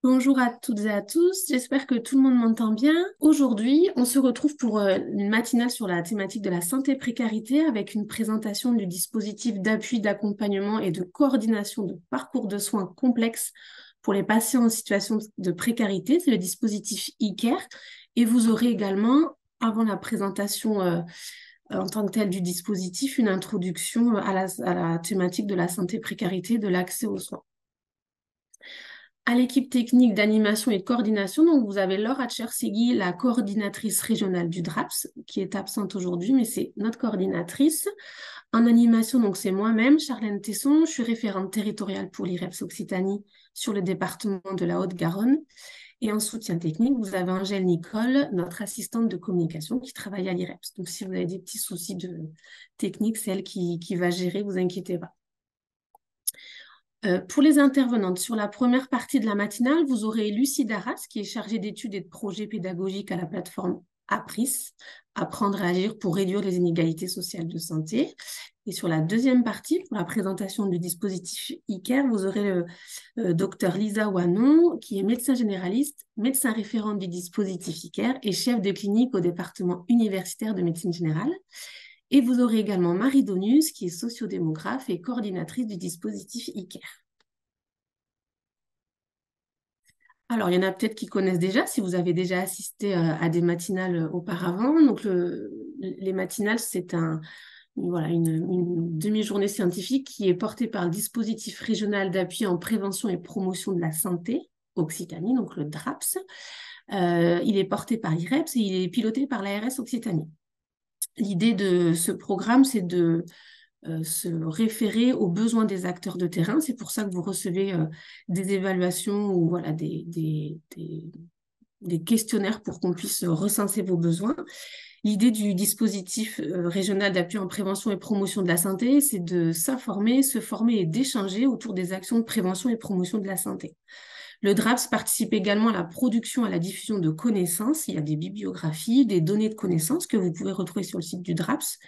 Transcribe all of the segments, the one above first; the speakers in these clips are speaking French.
Bonjour à toutes et à tous, j'espère que tout le monde m'entend bien. Aujourd'hui, on se retrouve pour une matinale sur la thématique de la santé-précarité avec une présentation du dispositif d'appui, d'accompagnement et de coordination de parcours de soins complexes pour les patients en situation de précarité. C'est le dispositif e-care. Et vous aurez également, avant la présentation en tant que telle du dispositif, une introduction à la thématique de la santé-précarité, de l'accès aux soins. À l'équipe technique d'animation et de coordination, donc vous avez Laura Tchersegui, la coordinatrice régionale du DRAPS, qui est absente aujourd'hui, mais c'est notre coordinatrice. En animation, donc c'est moi-même, Charlène Tesson, je suis référente territoriale pour l'IREPS Occitanie sur le département de la Haute-Garonne. Et en soutien technique, vous avez Angèle Nicole, notre assistante de communication qui travaille à l'IREPS. Donc si vous avez des petits soucis de technique, c'est elle qui va gérer, vous inquiétez pas. Pour les intervenantes, sur la première partie de la matinale, vous aurez Lucie Darras, qui est chargée d'études et de projets pédagogiques à la plateforme APRIS, Apprendre à agir pour réduire les inégalités sociales de santé. Et sur la deuxième partie, pour la présentation du dispositif e-care, vous aurez le docteur Lisa Wanon, qui est médecin généraliste, médecin référent du dispositif e-care et chef de clinique au département universitaire de médecine générale. Et vous aurez également Marie Donus, qui est sociodémographe et coordinatrice du dispositif e-care. Alors, il y en a peut-être qui connaissent déjà, si vous avez déjà assisté à des matinales auparavant. Donc, les matinales, c'est une demi-journée scientifique qui est portée par le dispositif régional d'appui en prévention et promotion de la santé, Occitanie, donc le DRAPS. Il est porté par l'IREPS et il est piloté par l'ARS Occitanie. L'idée de ce programme, c'est de se référer aux besoins des acteurs de terrain. C'est pour ça que vous recevez des évaluations ou voilà, des questionnaires pour qu'on puisse recenser vos besoins. L'idée du dispositif régional d'appui en prévention et promotion de la santé, c'est de s'informer, se former et d'échanger autour des actions de prévention et promotion de la santé. Le DRAPS participe également à la production, à la diffusion de connaissances. Il y a des bibliographies, des données de connaissances que vous pouvez retrouver sur le site du DRAPS.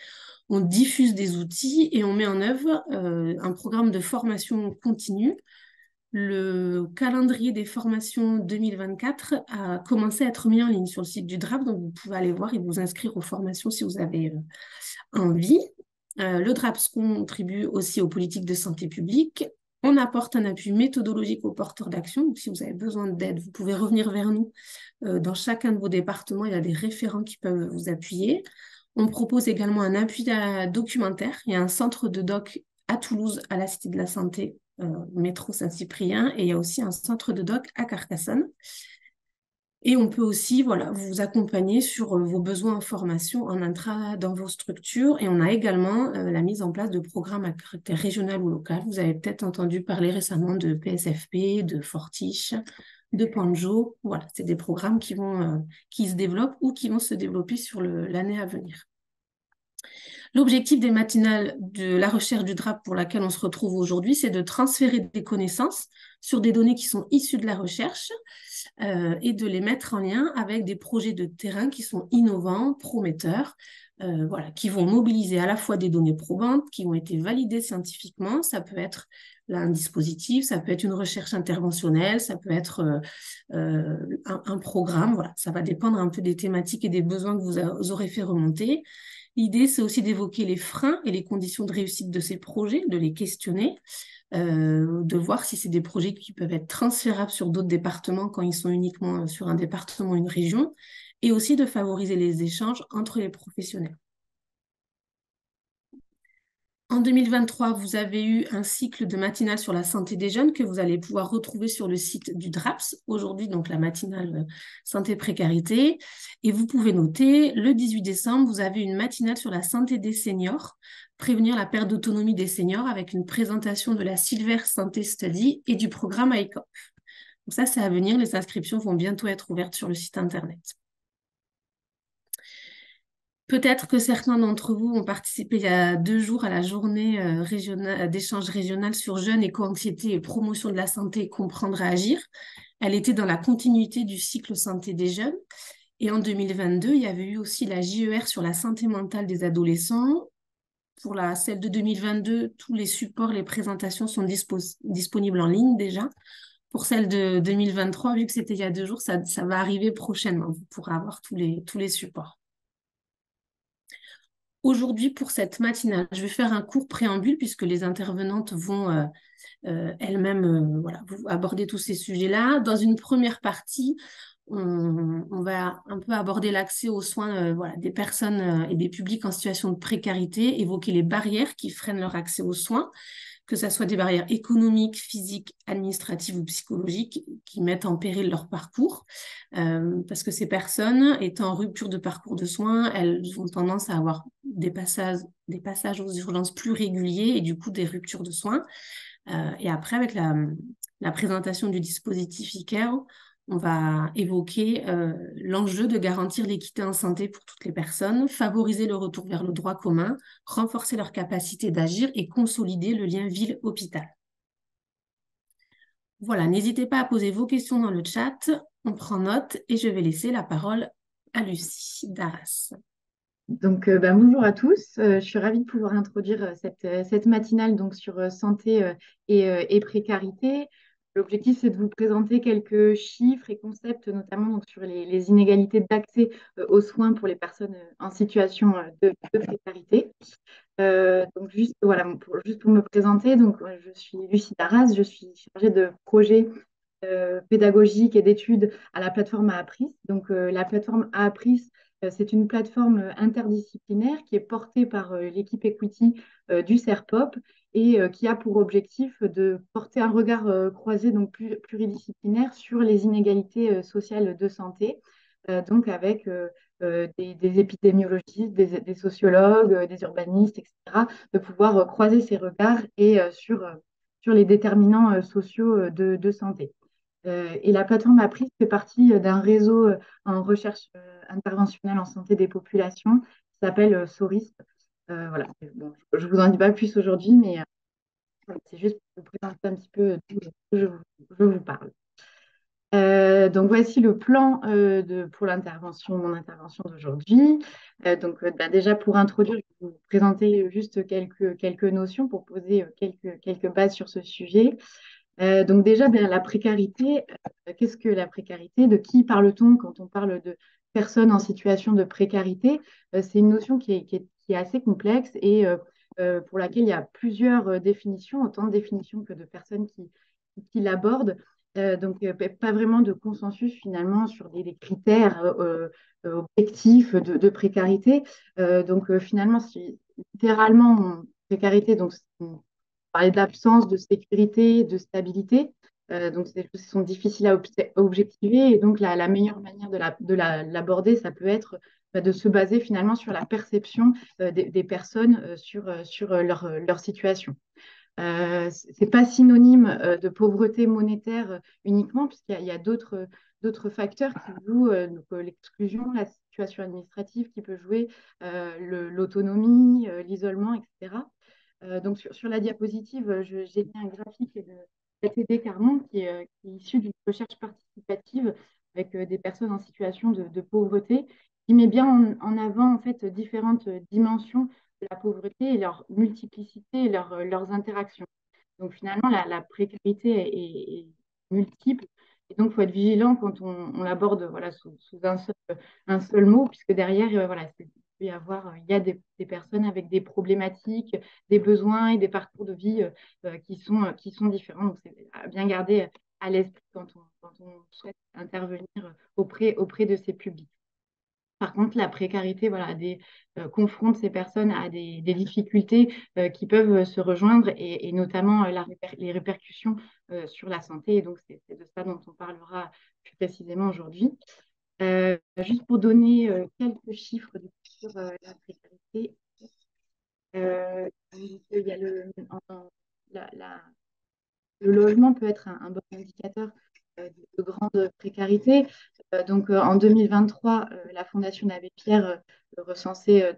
On diffuse des outils et on met en œuvre un programme de formation continue. Le calendrier des formations 2024 a commencé à être mis en ligne sur le site du DRAPS, donc vous pouvez aller voir et vous inscrire aux formations si vous avez envie. Le DRAPS contribue aussi aux politiques de santé publique. On apporte un appui méthodologique aux porteurs d'action. Donc, si vous avez besoin d'aide, vous pouvez revenir vers nous. Dans chacun de vos départements, il y a des référents qui peuvent vous appuyer. On propose également un appui documentaire. Il y a un centre de doc à Toulouse, à la Cité de la Santé, métro Saint-Cyprien, et il y a aussi un centre de doc à Carcassonne. Et on peut aussi vous accompagner sur vos besoins en formation en intra dans vos structures. Et on a également la mise en place de programmes à caractère régional ou local. Vous avez peut-être entendu parler récemment de PSFP, de Fortiche, de Panjo. Voilà, c'est des programmes qui se développent ou qui vont se développer sur l'année à venir. L'objectif des matinales de la recherche du DRAP pour laquelle on se retrouve aujourd'hui, c'est de transférer des connaissances sur des données qui sont issues de la recherche et de les mettre en lien avec des projets de terrain qui sont innovants, prometteurs, qui vont mobiliser à la fois des données probantes, qui ont été validées scientifiquement. Ça peut être un dispositif, ça peut être une recherche interventionnelle, ça peut être un programme. Voilà, ça va dépendre un peu des thématiques et des besoins que vous aurez fait remonter. L'idée, c'est aussi d'évoquer les freins et les conditions de réussite de ces projets, de les questionner, de voir si c'est des projets qui peuvent être transférables sur d'autres départements quand ils sont uniquement sur un département ou une région, et aussi de favoriser les échanges entre les professionnels. En 2023, vous avez eu un cycle de matinale sur la santé des jeunes que vous allez pouvoir retrouver sur le site du DRAPS. Aujourd'hui, donc la matinale santé-précarité. Et vous pouvez noter, le 18 décembre, vous avez une matinale sur la santé des seniors, prévenir la perte d'autonomie des seniors avec une présentation de la Silver Santé Study et du programme ICOP. Donc ça, c'est à venir. Les inscriptions vont bientôt être ouvertes sur le site Internet. Peut-être que certains d'entre vous ont participé il y a 2 jours à la journée d'échange régional sur jeunes, éco-anxiété et promotion de la santé, comprendre et agir. Elle était dans la continuité du cycle santé des jeunes. Et en 2022, il y avait eu aussi la JER sur la santé mentale des adolescents. Pour celle de 2022, tous les supports, les présentations sont disponibles en ligne déjà. Pour celle de 2023, vu que c'était il y a 2 jours, ça va arriver prochainement. Vous pourrez avoir tous les supports. Aujourd'hui, pour cette matinale, je vais faire un court préambule puisque les intervenantes vont elles-mêmes voilà, aborder tous ces sujets-là. Dans une première partie, on va un peu aborder l'accès aux soins voilà, des personnes et des publics en situation de précarité, évoquer les barrières qui freinent leur accès aux soins, que ce soit des barrières économiques, physiques, administratives ou psychologiques qui mettent en péril leur parcours. Parce que ces personnes, étant en rupture de parcours de soins, elles ont tendance à avoir des passages aux urgences plus réguliers et du coup des ruptures de soins. Et après, avec la présentation du dispositif ICARE, on va évoquer l'enjeu de garantir l'équité en santé pour toutes les personnes, favoriser le retour vers le droit commun, renforcer leur capacité d'agir et consolider le lien ville-hôpital. Voilà, n'hésitez pas à poser vos questions dans le chat, on prend note et je vais laisser la parole à Lucie Darras. Donc, bonjour à tous. Je suis ravie de pouvoir introduire cette matinale donc, sur santé et précarité. L'objectif, c'est de vous présenter quelques chiffres et concepts, notamment donc, sur les inégalités d'accès aux soins pour les personnes en situation de précarité. Donc, juste, voilà, juste pour me présenter, donc, je suis Lucie Darras, je suis chargée de projet pédagogique et d'études à la plateforme Aapris. Donc, la plateforme Aapris, c'est une plateforme interdisciplinaire qui est portée par l'équipe Equity du CERPOP et qui a pour objectif de porter un regard croisé, donc pluridisciplinaire, sur les inégalités sociales de santé, donc avec des épidémiologistes, des sociologues, des urbanistes, etc., de pouvoir croiser ces regards et sur les déterminants sociaux de santé. Et la plateforme Appris fait partie d'un réseau en recherche interventionnelle en santé des populations qui s'appelle SORIS. Voilà. Bon, je ne vous en dis pas plus aujourd'hui, mais voilà, c'est juste pour vous présenter un petit peu d'où je vous parle. Donc voici le plan pour mon intervention d'aujourd'hui. Donc déjà pour introduire, je vais vous présenter juste quelques notions pour poser quelques bases sur ce sujet. Donc déjà, la précarité, qu'est-ce que la précarité? De qui parle-t-on quand on parle de personnes en situation de précarité? C'est une notion qui est assez complexe et pour laquelle il y a plusieurs définitions, autant de définitions que de personnes qui l'abordent. Donc pas vraiment de consensus finalement sur des critères objectifs de précarité. Donc finalement, littéralement, précarité, donc parler de l'absence de sécurité, de stabilité. Donc, c'est des choses qui sont difficiles à objectiver. Et donc, la meilleure manière l'aborder, ça peut être de se baser finalement sur la perception des personnes sur leur situation. Ce n'est pas synonyme de pauvreté monétaire uniquement, puisqu'il y a d'autres facteurs qui jouent, donc l'exclusion, la situation administrative qui peut jouer, l'autonomie, l'isolement, etc. Donc sur la diapositive, j'ai mis un graphique de ATD Carmon qui est issu d'une recherche participative avec des personnes en situation de pauvreté, qui met bien en avant en fait différentes dimensions de la pauvreté et leur multiplicité et leurs interactions. Donc finalement, la précarité est multiple. Et donc, il faut être vigilant quand on l'aborde voilà, sous un seul mot, puisque derrière, voilà, il y a des personnes avec des problématiques, des besoins et des parcours de vie qui sont différents. Donc, c'est à bien garder à l'esprit quand on souhaite intervenir auprès de ces publics. Par contre, la précarité voilà, confronte ces personnes à des difficultés qui peuvent se rejoindre et notamment les répercussions sur la santé. Et donc, c'est de ça dont on parlera plus précisément aujourd'hui. Juste pour donner quelques chiffres sur la précarité, il y a le logement peut être un bon indicateur de grande précarité. Donc, en 2023, la Fondation Abbé Pierre recensait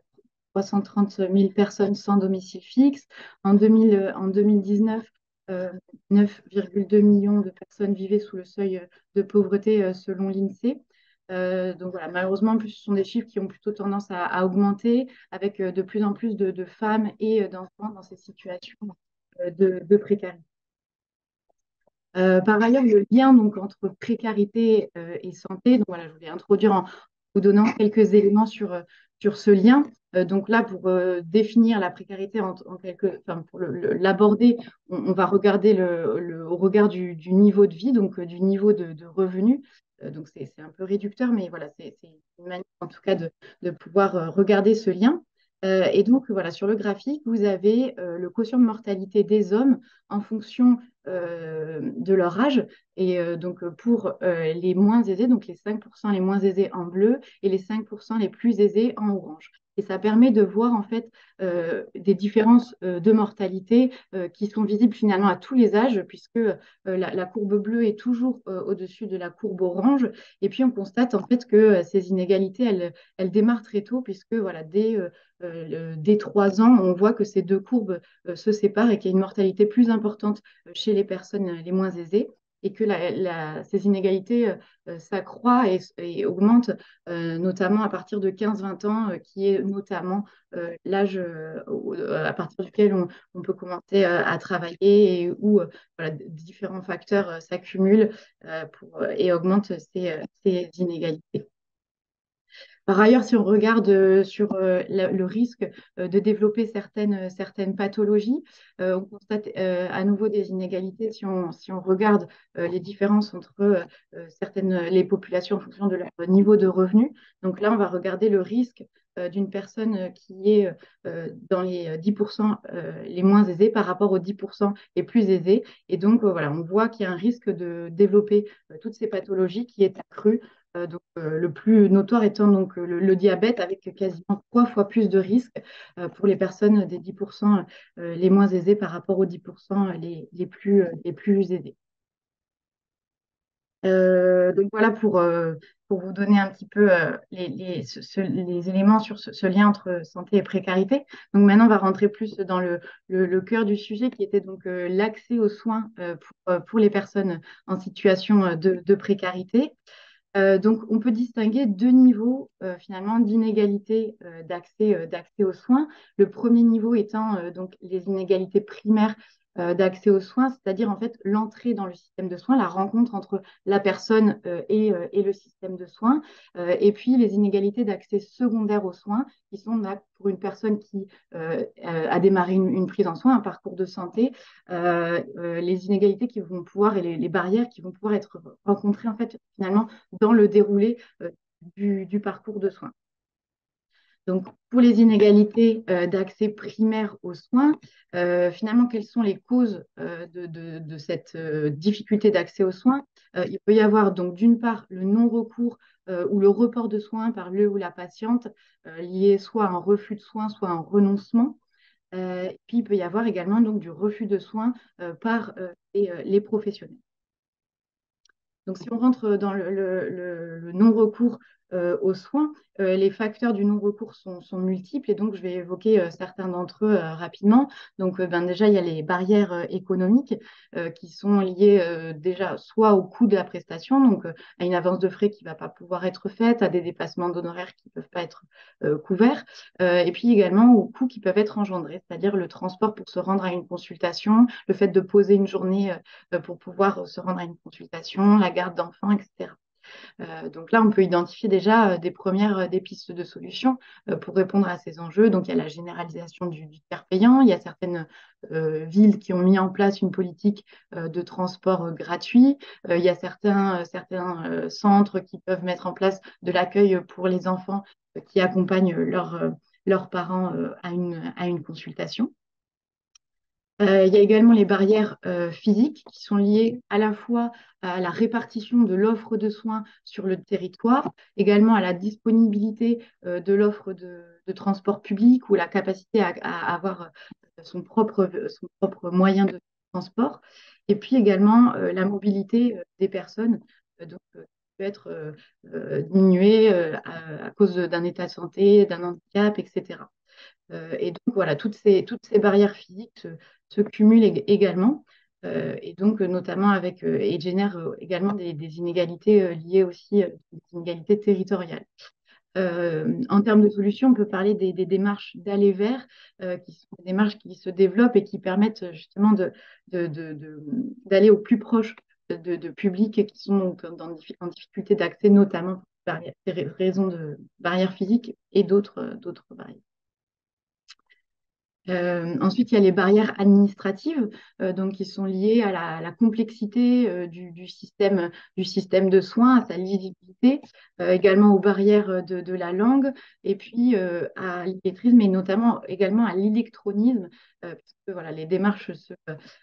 330 000 personnes sans domicile fixe. En 2019, 9,2 millions de personnes vivaient sous le seuil de pauvreté selon l'INSEE. Donc voilà, malheureusement, en plus, ce sont des chiffres qui ont plutôt tendance à augmenter avec de plus en plus de femmes et d'enfants dans ces situations de précarité. Par ailleurs, le lien donc, entre précarité et santé, donc voilà, je voulais introduire en vous donnant quelques éléments sur ce lien. Donc là, pour définir la précarité enfin, pour l'aborder, on va regarder au regard du niveau de vie, donc du niveau de revenu. Donc c'est un peu réducteur, mais voilà, c'est une manière en tout cas de pouvoir regarder ce lien. Et donc voilà, sur le graphique, vous avez le quotient de mortalité des hommes en fonction de leur âge. Et donc pour les moins aisés, donc les 5% les moins aisés en bleu et les 5% les plus aisés en orange. Et ça permet de voir en fait des différences de mortalité qui sont visibles finalement à tous les âges, puisque la courbe bleue est toujours au-dessus de la courbe orange. Et puis on constate en fait que ces inégalités, elles démarrent très tôt, puisque voilà, dès 3 ans, on voit que ces deux courbes se séparent et qu'il y a une mortalité plus importante chez les personnes les moins aisées et que ces inégalités s'accroissent et augmentent, notamment à partir de 15-20 ans, qui est notamment l'âge à partir duquel on peut commencer à travailler et où voilà, différents facteurs s'accumulent et augmentent ces inégalités. Par ailleurs, si on regarde sur le risque de développer certaines pathologies, on constate à nouveau des inégalités si on regarde les différences entre les populations en fonction de leur niveau de revenu. Donc là, on va regarder le risque d'une personne qui est dans les 10% les moins aisés par rapport aux 10% les plus aisés. Et donc, voilà, on voit qu'il y a un risque de développer toutes ces pathologies qui est accru le plus notoire étant donc le diabète avec quasiment 3 fois plus de risques pour les personnes des 10% les moins aisés par rapport aux 10% les plus aisés. Donc voilà pour vous donner un petit peu les éléments sur ce lien entre santé et précarité. Donc maintenant, on va rentrer plus dans le cœur du sujet qui était donc l'accès aux soins pour les personnes en situation de précarité. Donc, on peut distinguer deux niveaux finalement d'inégalité d'accès aux soins. Le premier niveau étant donc les inégalités primaires d'accès aux soins, c'est-à-dire en fait l'entrée dans le système de soins, la rencontre entre la personne et le système de soins, et puis les inégalités d'accès secondaire aux soins, qui sont là pour une personne qui a démarré une prise en soins, un parcours de santé, les inégalités qui vont pouvoir et les barrières qui vont pouvoir être rencontrées en fait finalement dans le déroulé du parcours de soins. Donc, pour les inégalités d'accès primaire aux soins, finalement, quelles sont les causes de cette difficulté d'accès aux soins? Il peut y avoir donc d'une part le non-recours ou le report de soins par le ou la patiente lié soit à un refus de soins, soit à un renoncement. Puis il peut y avoir également donc du refus de soins par les professionnels. Donc, si on rentre dans le non-recours aux soins, les facteurs du non-recours sont multiples et donc je vais évoquer certains d'entre eux rapidement. Donc, déjà, il y a les barrières économiques qui sont liées déjà soit au coût de la prestation, donc à une avance de frais qui ne va pas pouvoir être faite, à des dépassements d'honoraires qui ne peuvent pas être couverts, et puis également aux coûts qui peuvent être engendrés, c'est-à-dire le transport pour se rendre à une consultation, le fait de poser une journée pour pouvoir se rendre à une consultation, la garde d'enfants, etc. Donc là, on peut identifier déjà des pistes de solutions pour répondre à ces enjeux. Donc, il y a la généralisation du tiers payant. Il y a certaines villes qui ont mis en place une politique de transport gratuit. Il y a certains centres qui peuvent mettre en place de l'accueil pour les enfants qui accompagnent leurs parents à une consultation. Il y a également les barrières physiques qui sont liées à la fois à la répartition de l'offre de soins sur le territoire, également à la disponibilité de l'offre de transport public ou la capacité à avoir son propre moyen de transport, et puis également la mobilité des personnes qui peut être diminuée à cause d'un état de santé, d'un handicap, etc. Et donc, voilà, toutes ces barrières physiques se cumulent également, et donc notamment et génèrent également des inégalités liées aussi des inégalités territoriales. En termes de solutions, on peut parler des démarches d'aller vers, qui sont des démarches qui se développent et qui permettent justement d'aller au plus proche de publics qui sont donc en difficulté d'accès, notamment pour des raisons de barrières physiques et d'autres barrières. Ensuite, il y a les barrières administratives, donc qui sont liées à la complexité du système de soins, à sa lisibilité, également aux barrières de la langue, et puis à l'illettrisme et notamment également à l'électronisme, puisque voilà, les démarches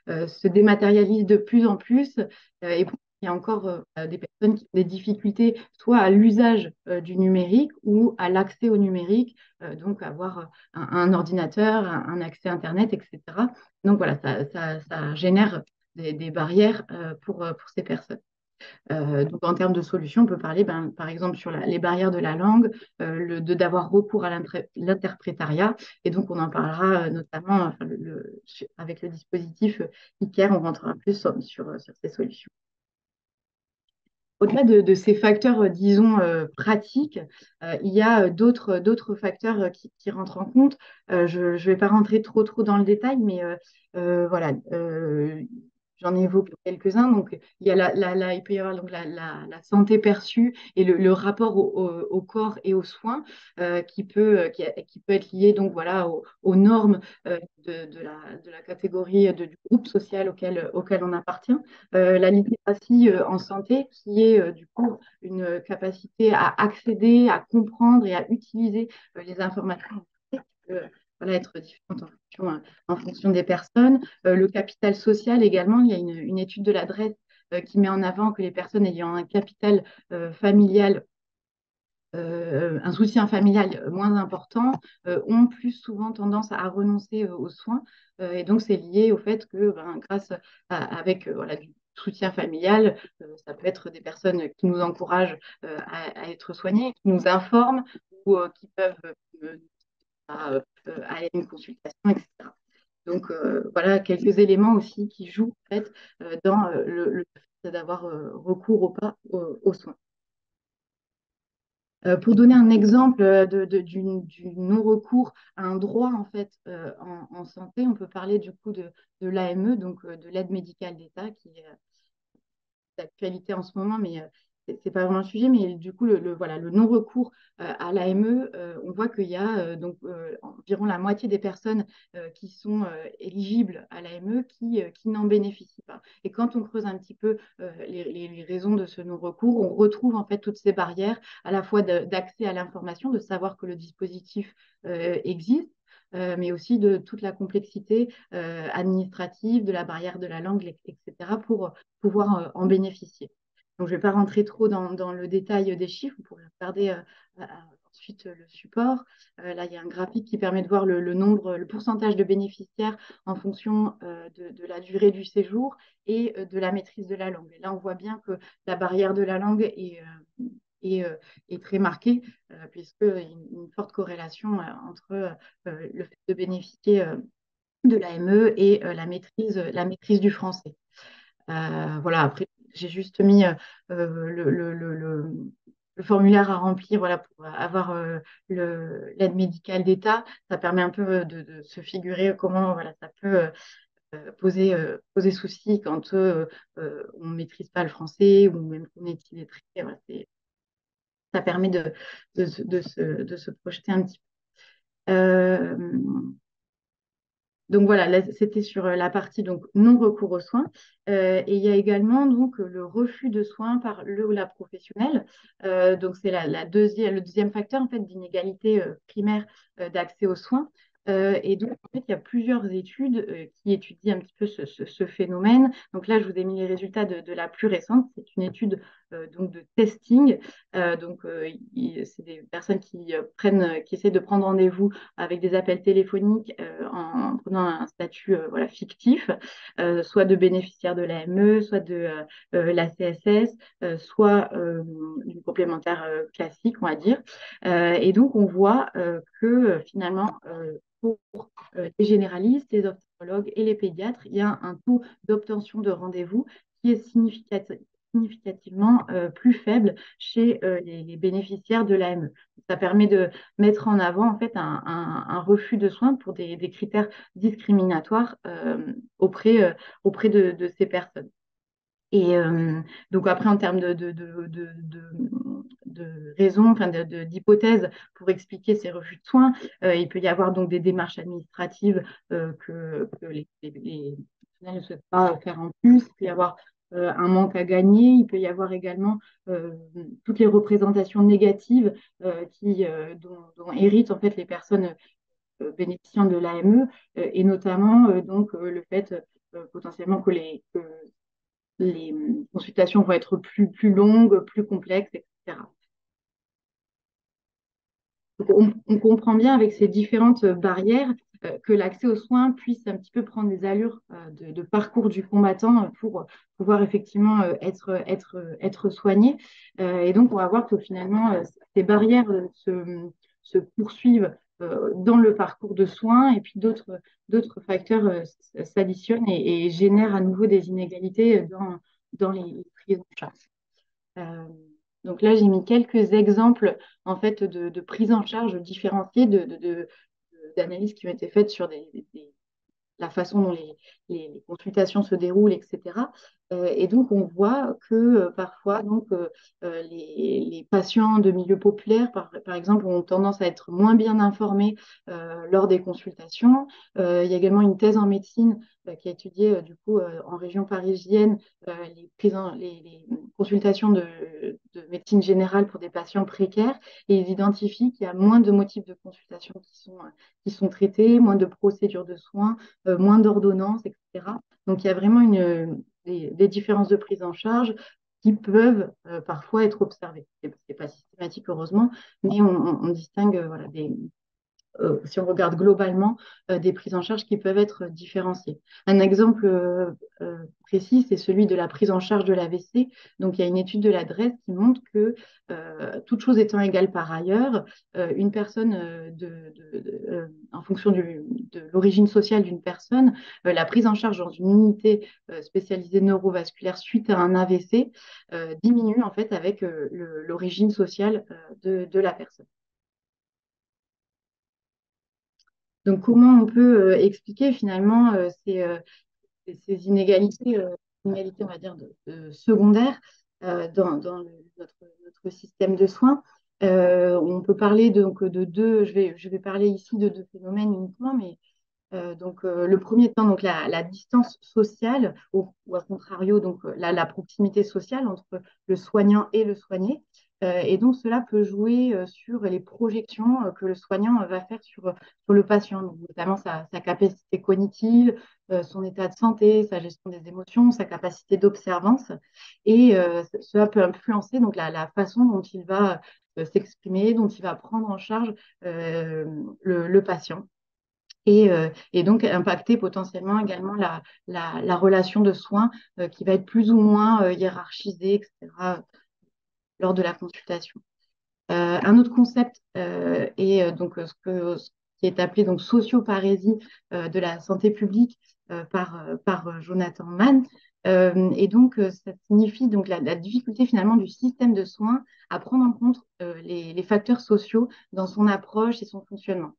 se dématérialisent de plus en plus, et il y a encore des personnes qui ont des difficultés soit à l'usage du numérique ou à l'accès au numérique, donc avoir un ordinateur, un accès Internet, etc. Donc voilà, ça génère des barrières pour ces personnes. Donc en termes de solutions, on peut parler par exemple sur les barrières de la langue, d'avoir recours à l'interprétariat. Et donc on en parlera notamment avec le dispositif ICARE, on rentrera plus sur ces solutions. Au-delà de ces facteurs, disons, pratiques, il y a d'autres facteurs qui rentrent en compte. Je ne vais pas rentrer trop dans le détail, mais voilà, j'en évoque quelques-uns. Donc, il peut y avoir donc la santé perçue et le rapport au corps et aux soins qui peut être lié donc, voilà, aux normes de la catégorie du groupe social auquel on appartient. La littératie en santé, qui est du coup une capacité à accéder, à comprendre et à utiliser les informations qui peut voilà, être différentes en fonction des personnes. Le capital social également, il y a une étude de l'adresse qui met en avant que les personnes ayant un capital familial un soutien familial moins important ont plus souvent tendance à renoncer aux soins. Et donc, c'est lié au fait que grâce avec voilà, du soutien familial, ça peut être des personnes qui nous encouragent à être soignés, qui nous informent ou qui peuvent aller à une consultation, etc. Donc, voilà quelques éléments aussi qui jouent en fait, dans le fait d'avoir recours ou pas aux soins. Pour donner un exemple du non-recours à un droit en fait en santé, on peut parler du coup de l'AME, donc de l'aide médicale d'État, qui est d'actualité en ce moment, mais c'est pas vraiment le sujet. Mais du coup, voilà, le non-recours à l'AME, on voit qu'il y a donc environ la moitié des personnes qui sont éligibles à l'AME qui n'en bénéficient pas. Et quand on creuse un petit peu les raisons de ce non-recours, on retrouve en fait toutes ces barrières, à la fois d'accès à l'information, de savoir que le dispositif existe, mais aussi de toute la complexité administrative, de la barrière de la langue, etc., pour pouvoir en bénéficier. Donc, je ne vais pas rentrer trop dans le détail des chiffres, vous pourrez regarder ensuite le support. Là, il y a un graphique qui permet de voir le pourcentage de bénéficiaires en fonction de la durée du séjour et de la maîtrise de la langue. Et là, on voit bien que la barrière de la langue est très marquée, puisqu'il y a une forte corrélation entre le fait de bénéficier de l'AME et la maîtrise du français. Voilà, après, j'ai juste mis le formulaire à remplir voilà, pour avoir l'aide médicale d'État. Ça permet un peu de se figurer comment voilà, ça peut poser souci quand on ne maîtrise pas le français ou même qu'on est illettré. Voilà, ça permet de se projeter un petit peu. Donc voilà, là, c'était sur la partie donc non recours aux soins. Et il y a également donc le refus de soins par le ou la professionnelle. Donc c'est le deuxième facteur en fait d'inégalité primaire d'accès aux soins. Et donc en fait il y a plusieurs études qui étudient un petit peu ce phénomène. Donc là je vous ai mis les résultats de la plus récente. C'est une étude donc de testing. C'est des personnes qui essaient de prendre rendez-vous avec des appels téléphoniques en prenant un statut voilà, fictif, soit de bénéficiaire de l'AME, soit de la CSS, soit d'une complémentaire classique, on va dire. Et donc, on voit que finalement, pour les généralistes, les ophtalmologues et les pédiatres, il y a un taux d'obtention de rendez-vous qui est significativement plus faible chez les bénéficiaires de l'AME. Ça permet de mettre en avant en fait un refus de soins pour des critères discriminatoires auprès de ces personnes. Et donc après, en termes de raisons, enfin d'hypothèses pour expliquer ces refus de soins, il peut y avoir donc des démarches administratives que les professionnels ne souhaitent pas faire en plus. Il peut y avoir un manque à gagner. Il peut y avoir également toutes les représentations négatives dont héritent en fait les personnes bénéficiant de l'AME, et notamment le fait potentiellement que les consultations vont être plus longues, plus complexes, etc. Donc, on comprend bien avec ces différentes barrières que l'accès aux soins puisse un petit peu prendre des allures de parcours du combattant pour pouvoir effectivement être soigné. Et donc, on va voir que finalement, ces barrières se poursuivent dans le parcours de soins et puis d'autres facteurs s'additionnent et génèrent à nouveau des inégalités dans les prises en charge. Euh, donc là, j'ai mis quelques exemples en fait de prise en charge différenciée d'analyses qui ont été faites sur la façon dont les consultations se déroulent, etc. Et donc, on voit que parfois, les patients de milieux populaires, par exemple, ont tendance à être moins bien informés lors des consultations. Il y a également une thèse en médecine qui a étudié, en région parisienne, les consultations de médecine générale pour des patients précaires. Et ils identifient qu'il y a moins de motifs de consultation qui sont traités, moins de procédures de soins, moins d'ordonnances, etc. Donc, il y a vraiment des différences de prise en charge qui peuvent parfois être observées. Ce n'est pas systématique, heureusement, mais on distingue voilà, si on regarde globalement, des prises en charge qui peuvent être différenciées. Un exemple précis, c'est celui de la prise en charge de l'AVC. Donc, il y a une étude de la DRES qui montre que, toute chose étant égale par ailleurs, une personne, en fonction de l'origine sociale d'une personne, la prise en charge dans une unité spécialisée neurovasculaire suite à un AVC diminue en fait avec l'origine sociale de la personne. Donc, comment on peut expliquer finalement ces inégalités, on va dire, secondaires notre système de soins? On peut parler de deux, je vais parler ici de deux phénomènes uniquement, mais le premier temps, donc la distance sociale, ou à contrario, donc la proximité sociale entre le soignant et le soigné. Et donc, cela peut jouer sur les projections que le soignant va faire sur le patient, donc, notamment sa capacité cognitive, son état de santé, sa gestion des émotions, sa capacité d'observance. Et cela peut influencer donc, la façon dont il va s'exprimer, dont il va prendre en charge le patient. Et donc impacter potentiellement également la relation de soins qui va être plus ou moins hiérarchisée, etc., lors de la consultation. Un autre concept est ce qui est appelé donc socioparésie de la santé publique par Jonathan Mann. Et donc, ça signifie donc la difficulté finalement du système de soins à prendre en compte les facteurs sociaux dans son approche et son fonctionnement.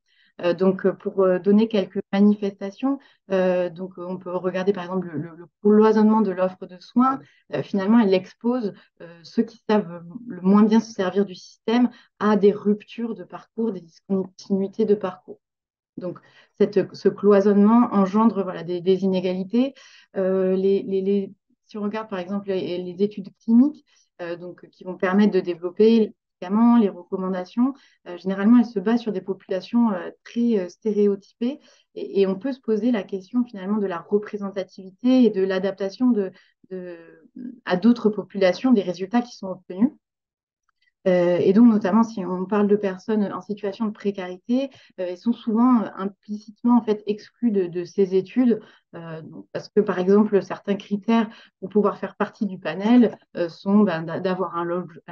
Pour donner quelques manifestations, on peut regarder par exemple le cloisonnement de l'offre de soins. Finalement, elle expose ceux qui savent le moins bien se servir du système à des ruptures de parcours, des discontinuités de parcours. Donc, ce cloisonnement engendre voilà, des inégalités. Si on regarde par exemple les études cliniques, qui vont permettre de développer les médicaments, les recommandations, généralement, elles se basent sur des populations très stéréotypées, et on peut se poser la question finalement de la représentativité et de l'adaptation à d'autres populations des résultats qui sont obtenus. Et donc, notamment, si on parle de personnes en situation de précarité, elles sont souvent implicitement en fait exclues de ces études, parce que, par exemple, certains critères pour pouvoir faire partie du panel sont d'avoir un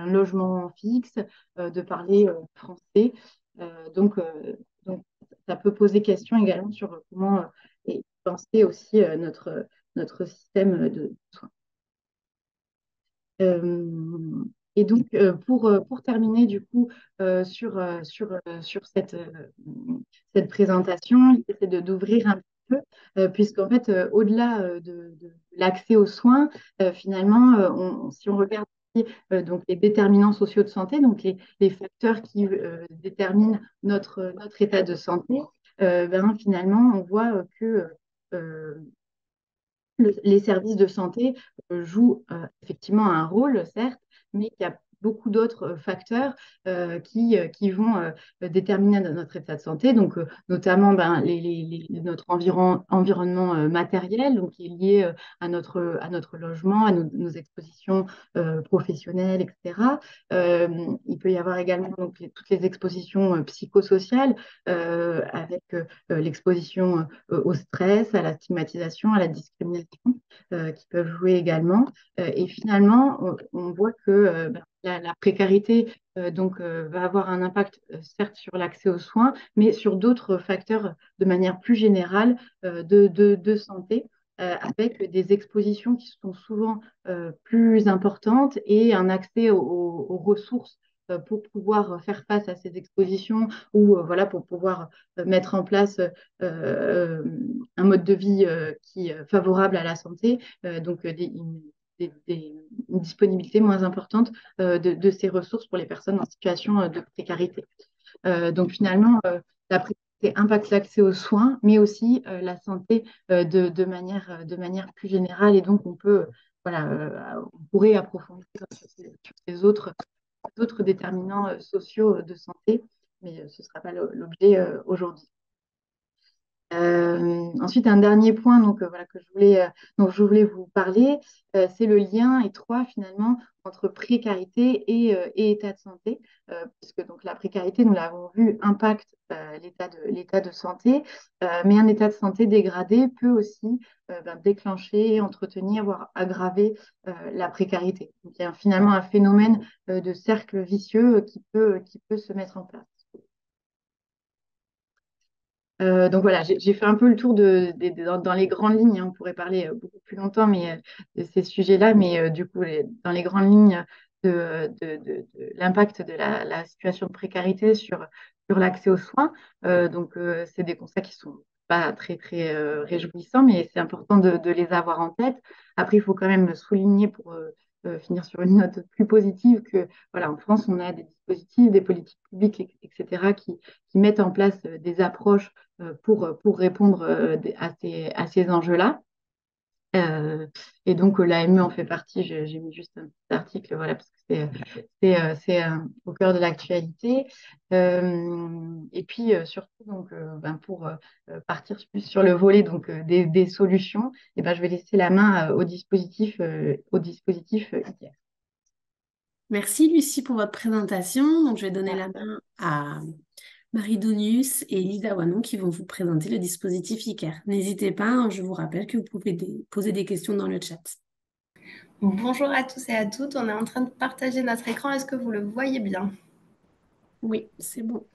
logement fixe, de parler français. Donc, ça peut poser question également sur comment penser aussi notre système de soins. Et donc, pour terminer, du coup, sur cette présentation, j'essaie d'ouvrir un petit peu, puisqu'en fait, au-delà l'accès aux soins, finalement, si on regarde donc les déterminants sociaux de santé, donc les facteurs qui déterminent notre état de santé, finalement, on voit que les services de santé jouent effectivement un rôle, certes, mais qu'il y a beaucoup d'autres facteurs qui vont déterminer notre état de santé, donc notamment notre environnement matériel, donc qui est lié à notre logement, à nos expositions professionnelles, etc. Il peut y avoir également donc, toutes les expositions psychosociales avec l'exposition au stress, à la stigmatisation, à la discrimination qui peuvent jouer également. Et finalement, on voit que la précarité va avoir un impact certes sur l'accès aux soins, mais sur d'autres facteurs de manière plus générale de santé. Avec des expositions qui sont souvent plus importantes et un accès aux ressources pour pouvoir faire face à ces expositions ou voilà, pour pouvoir mettre en place un mode de vie qui est favorable à la santé, une disponibilité moins importante de ces ressources pour les personnes en situation de précarité. Donc finalement, la précarité impacte l'accès aux soins, mais aussi la santé de manière plus générale. Et donc voilà, on pourrait approfondir sur ces autres déterminants sociaux de santé, mais ce ne sera pas l'objet aujourd'hui. Ensuite, un dernier point voilà, dont je voulais vous parler, c'est le lien étroit finalement entre précarité et état de santé, puisque donc, la précarité, nous l'avons vu, impacte l'état de santé, mais un état de santé dégradé peut aussi déclencher, entretenir, voire aggraver la précarité. Donc, il y a finalement un phénomène de cercle vicieux qui peut se mettre en place. Donc voilà, j'ai fait un peu le tour dans les grandes lignes. On pourrait parler beaucoup plus longtemps de ces sujets-là, mais du coup, dans les grandes lignes de l'impact de la situation de précarité sur l'accès aux soins. C'est des constats qui sont pas très, très réjouissants, mais c'est important de les avoir en tête. Après, il faut quand même souligner pour finir sur une note plus positive que, voilà, en France, on a des dispositifs, des politiques publiques, etc., qui mettent en place des approches pour répondre à ces enjeux-là. Et donc, l'AME en fait partie. J'ai mis juste un petit article, voilà, parce que c'est au cœur de l'actualité. Et puis, surtout, pour partir plus sur le volet des solutions, et je vais laisser la main au dispositif IKEA. Merci Lucie pour votre présentation. Donc, je vais donner la main à Marie Donius et Lisa Wanon qui vont vous présenter le dispositif ICARE. N'hésitez pas, hein, je vous rappelle que vous pouvez poser des questions dans le chat. Bonjour à tous et à toutes, on est en train de partager notre écran, est-ce que vous le voyez bien? Oui, c'est bon.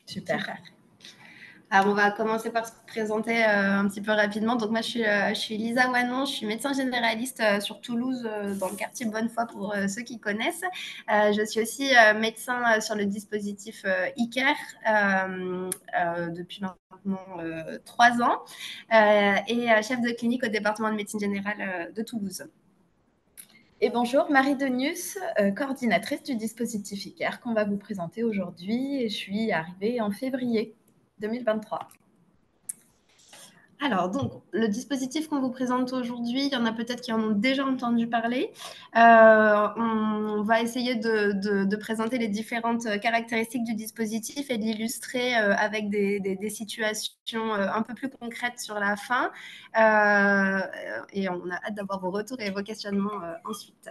Super. Alors, on va commencer par se présenter un petit peu rapidement. Donc, moi, je suis Lisa Wanon, je suis médecin généraliste sur Toulouse, dans le quartier Bonnefoy, pour ceux qui connaissent. Je suis aussi médecin sur le dispositif ICARE depuis maintenant 3 ans et chef de clinique au département de médecine générale de Toulouse. Et bonjour, Marie Donius, coordinatrice du dispositif ICARE qu'on va vous présenter aujourd'hui. Et je suis arrivée en février 2023. Alors, donc, le dispositif qu'on vous présente aujourd'hui, il y en a peut-être qui en ont déjà entendu parler. On va essayer de présenter les différentes caractéristiques du dispositif et de l'illustrer avec des situations un peu plus concrètes sur la fin. Et on a hâte d'avoir vos retours et vos questionnements ensuite.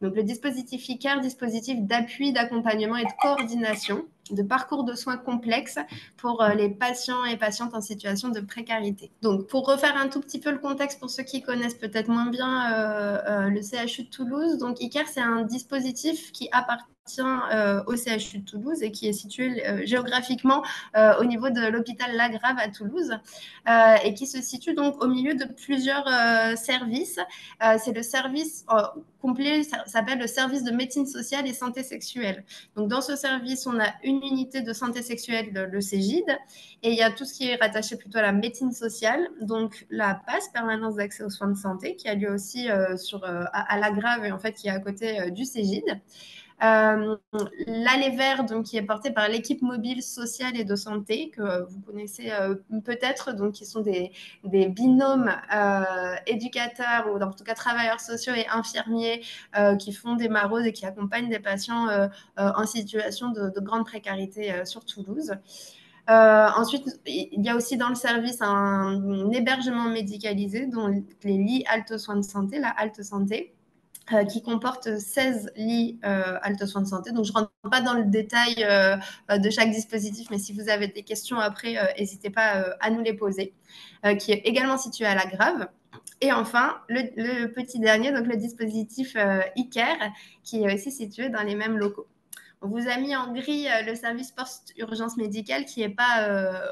Donc, le dispositif ICARE, dispositif d'appui, d'accompagnement et de coordination de parcours de soins complexes pour les patients et patientes en situation de précarité. Donc, pour refaire un tout petit peu le contexte pour ceux qui connaissent peut-être moins bien le CHU de Toulouse, donc ICARE, c'est un dispositif qui appartient au CHU de Toulouse et qui est situé géographiquement au niveau de l'hôpital Lagrave à Toulouse et qui se situe donc au milieu de plusieurs services. C'est le service complet, ça s'appelle le service de médecine sociale et santé sexuelle. Donc, dans ce service, on a une une unité de santé sexuelle, le CEGID, et il y a tout ce qui est rattaché plutôt à la médecine sociale, donc la PAS, permanence d'accès aux soins de santé, qui a lieu aussi à La Grave, et en fait qui est à côté du CEGID. L'Aller Vert, donc, qui est porté par l'équipe mobile sociale et de santé, que vous connaissez peut-être, donc, qui sont des binômes éducateurs ou en tout cas travailleurs sociaux et infirmiers qui font des maraudes et qui accompagnent des patients en situation de grande précarité sur Toulouse. Ensuite, il y a aussi dans le service un hébergement médicalisé, dont les lits halte soins de santé, la halte santé, qui comporte 16 lits halte soins de santé. Donc, je ne rentre pas dans le détail de chaque dispositif, mais si vous avez des questions après, n'hésitez pas à nous les poser, qui est également situé à La Grave. Et enfin, le petit dernier, donc le dispositif ICARE, qui est aussi situé dans les mêmes locaux. On vous a mis en gris le service post-urgence médicale qui n'est pas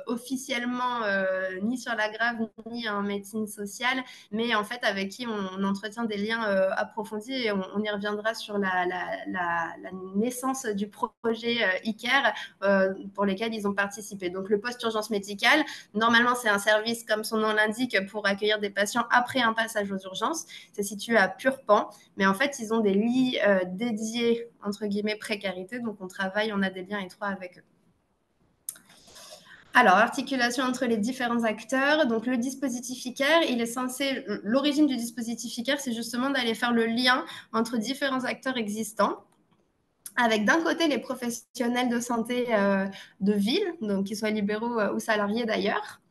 officiellement ni sur La Grave ni en médecine sociale, mais en fait avec qui on entretient des liens approfondis et on y reviendra sur la naissance du projet ICARE pour lesquels ils ont participé. Donc le post-urgence médicale, normalement c'est un service comme son nom l'indique pour accueillir des patients après un passage aux urgences. C'est situé à Purpan, mais en fait ils ont des lits dédiés entre guillemets précarité, donc on travaille, on a des liens étroits avec eux. Alors, articulation entre les différents acteurs. Donc, le dispositif ICARE, l'origine du dispositif ICARE, c'est justement d'aller faire le lien entre différents acteurs existants, avec d'un côté les professionnels de santé de ville, donc qu'ils soient libéraux ou salariés d'ailleurs,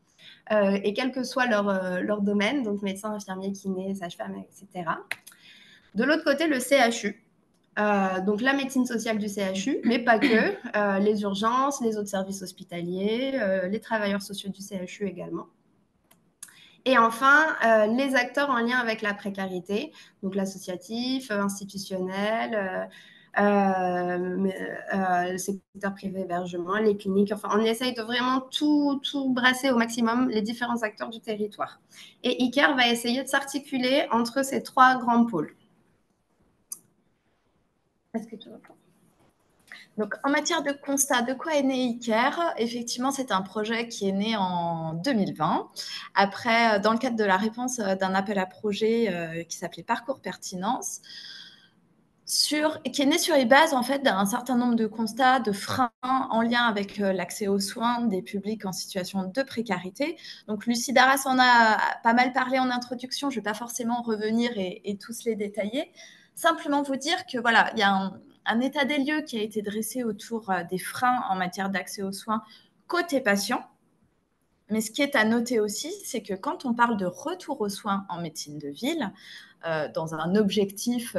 et quel que soit leur domaine, donc médecins, infirmiers, kinés, sages-femmes, etc. De l'autre côté, le CHU. Donc la médecine sociale du CHU, mais pas que, les urgences, les autres services hospitaliers, les travailleurs sociaux du CHU également. Et enfin, les acteurs en lien avec la précarité, donc l'associatif, institutionnel, le secteur privé hébergement, les cliniques. Enfin, on essaye de vraiment tout brasser au maximum les différents acteurs du territoire. Et ICARE va essayer de s'articuler entre ces trois grands pôles. Est-ce que tu reprends ? Donc, en matière de constat, de quoi est né ICARE ? Effectivement, c'est un projet qui est né en 2020, après, dans le cadre de la réponse d'un appel à projet qui s'appelait Parcours Pertinence, qui est né sur les bases en fait d'un certain nombre de constats, de freins en lien avec l'accès aux soins des publics en situation de précarité. Donc, Lucie Darras en a pas mal parlé en introduction, je ne vais pas forcément revenir et tous les détailler. Simplement vous dire que voilà, il y a un état des lieux qui a été dressé autour des freins en matière d'accès aux soins côté patient. Mais ce qui est à noter aussi, c'est que quand on parle de retour aux soins en médecine de ville, dans un objectif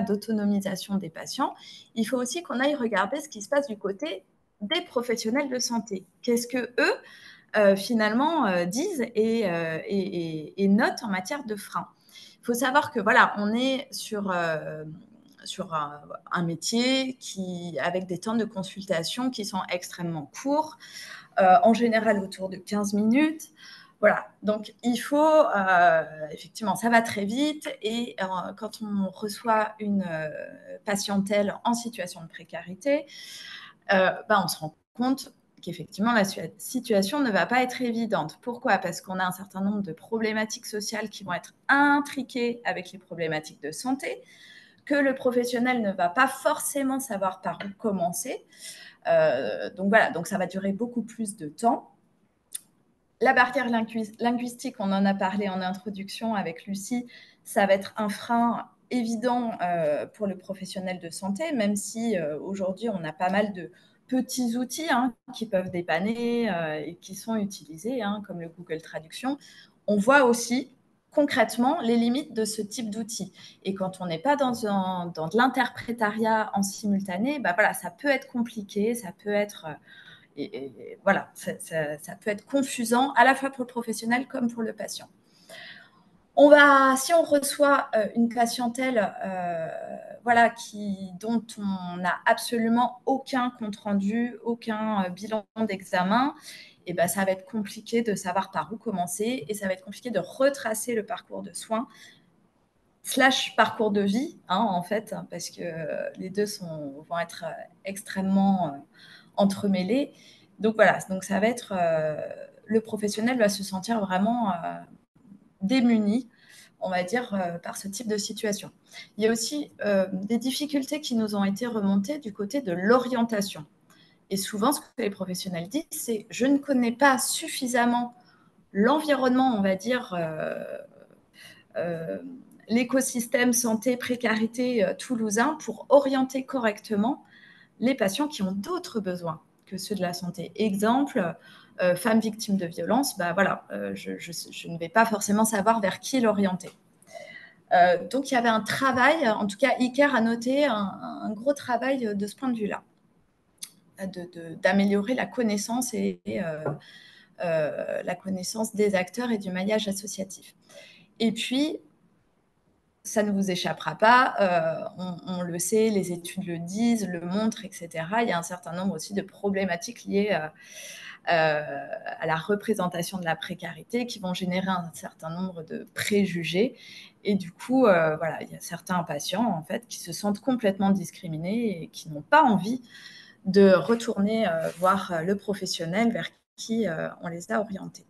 d'autonomisation des patients, il faut aussi qu'on aille regarder ce qui se passe du côté des professionnels de santé. Qu'est-ce que eux, finalement, disent et notent en matière de freins. Il faut savoir que voilà, on est sur un métier avec des temps de consultation qui sont extrêmement courts, en général autour de 15 minutes. Voilà, donc il faut, effectivement, ça va très vite et quand on reçoit une patientèle en situation de précarité, on se rend compte qu'effectivement, la situation ne va pas être évidente. Pourquoi ? Parce qu'on a un certain nombre de problématiques sociales qui vont être intriquées avec les problématiques de santé, que le professionnel ne va pas forcément savoir par où commencer. Donc voilà, donc ça va durer beaucoup plus de temps. La barrière linguistique, on en a parlé en introduction avec Lucie, ça va être un frein évident pour le professionnel de santé, même si aujourd'hui on a pas mal de petits outils qui peuvent dépanner et qui sont utilisés, comme le Google Traduction. On voit aussi concrètement les limites de ce type d'outils. Et quand on n'est pas dans de l'interprétariat en simultané, ça peut être compliqué, ça peut être... voilà, ça peut être confusant à la fois pour le professionnel comme pour le patient. Si on reçoit une patientèle dont on n'a absolument aucun compte-rendu, aucun bilan d'examen, et ça va être compliqué de savoir par où commencer et ça va être compliqué de retracer le parcours de soins / parcours de vie, en fait, parce que les deux vont être extrêmement entremêlés. Donc voilà, donc ça va être le professionnel va se sentir vraiment démuni, on va dire, par ce type de situation. Il y a aussi des difficultés qui nous ont été remontées du côté de l'orientation. Et souvent, ce que les professionnels disent, c'est « je ne connais pas suffisamment l'environnement, on va dire, l'écosystème santé, précarité toulousain pour orienter correctement les patients qui ont d'autres besoins que ceux de la santé. » Exemple, femmes victimes de violences, voilà, je ne vais pas forcément savoir vers qui l'orienter. Donc, il y avait un travail, en tout cas, ICARE a noté un gros travail de ce point de vue-là, d'améliorer la connaissance et la connaissance des acteurs et du maillage associatif. Et puis, ça ne vous échappera pas, on le sait, les études le disent, le montrent, etc. Il y a un certain nombre aussi de problématiques liées à la représentation de la précarité qui vont générer un certain nombre de préjugés. Et du coup, voilà, il y a certains patients en fait, qui se sentent complètement discriminés et qui n'ont pas envie de retourner voir le professionnel vers qui on les a orientés.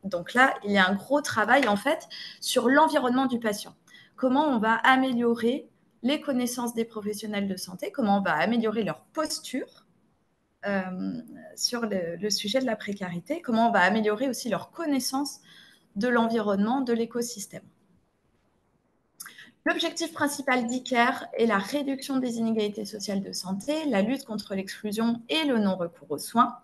Donc là, il y a un gros travail en fait sur l'environnement du patient. Comment on va améliorer les connaissances des professionnels de santé, comment on va améliorer leur posture sur le sujet de la précarité, comment on va améliorer aussi leur connaissance de l'environnement, de l'écosystème. L'objectif principal d'ICARE est la réduction des inégalités sociales de santé, la lutte contre l'exclusion et le non-recours aux soins.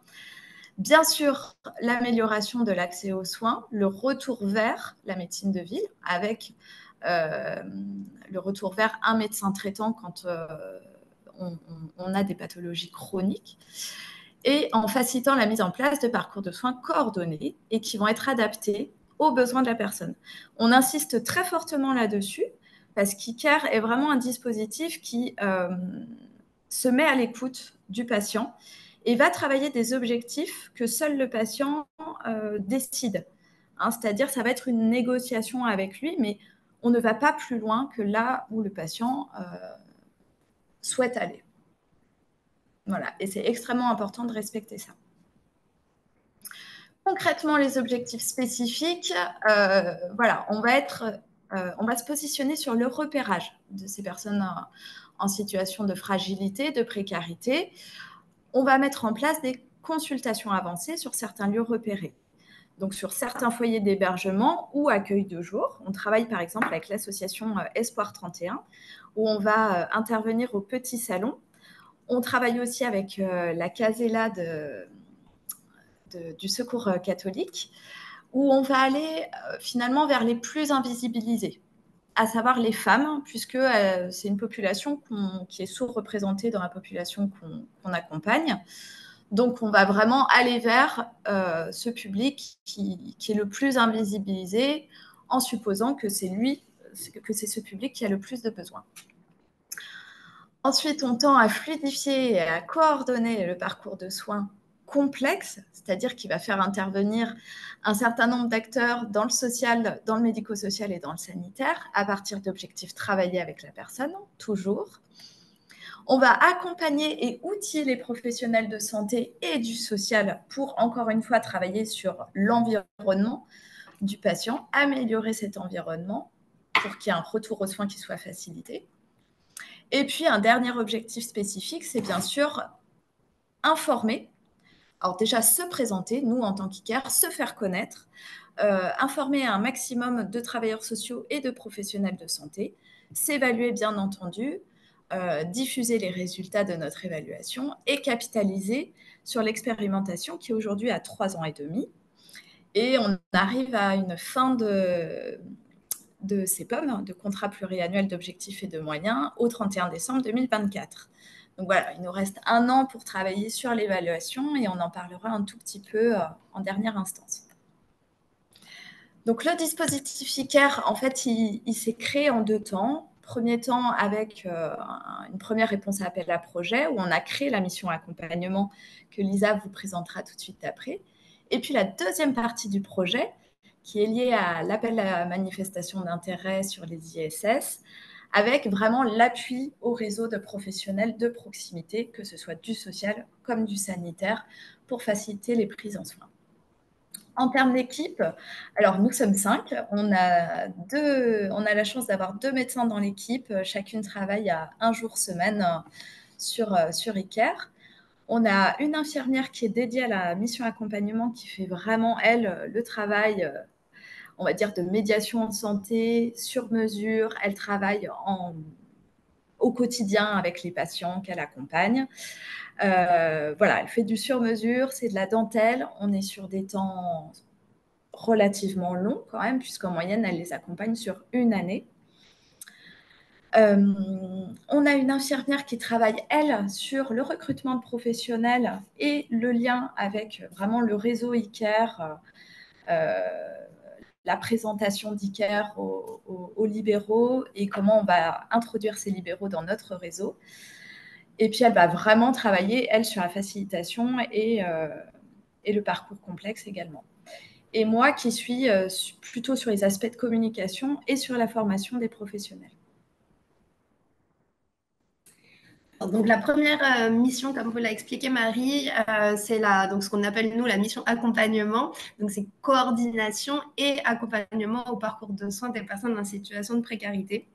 Bien sûr, l'amélioration de l'accès aux soins, le retour vers la médecine de ville, avec le retour vers un médecin traitant quand on a des pathologies chroniques, et en facilitant la mise en place de parcours de soins coordonnés et qui vont être adaptés aux besoins de la personne. On insiste très fortement là-dessus, parce qu'ICARE est vraiment un dispositif qui se met à l'écoute du patient et va travailler des objectifs que seul le patient décide. Hein, c'est-à-dire, ça va être une négociation avec lui, mais on ne va pas plus loin que là où le patient souhaite aller. Voilà, et c'est extrêmement important de respecter ça. Concrètement, les objectifs spécifiques, voilà, on va se positionner sur le repérage de ces personnes en situation de fragilité, de précarité. On va mettre en place des consultations avancées sur certains lieux repérés. Donc, sur certains foyers d'hébergement ou accueil de jour. On travaille par exemple avec l'association Espoir 31, où on va intervenir au petit salon. On travaille aussi avec la Casella du Secours catholique, où on va aller finalement vers les plus invisibilisés, à savoir les femmes, puisque c'est une population qui est sous-représentée dans la population qu'on accompagne. Donc, on va vraiment aller vers ce public qui est le plus invisibilisé, en supposant que c'est ce public qui a le plus de besoins. Ensuite, on tend à fluidifier et à coordonner le parcours de soins complexe, c'est-à-dire qu'il va faire intervenir un certain nombre d'acteurs dans le social, dans le médico-social et dans le sanitaire, à partir d'objectifs travaillés avec la personne, toujours. On va accompagner et outiller les professionnels de santé et du social pour, encore une fois, travailler sur l'environnement du patient, améliorer cet environnement pour qu'il y ait un retour aux soins qui soit facilité. Et puis, un dernier objectif spécifique, c'est bien sûr informer. Alors déjà, se présenter, nous, en tant qu'ICARE, se faire connaître, informer un maximum de travailleurs sociaux et de professionnels de santé, s'évaluer, bien entendu, diffuser les résultats de notre évaluation et capitaliser sur l'expérimentation qui aujourd'hui a 3 ans et demi. Et on arrive à une fin de CPOM, de contrat pluriannuel d'objectifs et de moyens, au 31 décembre 2024. Donc voilà, il nous reste 1 an pour travailler sur l'évaluation et on en parlera un tout petit peu en dernière instance. Donc le dispositif ICARE, en fait, il s'est créé en 2 temps. Premier temps avec une première réponse à appel à projet où on a créé la mission accompagnement que Lisa vous présentera tout de suite après. Et puis la deuxième partie du projet qui est liée à l'appel à manifestation d'intérêt sur les ISS avec vraiment l'appui au réseau de professionnels de proximité, que ce soit du social comme du sanitaire, pour faciliter les prises en soins. En termes d'équipe, alors nous sommes 5. On a la chance d'avoir 2 médecins dans l'équipe. Chacune travaille à 1 jour semaine sur ICARE. On a une infirmière qui est dédiée à la mission accompagnement, qui fait vraiment, elle, le travail, on va dire, de médiation en santé, sur mesure. Elle travaille au quotidien avec les patients qu'elle accompagne. Voilà, elle fait du sur-mesure, c'est de la dentelle. On est sur des temps relativement longs quand même, puisqu'en moyenne, elle les accompagne sur 1 année. On a une infirmière qui travaille, elle, sur le recrutement de professionnels et le lien avec vraiment le réseau ICARE, la présentation d'ICARE aux libéraux et comment on va introduire ces libéraux dans notre réseau. Et puis, elle va vraiment travailler, elle, sur la facilitation et le parcours complexe également. Et moi qui suis plutôt sur les aspects de communication et sur la formation des professionnels. Donc la première mission, comme vous l'a expliqué Marie, c'est donc ce qu'on appelle nous la mission accompagnement. Donc c'est coordination et accompagnement au parcours de soins des personnes en situation de précarité.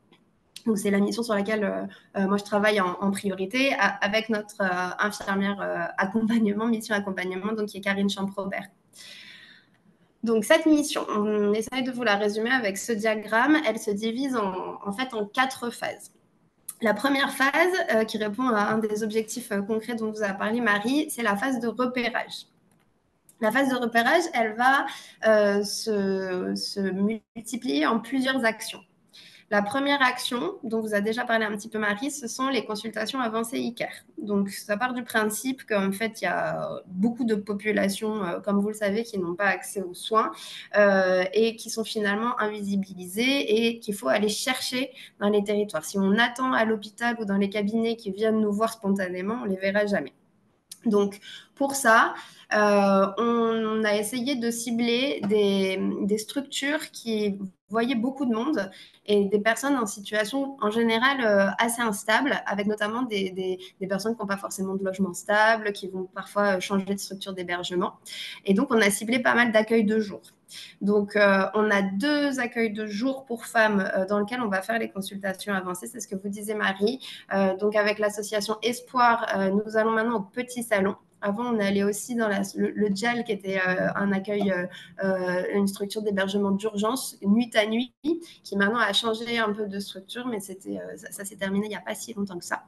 Donc c'est la mission sur laquelle moi je travaille en priorité avec notre infirmière accompagnement, mission accompagnement, donc qui est Karine Champrobert. Donc cette mission, on essaye de vous la résumer avec ce diagramme. Elle se divise en fait en 4 phases. La première phase, qui répond à un des objectifs concrets dont vous a parlé Marie, c'est la phase de repérage. La phase de repérage, elle va se multiplier en plusieurs actions. La première action, dont vous a déjà parlé un petit peu Marie, ce sont les consultations avancées ICARE. Donc, ça part du principe qu'en fait, il y a beaucoup de populations, comme vous le savez, qui n'ont pas accès aux soins et qui sont finalement invisibilisées et qu'il faut aller chercher dans les territoires. Si on attend à l'hôpital ou dans les cabinets qui viennent nous voir spontanément, on ne les verra jamais. Donc, pour ça, on a essayé de cibler des structures qui voyaient beaucoup de monde et des personnes en situation en général assez instable, avec notamment des personnes qui n'ont pas forcément de logement stable, qui vont parfois changer de structure d'hébergement. Et donc, on a ciblé pas mal d'accueils de jour. Donc, on a 2 accueils de jour pour femmes dans lesquels on va faire les consultations avancées. C'est ce que vous disiez, Marie. Donc, avec l'association Espoir, nous allons maintenant au petit salon. Avant, on allait aussi dans le JAL, qui était un accueil, une structure d'hébergement d'urgence, nuit à nuit, qui maintenant a changé un peu de structure, mais ça s'est terminé il n'y a pas si longtemps que ça.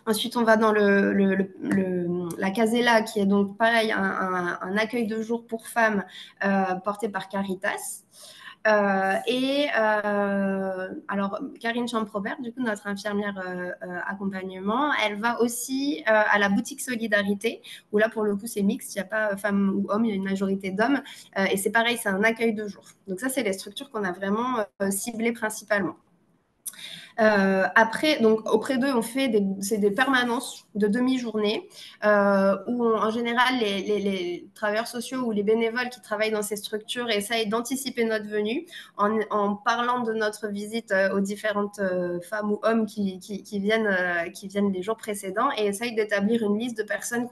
Ensuite, on va dans la Casella, qui est donc pareil, un accueil de jour pour femmes porté par Caritas. Alors, Karine Champrobert, du coup, notre infirmière accompagnement, elle va aussi à la boutique Solidarité, où là, pour le coup, c'est mixte, il n'y a pas femmes ou hommes, il y a une majorité d'hommes. Et c'est pareil, c'est un accueil de jour. Donc ça, c'est les structures qu'on a vraiment ciblées principalement. Après, donc auprès d'eux, on fait des permanences de demi-journée où en général les travailleurs sociaux ou les bénévoles qui travaillent dans ces structures essayent d'anticiper notre venue en parlant de notre visite aux différentes femmes ou hommes qui viennent les jours précédents et essayent d'établir une liste de personnes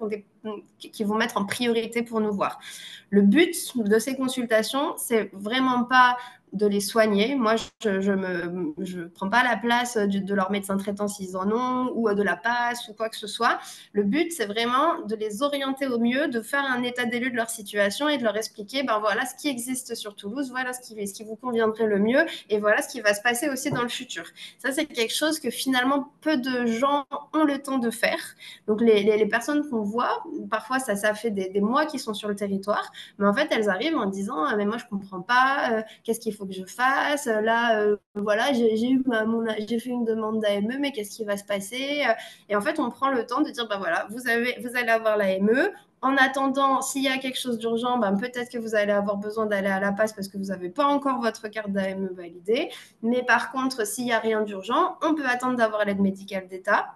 qui vont mettre en priorité pour nous voir. Le but de ces consultations, c'est vraiment pas de les soigner. Moi, je prends pas la place de leur médecin traitant s'ils en ont, ou de la PASS, ou quoi que ce soit. Le but, c'est vraiment de les orienter au mieux, de faire un état des lieux de leur situation et de leur expliquer, ben voilà ce qui existe sur Toulouse, voilà ce qui vous conviendrait le mieux, et voilà ce qui va se passer aussi dans le futur. Ça, c'est quelque chose que finalement, peu de gens ont le temps de faire. Donc, les personnes qu'on voit, parfois, ça fait des mois qu'ils sont sur le territoire, mais en fait, elles arrivent en disant, mais moi, je comprends pas, qu'est-ce qu'il faut que je fasse. Là, voilà, j'ai fait une demande d'AME, mais qu'est-ce qui va se passer? Et en fait, on prend le temps de dire, ben voilà, vous allez avoir l'AME. En attendant, s'il y a quelque chose d'urgent, ben peut-être que vous allez avoir besoin d'aller à la PASS parce que vous n'avez pas encore votre carte d'AME validée. Mais par contre, s'il n'y a rien d'urgent, on peut attendre d'avoir l'aide médicale d'État.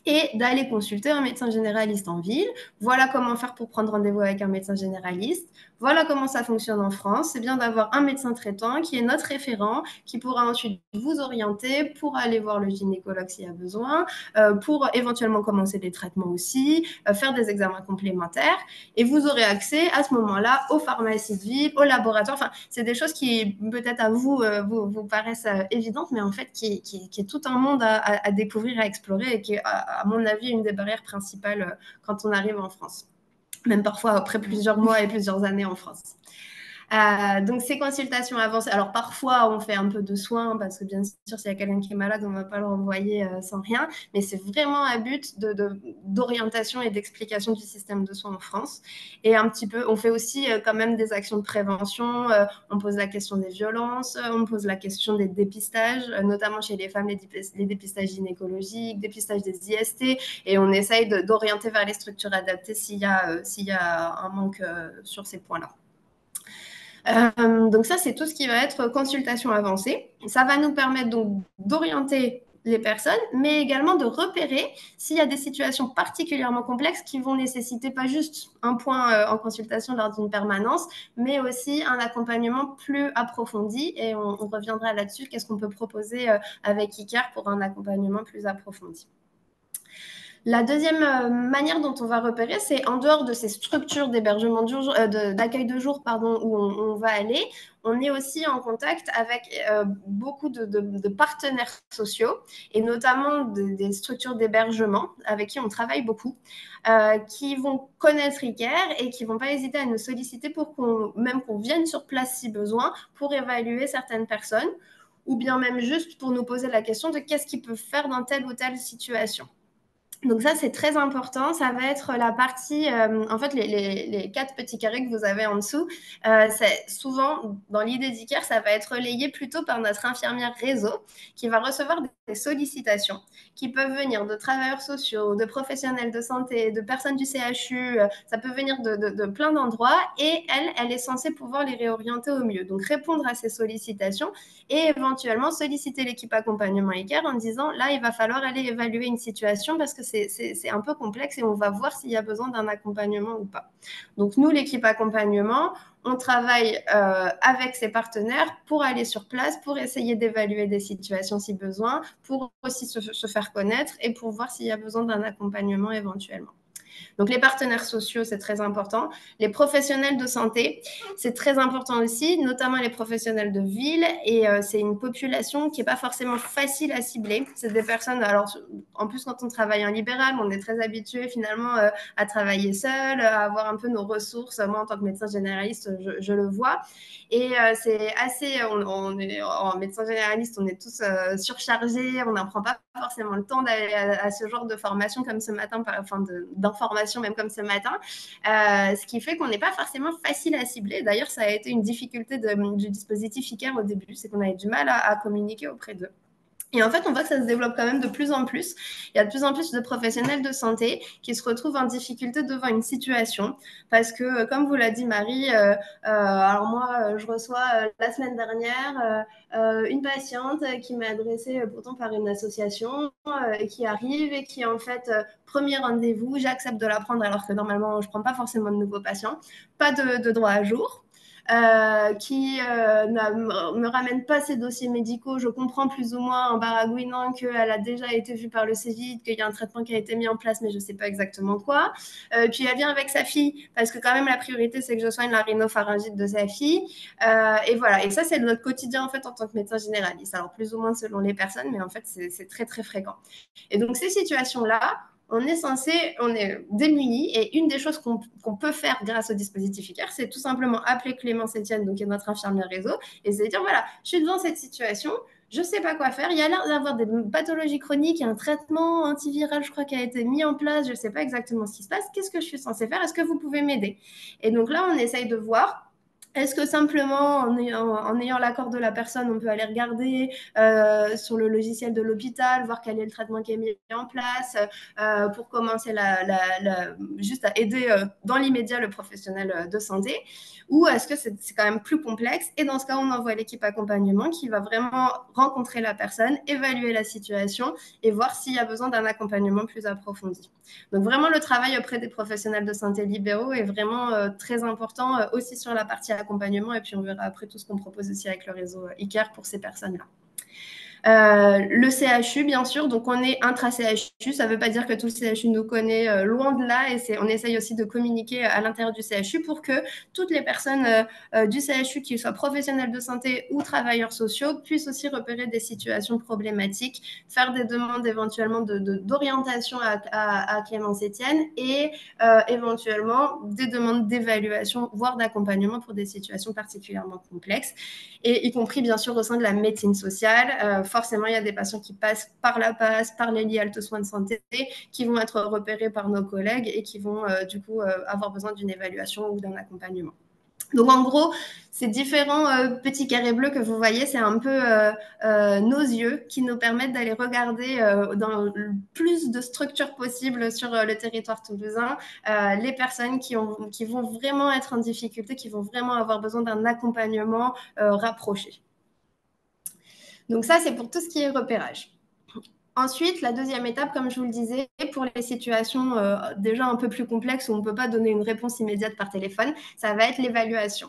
et d'aller consulter un médecin généraliste en ville. Voilà comment faire pour prendre rendez-vous avec un médecin généraliste. Voilà comment ça fonctionne en France. C'est bien d'avoir un médecin traitant qui est notre référent, qui pourra ensuite vous orienter pour aller voir le gynécologue s'il y a besoin, pour éventuellement commencer les traitements aussi, faire des examens complémentaires. Et vous aurez accès à ce moment-là aux pharmacies de ville, aux laboratoires. Enfin, c'est des choses qui peut-être à vous, vous paraissent évidentes, mais en fait qui est tout un monde à découvrir, à explorer et qui est, à mon avis, une des barrières principales quand on arrive en France. Même parfois après plusieurs mois et plusieurs années en France. Donc, ces consultations avancées. Alors, parfois, on fait un peu de soins parce que, bien sûr, s'il y a quelqu'un qui est malade, on ne va pas le renvoyer sans rien. Mais c'est vraiment un but d'orientation et d'explication du système de soins en France. Et un petit peu, on fait aussi quand même des actions de prévention. On pose la question des violences, on pose la question des dépistages, notamment chez les femmes, les dépistages gynécologiques, dépistages des IST. Et on essaye d'orienter vers les structures adaptées s'il y a un manque sur ces points-là. Donc ça, c'est tout ce qui va être consultation avancée. Ça va nous permettre donc d'orienter les personnes, mais également de repérer s'il y a des situations particulièrement complexes qui vont nécessiter pas juste un point en consultation lors d'une permanence, mais aussi un accompagnement plus approfondi. Et on reviendra là-dessus. Qu'est-ce qu'on peut proposer avec ICARE pour un accompagnement plus approfondi? La deuxième manière dont on va repérer, c'est en dehors de ces structures d'hébergement d'accueil de jour où on va aller, on est aussi en contact avec beaucoup de partenaires sociaux et notamment des structures d'hébergement avec qui on travaille beaucoup, qui vont connaître ICARE et qui ne vont pas hésiter à nous solliciter pour qu'on vienne sur place si besoin pour évaluer certaines personnes ou bien même juste pour nous poser la question de qu'est-ce qu'ils peuvent faire dans telle ou telle situation. Donc ça, c'est très important. Ça va être la partie, en fait, les 4 petits carrés que vous avez en dessous, c'est souvent, dans l'idée d'ICARE, ça va être relayé plutôt par notre infirmière réseau qui va recevoir des sollicitations qui peuvent venir de travailleurs sociaux, de professionnels de santé, de personnes du CHU, ça peut venir de plein d'endroits et elle est censée pouvoir les réorienter au mieux. Donc répondre à ces sollicitations et éventuellement solliciter l'équipe accompagnement ICARE en disant là, il va falloir aller évaluer une situation parce que c'est un peu complexe et on va voir s'il y a besoin d'un accompagnement ou pas. Donc nous, l'équipe accompagnement, on travaille avec ses partenaires pour aller sur place, pour essayer d'évaluer des situations si besoin, pour aussi se faire connaître et pour voir s'il y a besoin d'un accompagnement éventuellement. Donc, les partenaires sociaux, c'est très important. Les professionnels de santé, c'est très important aussi, notamment les professionnels de ville. Et c'est une population qui n'est pas forcément facile à cibler. C'est des personnes, alors en plus, quand on travaille en libéral, on est très habitué finalement à travailler seul, à avoir un peu nos ressources. Moi, en tant que médecin généraliste, je le vois. Et c'est assez, en médecin généraliste, on est tous surchargés, on n'en prend pas forcément le temps d'aller à ce genre de formation comme ce matin, d'information même comme ce matin, ce qui fait qu'on n'est pas forcément facile à cibler. D'ailleurs, ça a été une difficulté du dispositif ICARE au début, c'est qu'on avait du mal à communiquer auprès d'eux. Et en fait, on voit que ça se développe quand même de plus en plus. Il y a de plus en plus de professionnels de santé qui se retrouvent en difficulté devant une situation parce que, comme vous l'a dit Marie, alors moi, je reçois la semaine dernière une patiente qui m'est adressée pourtant par une association qui arrive et qui, en fait, premier rendez-vous, j'accepte de la prendre alors que normalement, je ne prends pas forcément de nouveaux patients, pas de droit à jour. Qui ne me ramène pas ses dossiers médicaux. Je comprends plus ou moins en baragouinant qu'elle a déjà été vue par le CEVID, qu'il y a un traitement qui a été mis en place, mais je ne sais pas exactement quoi. Puis elle vient avec sa fille, parce que quand même la priorité, c'est que je soigne la rhinopharyngite de sa fille. Et voilà, et ça, c'est notre quotidien en fait en tant que médecin généraliste. Alors plus ou moins selon les personnes, mais en fait, c'est très, très fréquent. Et donc ces situations-là, on est démunis et une des choses qu'on peut faire grâce au dispositif ICARE, c'est tout simplement appeler Clémence Etienne, donc qui est notre infirmière réseau, et se dire voilà, je suis devant cette situation, je ne sais pas quoi faire, il y a l'air d'avoir des pathologies chroniques, il y a un traitement antiviral, je crois, qui a été mis en place, je ne sais pas exactement ce qui se passe, qu'est-ce que je suis censée faire, est-ce que vous pouvez m'aider? Et donc là, on essaye de voir Est-ce que simplement, en ayant l'accord de la personne, on peut aller regarder sur le logiciel de l'hôpital, voir quel est le traitement qui est mis en place pour commencer juste à aider dans l'immédiat le professionnel de santé? Ou est-ce que c'est quand même plus complexe? Et dans ce cas, on envoie l'équipe accompagnement qui va vraiment rencontrer la personne, évaluer la situation et voir s'il y a besoin d'un accompagnement plus approfondi. Donc vraiment, le travail auprès des professionnels de santé libéraux est vraiment très important aussi sur la partie accompagnement. Et puis, on verra après tout ce qu'on propose aussi avec le réseau ICARE pour ces personnes-là. Le CHU, bien sûr, donc on est intra-CHU, ça ne veut pas dire que tout le CHU nous connaît, loin de là, et on essaye aussi de communiquer à l'intérieur du CHU pour que toutes les personnes du CHU, qu'ils soient professionnels de santé ou travailleurs sociaux, puissent aussi repérer des situations problématiques, faire des demandes éventuellement d'orientation à Clémence Etienne et éventuellement des demandes d'évaluation, voire d'accompagnement pour des situations particulièrement complexes, et y compris bien sûr au sein de la médecine sociale. Forcément, il y a des patients qui passent par la PAS, par les LIALT soins de santé, qui vont être repérés par nos collègues et qui vont du coup avoir besoin d'une évaluation ou d'un accompagnement. Donc, en gros, ces différents petits carrés bleus que vous voyez, c'est un peu nos yeux qui nous permettent d'aller regarder dans le plus de structures possibles sur le territoire toulousain les personnes qui vont vraiment être en difficulté, qui vont vraiment avoir besoin d'un accompagnement rapproché. Donc ça, c'est pour tout ce qui est repérage. Ensuite, la deuxième étape, comme je vous le disais, pour les situations déjà un peu plus complexes où on ne peut pas donner une réponse immédiate par téléphone, ça va être l'évaluation.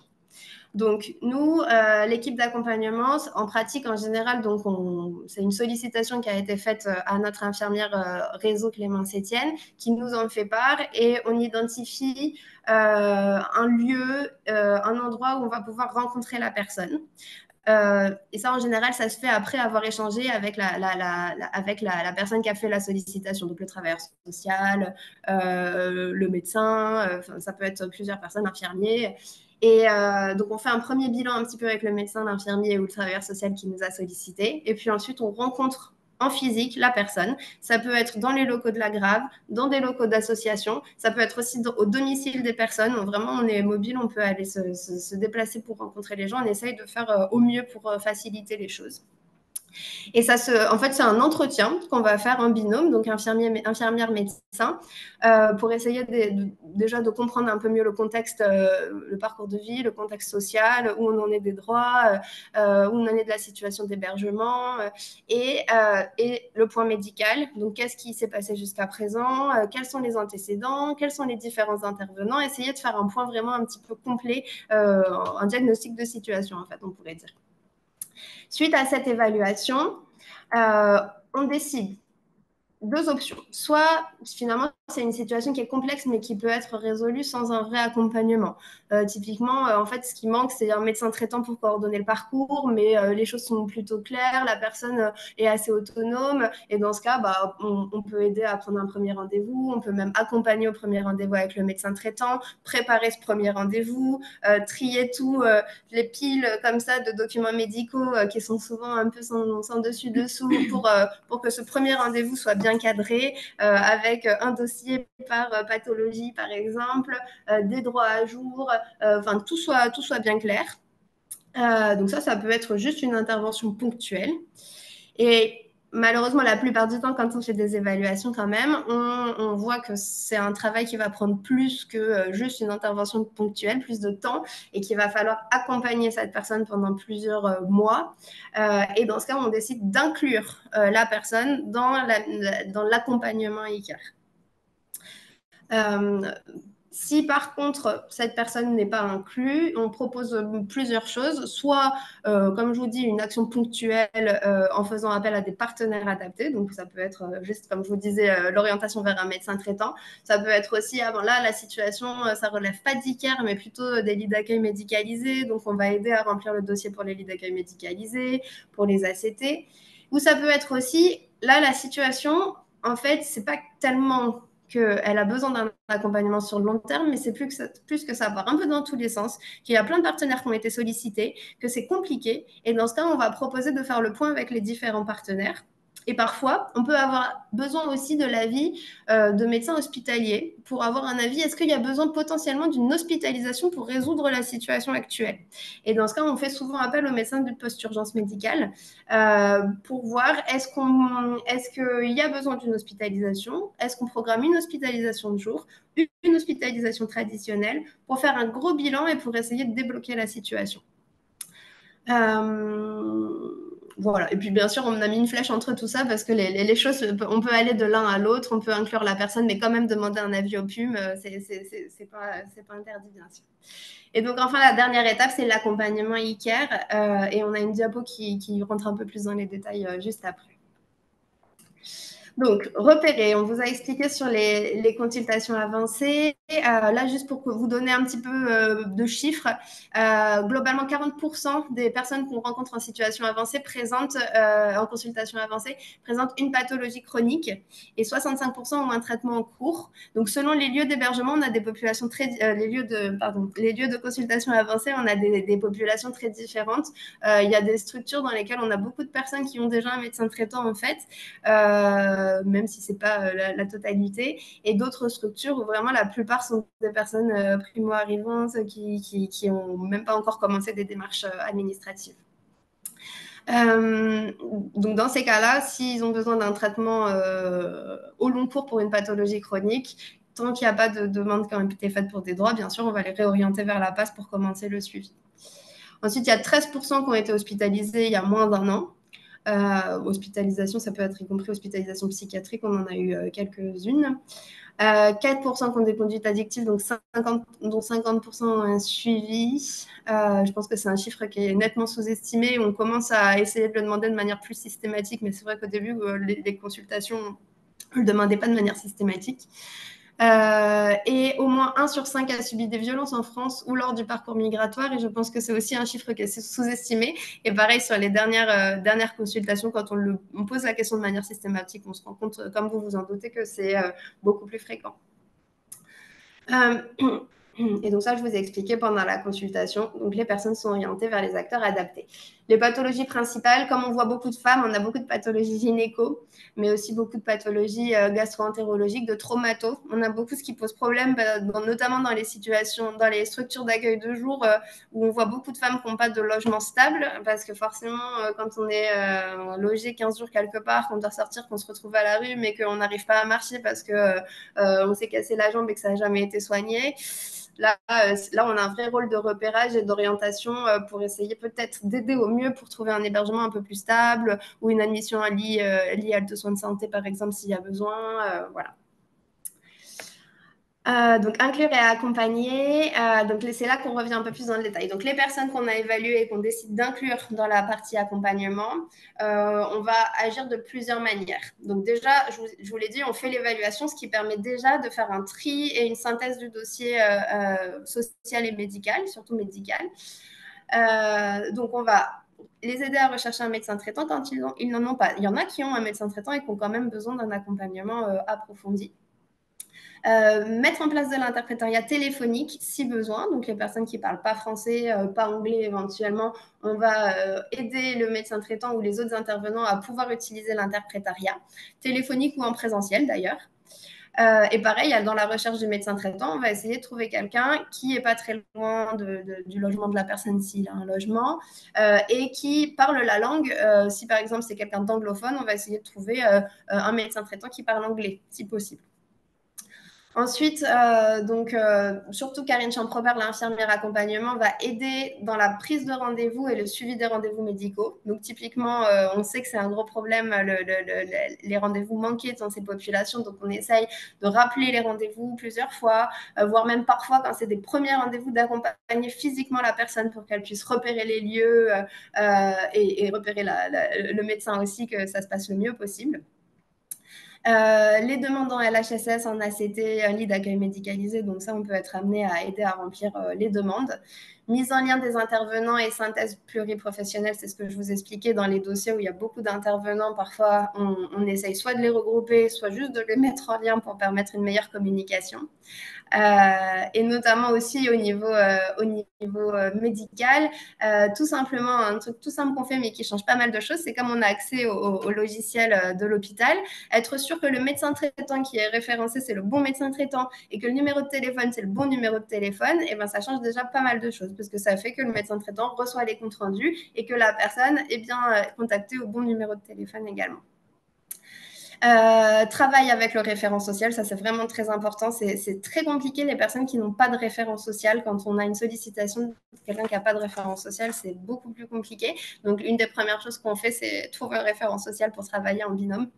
Donc, nous, l'équipe d'accompagnement, en pratique, en général, c'est une sollicitation qui a été faite à notre infirmière réseau Clémence Etienne, qui nous en fait part, et on identifie un lieu, un endroit où on va pouvoir rencontrer la personne. Et ça, en général, ça se fait après avoir échangé avec la personne qui a fait la sollicitation, donc le travailleur social, le médecin, ça peut être plusieurs personnes, infirmiers. Et donc, on fait un premier bilan un petit peu avec le médecin, l'infirmier ou le travailleur social qui nous a sollicité. Et puis ensuite, on rencontre en physique la personne. Ça peut être dans les locaux de la Grave, dans des locaux d'association. Ça peut être aussi au domicile des personnes. Vraiment, on est mobile, on peut aller se déplacer pour rencontrer les gens. On essaye de faire au mieux pour faciliter les choses. Et en fait, c'est un entretien qu'on va faire en binôme, donc infirmière-médecin, pour essayer déjà de comprendre un peu mieux le contexte, le parcours de vie, le contexte social, où on en est des droits, où on en est de la situation d'hébergement, et le point médical. Donc, qu'est-ce qui s'est passé jusqu'à présent, quels sont les antécédents, quels sont les différents intervenants, essayer de faire un point vraiment un petit peu complet, un diagnostic de situation, en fait, on pourrait dire. Suite à cette évaluation, on décide deux options. Soit, finalement, c'est une situation qui est complexe, mais qui peut être résolue sans un vrai accompagnement. Typiquement, en fait, ce qui manque, c'est un médecin traitant pour coordonner le parcours, mais les choses sont plutôt claires, la personne est assez autonome, et dans ce cas, on peut aider à prendre un premier rendez-vous, on peut même accompagner au premier rendez-vous avec le médecin traitant, préparer ce premier rendez-vous, trier tout, les piles comme ça de documents médicaux qui sont souvent un peu sans dessus-dessous pour que ce premier rendez-vous soit bien cadré, avec un dossier par pathologie, par exemple, des droits à jour, tout soit bien clair. Donc ça peut être juste une intervention ponctuelle. Et malheureusement, la plupart du temps, quand on fait des évaluations quand même, on voit que c'est un travail qui va prendre plus que juste une intervention ponctuelle, plus de temps, et qu'il va falloir accompagner cette personne pendant plusieurs mois. Et dans ce cas, on décide d'inclure la personne dans l'accompagnement ICARE. Si par contre, cette personne n'est pas inclue, on propose plusieurs choses, soit, comme je vous dis, une action ponctuelle en faisant appel à des partenaires adaptés. Donc, ça peut être juste, comme je vous disais, l'orientation vers un médecin traitant. Ça peut être aussi, là, la situation, ça ne relève pas d'ICARE, mais plutôt des lits d'accueil médicalisés. Donc, on va aider à remplir le dossier pour les lits d'accueil médicalisés, pour les ACT. Ou ça peut être aussi, là, la situation, en fait, ce n'est pas tellement qu'elle a besoin d'un accompagnement sur le long terme, mais c'est plus que ça part un peu dans tous les sens, qu'il y a plein de partenaires qui ont été sollicités, que c'est compliqué. Et dans ce cas, on va proposer de faire le point avec les différents partenaires Et parfois, on peut avoir besoin aussi de l'avis de médecins hospitaliers pour avoir un avis. Est-ce qu'il y a besoin potentiellement d'une hospitalisation pour résoudre la situation actuelle? Et dans ce cas, on fait souvent appel aux médecins de post-urgence médicale pour voir est-ce qu'il y a besoin d'une hospitalisation? Est-ce qu'on programme une hospitalisation de jour, une hospitalisation traditionnelle pour faire un gros bilan et pour essayer de débloquer la situation? Voilà. Et puis, bien sûr, on a mis une flèche entre tout ça parce que les choses, on peut aller de l'un à l'autre, on peut inclure la personne, mais quand même demander un avis au PUM, c'est pas interdit, bien sûr. Et donc, enfin, la dernière étape, c'est l'accompagnement e-care. Et on a une diapo qui rentre un peu plus dans les détails juste après. Donc, repérer, on vous a expliqué sur les consultations avancées. Là, juste pour vous donner un petit peu de chiffres, globalement, 40% des personnes qu'on rencontre en situation avancée en consultation avancée présentent une pathologie chronique et 65% ont un traitement en cours. Donc, selon les lieux d'hébergement, on a des populations les lieux de consultation avancée, on a des populations très différentes. Il y a des structures dans lesquelles on a beaucoup de personnes qui ont déjà un médecin traitant, en fait. Même si ce n'est pas la totalité, et d'autres structures où vraiment la plupart sont des personnes primo-arrivantes qui n'ont même pas encore commencé des démarches administratives. Donc dans ces cas-là, s'ils ont besoin d'un traitement au long cours pour une pathologie chronique, tant qu'il n'y a pas de demande qui a été faite pour des droits, bien sûr, on va les réorienter vers la PAS pour commencer le suivi. Ensuite, il y a 13% qui ont été hospitalisés il y a moins d'un an. Hospitalisation, ça peut être y compris hospitalisation psychiatrique, on en a eu quelques-unes. 4% qui ont des conduites addictives, dont 50% ont un suivi. Je pense que c'est un chiffre qui est nettement sous-estimé. On commence à essayer de le demander de manière plus systématique, mais c'est vrai qu'au début, les consultations ne le demandaient pas de manière systématique. Et au moins 1 sur 5 a subi des violences en France ou lors du parcours migratoire, et je pense que c'est aussi un chiffre qui est sous-estimé. Et pareil, sur les dernières consultations, quand on pose la question de manière systématique, on se rend compte, comme vous vous en doutez, que c'est beaucoup plus fréquent. Et donc ça, je vous ai expliqué pendant la consultation. Donc les personnes sont orientées vers les acteurs adaptés. Les pathologies principales, comme on voit beaucoup de femmes, on a beaucoup de pathologies gynéco, mais aussi beaucoup de pathologies gastro-entérologiques, de traumato. On a beaucoup ce qui pose problème, notamment dans les structures d'accueil de jour, où on voit beaucoup de femmes qui n'ont pas de logement stable, parce que forcément, quand on est logé 15 jours quelque part, qu'on doit sortir, qu'on se retrouve à la rue, mais qu'on n'arrive pas à marcher parce qu'on s'est cassé la jambe et que ça n'a jamais été soigné. Là, on a un vrai rôle de repérage et d'orientation pour essayer peut-être d'aider au mieux pour trouver un hébergement un peu plus stable ou une admission à l'IALT soins de santé, par exemple, s'il y a besoin. Voilà. Donc, inclure et accompagner. Donc, c'est là qu'on revient un peu plus dans le détail. Donc, les personnes qu'on a évaluées et qu'on décide d'inclure dans la partie accompagnement, on va agir de plusieurs manières. Donc, déjà, je vous l'ai dit, on fait l'évaluation, ce qui permet déjà de faire un tri et une synthèse du dossier social et médical, surtout médical. Donc, on va les aider à rechercher un médecin traitant quand ils n'en ont pas. Il y en a qui ont un médecin traitant et qui ont quand même besoin d'un accompagnement approfondi. Mettre en place de l'interprétariat téléphonique si besoin. Donc, les personnes qui ne parlent pas français, pas anglais éventuellement, on va aider le médecin traitant ou les autres intervenants à pouvoir utiliser l'interprétariat téléphonique ou en présentiel d'ailleurs. Et pareil, dans la recherche du médecin traitant, on va essayer de trouver quelqu'un qui n'est pas très loin du logement de la personne s'il a un logement et qui parle la langue. Si par exemple c'est quelqu'un d'anglophone, on va essayer de trouver un médecin traitant qui parle anglais, si possible. Ensuite, surtout Karine Champrobert, l'infirmière accompagnement, va aider dans la prise de rendez-vous et le suivi des rendez-vous médicaux. Donc, typiquement, on sait que c'est un gros problème, les rendez-vous manqués dans ces populations. Donc, on essaye de rappeler les rendez-vous plusieurs fois, voire même parfois, quand c'est des premiers rendez-vous, d'accompagner physiquement la personne pour qu'elle puisse repérer les lieux et repérer le médecin aussi, que ça se passe le mieux possible. Les demandes en LHSS, en ACT, un lit d'accueil médicalisé, donc ça, on peut être amené à aider à remplir les demandes. Mise en lien des intervenants et synthèse pluriprofessionnelle, c'est ce que je vous expliquais dans les dossiers où il y a beaucoup d'intervenants. Parfois, on essaye soit de les regrouper, soit juste de les mettre en lien pour permettre une meilleure communication. Et notamment aussi au niveau médical. Tout simplement, un truc tout simple qu'on fait mais qui change pas mal de choses, c'est comme on a accès au logiciel de l'hôpital, être sûr que le médecin traitant qui est référencé, c'est le bon médecin traitant et que le numéro de téléphone, c'est le bon numéro de téléphone, et ben ça change déjà pas mal de choses parce que ça fait que le médecin traitant reçoit les comptes rendus et que la personne est bien contactée au bon numéro de téléphone également. Travail avec le référent social, ça c'est vraiment très important. C'est très compliqué les personnes qui n'ont pas de référent social. Quand on a une sollicitation de quelqu'un qui n'a pas de référent social, c'est beaucoup plus compliqué. Donc une des premières choses qu'on fait, c'est trouver un référent social pour travailler en binôme.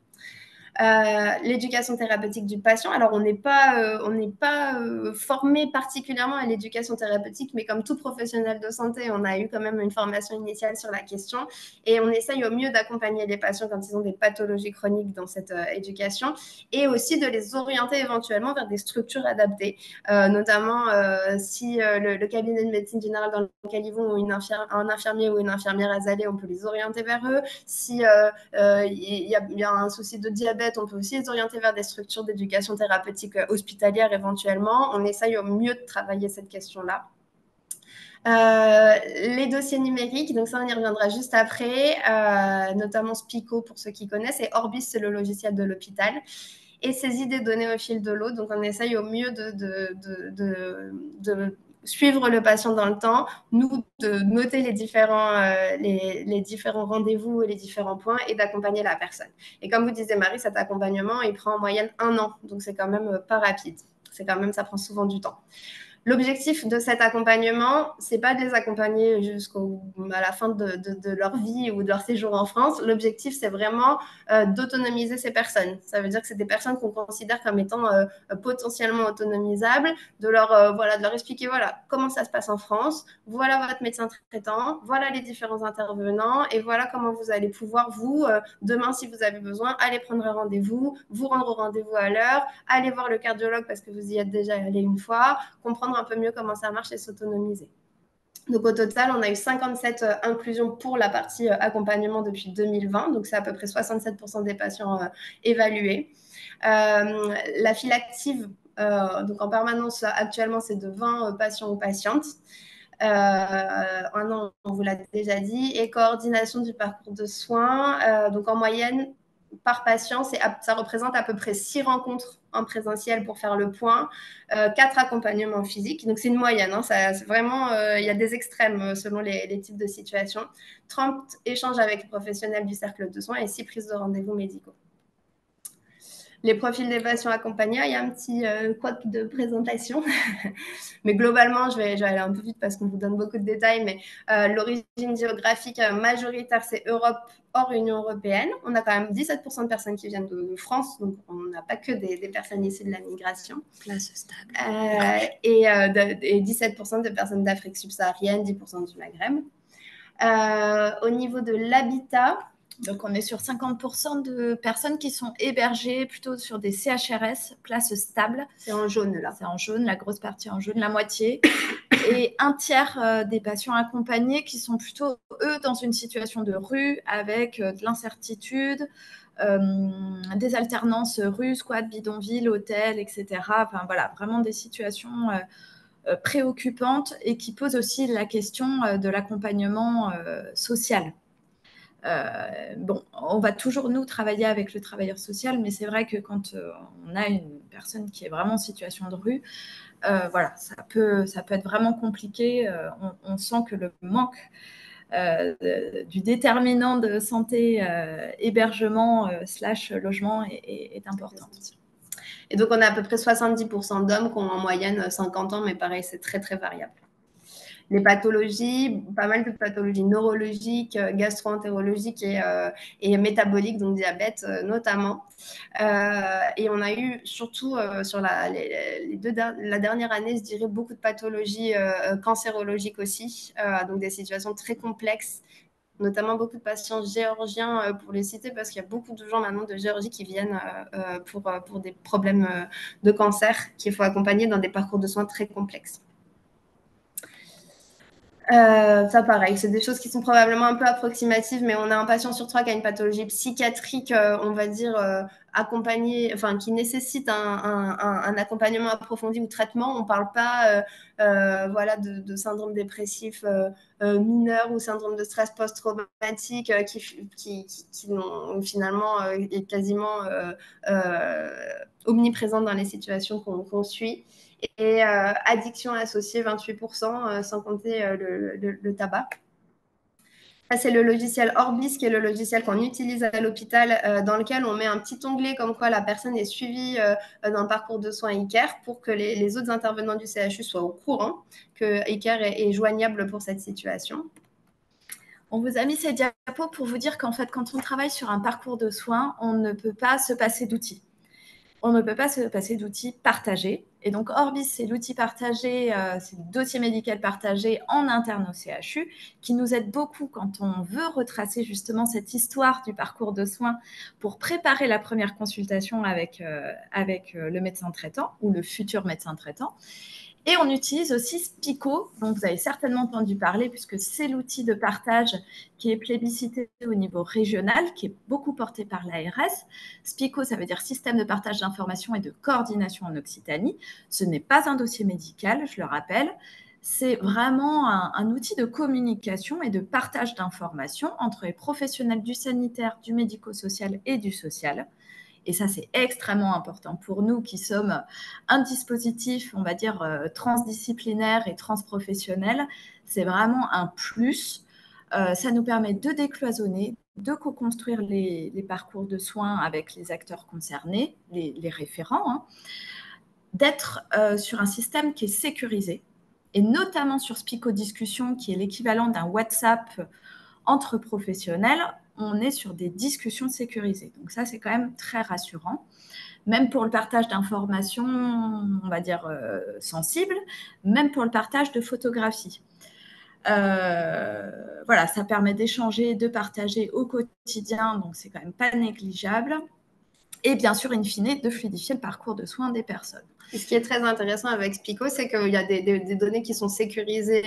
L'éducation thérapeutique du patient. Alors, on n'est pas formé particulièrement à l'éducation thérapeutique, mais comme tout professionnel de santé, on a eu quand même une formation initiale sur la question et on essaye au mieux d'accompagner les patients quand ils ont des pathologies chroniques dans cette éducation et aussi de les orienter éventuellement vers des structures adaptées, notamment si le cabinet de médecine générale dans lequel ils vont ou un infirmier ou une infirmière azalée, on peut les orienter vers eux. Si il y a un souci de diabète, on peut aussi les orienter vers des structures d'éducation thérapeutique hospitalière éventuellement. On essaye au mieux de travailler cette question-là. Les dossiers numériques, donc ça on y reviendra juste après, notamment Spico pour ceux qui connaissent, et Orbis c'est le logiciel de l'hôpital, et saisie des données au fil de l'eau. Donc on essaye au mieux de suivre le patient dans le temps, nous de noter les différents rendez-vous et les différents points et d'accompagner la personne. Et comme vous disiez Marie, cet accompagnement il prend en moyenne 1 an, donc c'est quand même pas rapide. Ça prend souvent du temps. L'objectif de cet accompagnement, c'est pas de les accompagner jusqu'à la fin de leur vie ou de leur séjour en France. L'objectif, c'est vraiment d'autonomiser ces personnes. Ça veut dire que c'est des personnes qu'on considère comme étant potentiellement autonomisables, de leur expliquer comment ça se passe en France, voilà votre médecin traitant, voilà les différents intervenants et voilà comment vous allez pouvoir, vous, demain, si vous avez besoin, aller prendre un rendez-vous, vous rendre au rendez-vous à l'heure, aller voir le cardiologue parce que vous y êtes déjà allé une fois, comprendre un peu mieux comment ça marche et s'autonomiser. Donc au total, on a eu 57 inclusions pour la partie accompagnement depuis 2020, donc c'est à peu près 67% des patients évalués. La file active, donc en permanence actuellement, c'est de 20 patients ou patientes. Un an, on vous l'a déjà dit, et coordination du parcours de soins. Donc en moyenne, par patient, ça représente à peu près 6 rencontres en présentiel pour faire le point, 4 accompagnements physiques. Donc c'est une moyenne, hein, c'est vraiment, il y a des extrêmes selon les types de situations. 30 échanges avec les professionnels du cercle de soins et 6 prises de rendez-vous médicaux. Les profils des patients accompagnés, il y a un petit quote de présentation. Mais globalement, je vais aller un peu vite parce qu'on vous donne beaucoup de détails, mais l'origine géographique majoritaire, c'est Europe hors Union européenne. On a quand même 17% de personnes qui viennent de France, donc on n'a pas que des personnes issues de la migration. Place stable. Et 17% de personnes d'Afrique subsaharienne, 10% du Maghreb. Au niveau de l'habitat, donc, on est sur 50% de personnes qui sont hébergées plutôt sur des CHRS, places stables. C'est en jaune, là. C'est en jaune, la grosse partie en jaune, la moitié. Et un tiers des patients accompagnés qui sont plutôt, eux, dans une situation de rue avec de l'incertitude, des alternances rue, squat, bidonville, hôtel, etc. Enfin, voilà, vraiment des situations préoccupantes et qui posent aussi la question de l'accompagnement social. Bon, on va toujours, nous, travailler avec le travailleur social, mais c'est vrai que quand on a une personne qui est vraiment en situation de rue, voilà, ça peut être vraiment compliqué. On sent que le manque du déterminant de santé, hébergement / logement est important. Et donc, on a à peu près 70% d'hommes qui ont en moyenne 50 ans, mais pareil, c'est très, très variable. Les pathologies, pas mal de pathologies neurologiques, gastro-entérologiques et métaboliques, donc diabète notamment. Et on a eu surtout sur la dernière année, je dirais, beaucoup de pathologies cancérologiques aussi, donc des situations très complexes notamment beaucoup de patients géorgiens pour les citer, parce qu'il y a beaucoup de gens maintenant de Géorgie qui viennent pour des problèmes de cancer qu'il faut accompagner dans des parcours de soins très complexes. Ça, pareil, c'est des choses qui sont probablement un peu approximatives, mais on a un patient sur 3 qui a une pathologie psychiatrique, on va dire, accompagnée, enfin, qui nécessite un accompagnement approfondi ou traitement. On ne parle pas voilà, de syndrome dépressif mineur ou syndrome de stress post-traumatique qui finalement est quasiment omniprésent dans les situations qu'on suit. Et addiction associée 28%, sans compter le tabac. Ça, c'est le logiciel Orbis, qui est le logiciel qu'on utilise à l'hôpital, dans lequel on met un petit onglet comme quoi la personne est suivie d'un parcours de soins ICARE pour que les autres intervenants du CHU soient au courant que ICARE est joignable pour cette situation. On vous a mis ces diapos pour vous dire qu'en fait, quand on travaille sur un parcours de soins, on ne peut pas se passer d'outils. On ne peut pas se passer d'outils partagés. Et donc, Orbis, c'est l'outil partagé, c'est le dossier médical partagé en interne au CHU, qui nous aide beaucoup quand on veut retracer justement cette histoire du parcours de soins pour préparer la première consultation avec le médecin traitant ou le futur médecin traitant. Et on utilise aussi Spico, dont vous avez certainement entendu parler, puisque c'est l'outil de partage qui est plébiscité au niveau régional, qui est beaucoup porté par l'ARS. Spico, ça veut dire système de partage d'informations et de coordination en Occitanie. Ce n'est pas un dossier médical, je le rappelle. C'est vraiment un outil de communication et de partage d'informations entre les professionnels du sanitaire, du médico-social et du social. Et ça, c'est extrêmement important pour nous qui sommes un dispositif, on va dire, transdisciplinaire et transprofessionnel. C'est vraiment un plus. Ça nous permet de décloisonner, de co-construire les parcours de soins avec les acteurs concernés, les référents, hein, d'être sur un système qui est sécurisé, et notamment sur Spico Discussion, qui est l'équivalent d'un WhatsApp entre professionnels. On est sur des discussions sécurisées. Donc ça, c'est quand même très rassurant. Même pour le partage d'informations, on va dire sensibles, même pour le partage de photographies. Voilà, ça permet d'échanger, de partager au quotidien, donc c'est quand même pas négligeable. Et bien sûr, in fine, de fluidifier le parcours de soins des personnes. Et ce qui est très intéressant avec Spico, c'est qu'il y a des données qui sont sécurisées,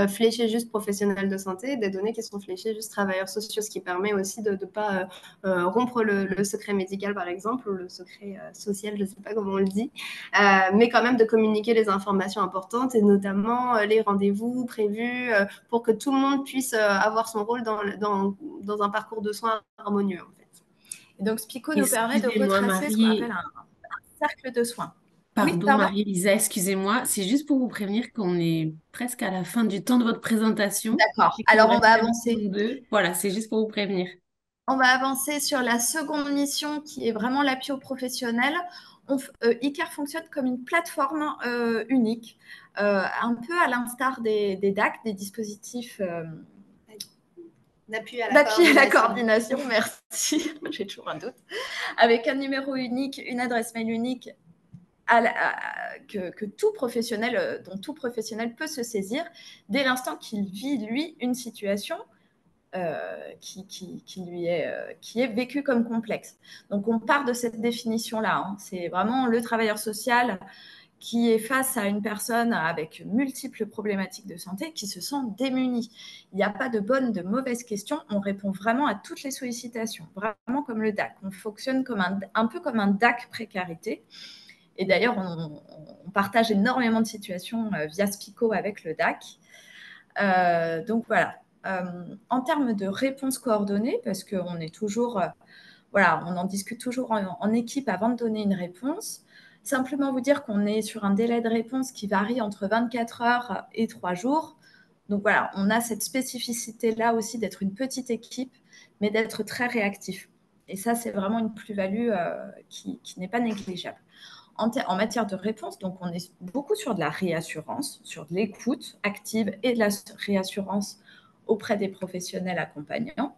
fléchées juste professionnels de santé, et des données qui sont fléchées juste travailleurs sociaux, ce qui permet aussi de ne pas rompre le secret médical, par exemple, ou le secret social, je ne sais pas comment on le dit, mais quand même de communiquer les informations importantes, et notamment les rendez-vous prévus pour que tout le monde puisse avoir son rôle dans un parcours de soins harmonieux, en fait. Et donc, Spico nous permet de retracer ce qu'on appelle un cercle de soins. Pardon, oui, Marie-Elisa, excusez-moi. C'est juste pour vous prévenir qu'on est presque à la fin du temps de votre présentation. D'accord. Alors, on va avancer. Voilà, c'est juste pour vous prévenir. On va avancer sur la seconde mission qui est vraiment l'appui aux professionnels. ICARE fonctionne comme une plateforme unique, un peu à l'instar des DAC, des dispositifs d'appui à la coordination. Merci, j'ai toujours un doute. Avec un numéro unique, une adresse mail unique, que tout professionnel, dont tout professionnel peut se saisir dès l'instant qu'il vit, lui, une situation qui est vécue comme complexe. Donc, on part de cette définition-là. Hein. C'est vraiment le travailleur social qui est face à une personne avec multiples problématiques de santé qui se sent démunie. Il n'y a pas de bonnes, de mauvaises questions. On répond vraiment à toutes les sollicitations, vraiment comme le DAC. On fonctionne comme un peu comme un DAC précarité. Et d'ailleurs, on partage énormément de situations via Spico avec le DAC. Donc voilà. En termes de réponses coordonnées, parce qu'on est toujours, voilà, on en discute toujours en équipe avant de donner une réponse. Simplement vous dire qu'on est sur un délai de réponse qui varie entre 24 heures et 3 jours. Donc voilà, on a cette spécificité-là aussi d'être une petite équipe, mais d'être très réactif. Et ça, c'est vraiment une plus-value qui n'est pas négligeable. En matière de réponse, donc on est beaucoup sur de la réassurance, sur de l'écoute active et de la réassurance auprès des professionnels accompagnants.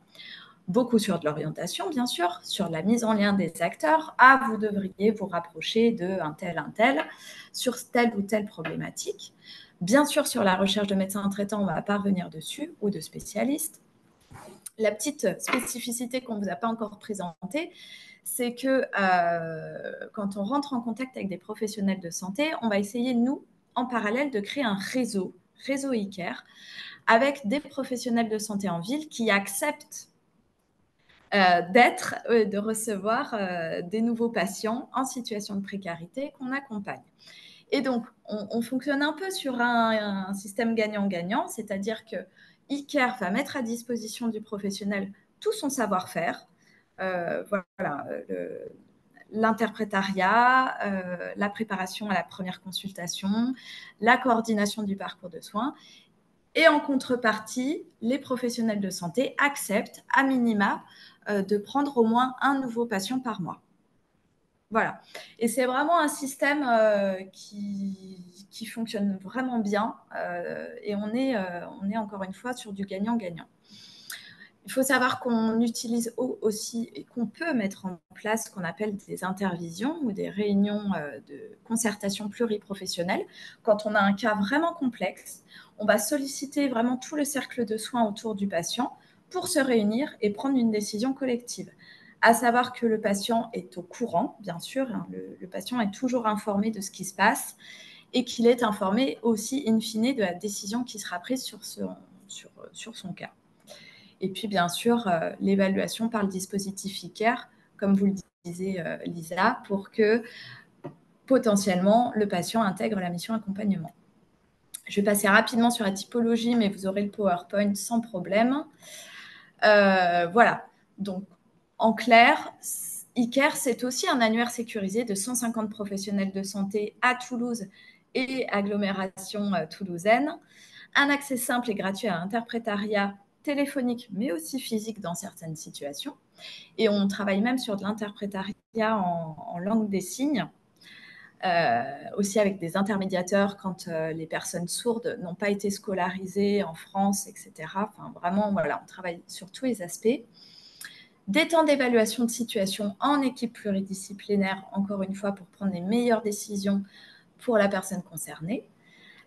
Beaucoup sur de l'orientation, bien sûr, sur la mise en lien des acteurs. Ah, vous devriez vous rapprocher d'un tel, sur telle ou telle problématique. Bien sûr, sur la recherche de médecins traitants, on ne va pas revenir dessus, ou de spécialistes. La petite spécificité qu'on ne vous a pas encore présentée, c'est que quand on rentre en contact avec des professionnels de santé, on va essayer, nous, en parallèle, de créer un réseau e-care, avec des professionnels de santé en ville qui acceptent de recevoir des nouveaux patients en situation de précarité qu'on accompagne. Et donc, on fonctionne un peu sur un système gagnant-gagnant, c'est-à-dire que e-care va mettre à disposition du professionnel tout son savoir-faire, l'interprétariat, la préparation à la première consultation, la coordination du parcours de soins. Et en contrepartie, les professionnels de santé acceptent à minima de prendre au moins un nouveau patient par mois. Voilà. Et c'est vraiment un système qui fonctionne vraiment bien et on est encore une fois sur du gagnant-gagnant. Il faut savoir qu'on utilise aussi et qu'on peut mettre en place ce qu'on appelle des intervisions ou des réunions de concertation pluriprofessionnelle. Quand on a un cas vraiment complexe, on va solliciter vraiment tout le cercle de soins autour du patient pour se réunir et prendre une décision collective. À savoir que le patient est au courant, bien sûr, hein, le patient est toujours informé de ce qui se passe et qu'il est informé aussi, in fine, de la décision qui sera prise sur son cas. Et puis, bien sûr, l'évaluation par le dispositif e-care, comme vous le disiez, Lisa, pour que potentiellement le patient intègre la mission accompagnement. Je vais passer rapidement sur la typologie, mais vous aurez le PowerPoint sans problème. Voilà. Donc, en clair, e-care, c'est aussi un annuaire sécurisé de 150 professionnels de santé à Toulouse et agglomération toulousaine. Un accès simple et gratuit à l'interprétariat téléphonique, mais aussi physique dans certaines situations. Et on travaille même sur de l'interprétariat en langue des signes, aussi avec des intermédiateurs quand les personnes sourdes n'ont pas été scolarisées en France, etc. Enfin, vraiment, voilà, on travaille sur tous les aspects. Des temps d'évaluation de situation en équipe pluridisciplinaire, encore une fois, pour prendre les meilleures décisions pour la personne concernée.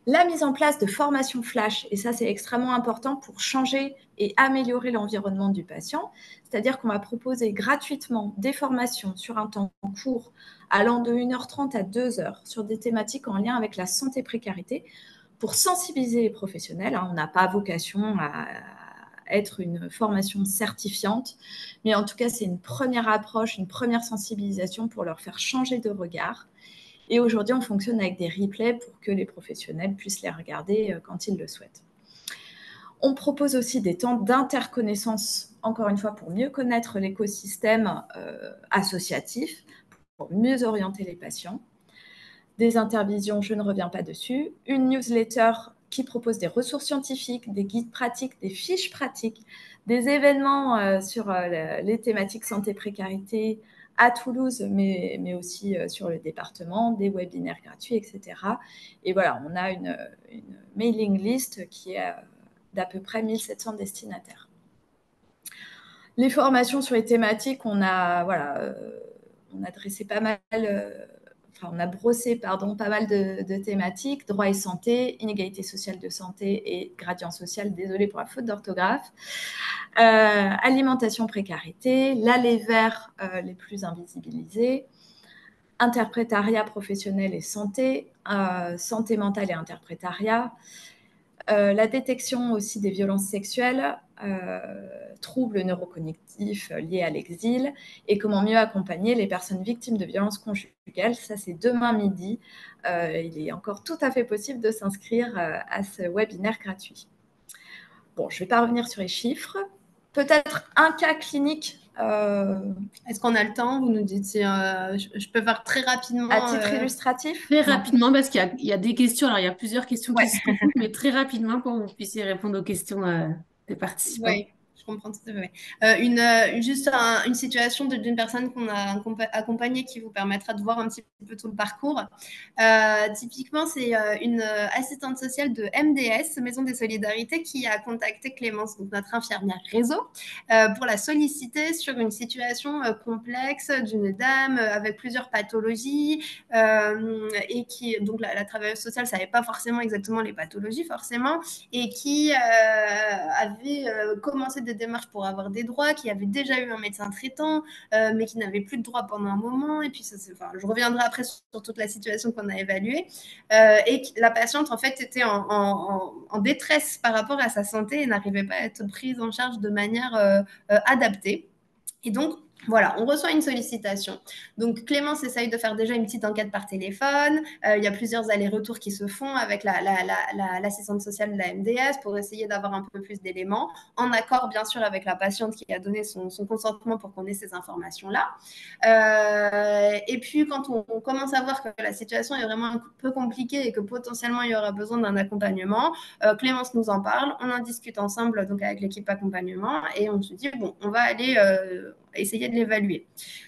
La mise en place de formations flash, et ça c'est extrêmement important pour changer et améliorer l'environnement du patient, c'est-à-dire qu'on va proposer gratuitement des formations sur un temps court allant de 1h30 à 2h sur des thématiques en lien avec la santé-précarité pour sensibiliser les professionnels. On n'a pas vocation à être une formation certifiante, mais en tout cas c'est une première approche, une première sensibilisation pour leur faire changer de regard. Et aujourd'hui, on fonctionne avec des replays pour que les professionnels puissent les regarder quand ils le souhaitent. On propose aussi des temps d'interconnaissance, encore une fois, pour mieux connaître l'écosystème associatif, pour mieux orienter les patients. Des intervisions, je ne reviens pas dessus. Une newsletter qui propose des ressources scientifiques, des guides pratiques, des fiches pratiques, des événements sur les thématiques santé-précarité, à Toulouse, mais aussi sur le département, des webinaires gratuits, etc. Et voilà, on a une mailing list qui est d'à peu près 1700 destinataires. Les formations sur les thématiques, on a dressé pas mal, on a brossé pas mal de thématiques, droit et santé, inégalité sociale de santé et gradient social, désolé pour la faute d'orthographe, alimentation précarité, l'aller vers les plus invisibilisés, interprétariat professionnel et santé, santé mentale et interprétariat, la détection aussi des violences sexuelles, troubles neurocognitifs liés à l'exil et comment mieux accompagner les personnes victimes de violences conjugales. Ça, c'est demain midi. Il est encore tout à fait possible de s'inscrire à ce webinaire gratuit. Bon, je ne vais pas revenir sur les chiffres. Peut-être un cas clinique. Est-ce qu'on a le temps? Vous nous dites si je peux faire très rapidement. À titre illustratif? Très rapidement, parce qu'il y a des questions. Alors, il y a plusieurs questions qui se posent, mais très rapidement pour que vous puissiez répondre aux questions des participants. Oui, je comprends tout à fait. Juste une situation d'une personne qu'on a accompagnée qui vous permettra de voir un petit peu tout le parcours. Typiquement, c'est une assistante sociale de MDS, Maison des Solidarités, qui a contacté Clémence, donc notre infirmière réseau, pour la solliciter sur une situation complexe d'une dame avec plusieurs pathologies et qui, donc la travailleuse sociale, ne savait pas forcément exactement les pathologies, forcément, et qui avait commencé des démarches pour avoir des droits, qui avait déjà eu un médecin traitant, mais qui n'avait plus de droits pendant un moment. Et puis, je reviendrai après sur toute la situation qu'on a évaluée. Et la patiente, en fait, était en détresse par rapport à sa santé et n'arrivait pas à être prise en charge de manière adaptée. Et donc, voilà, on reçoit une sollicitation. Donc, Clémence essaye de faire déjà une petite enquête par téléphone. Il y a plusieurs allers-retours qui se font avec l'assistante sociale de la MDS pour essayer d'avoir un peu plus d'éléments, en accord, bien sûr, avec la patiente qui a donné son consentement pour qu'on ait ces informations-là. Et puis, quand on commence à voir que la situation est vraiment un peu compliquée et que potentiellement, il y aura besoin d'un accompagnement, Clémence nous en parle. On en discute ensemble donc avec l'équipe accompagnement et on se dit, bon, on va aller essayer de l'évaluer.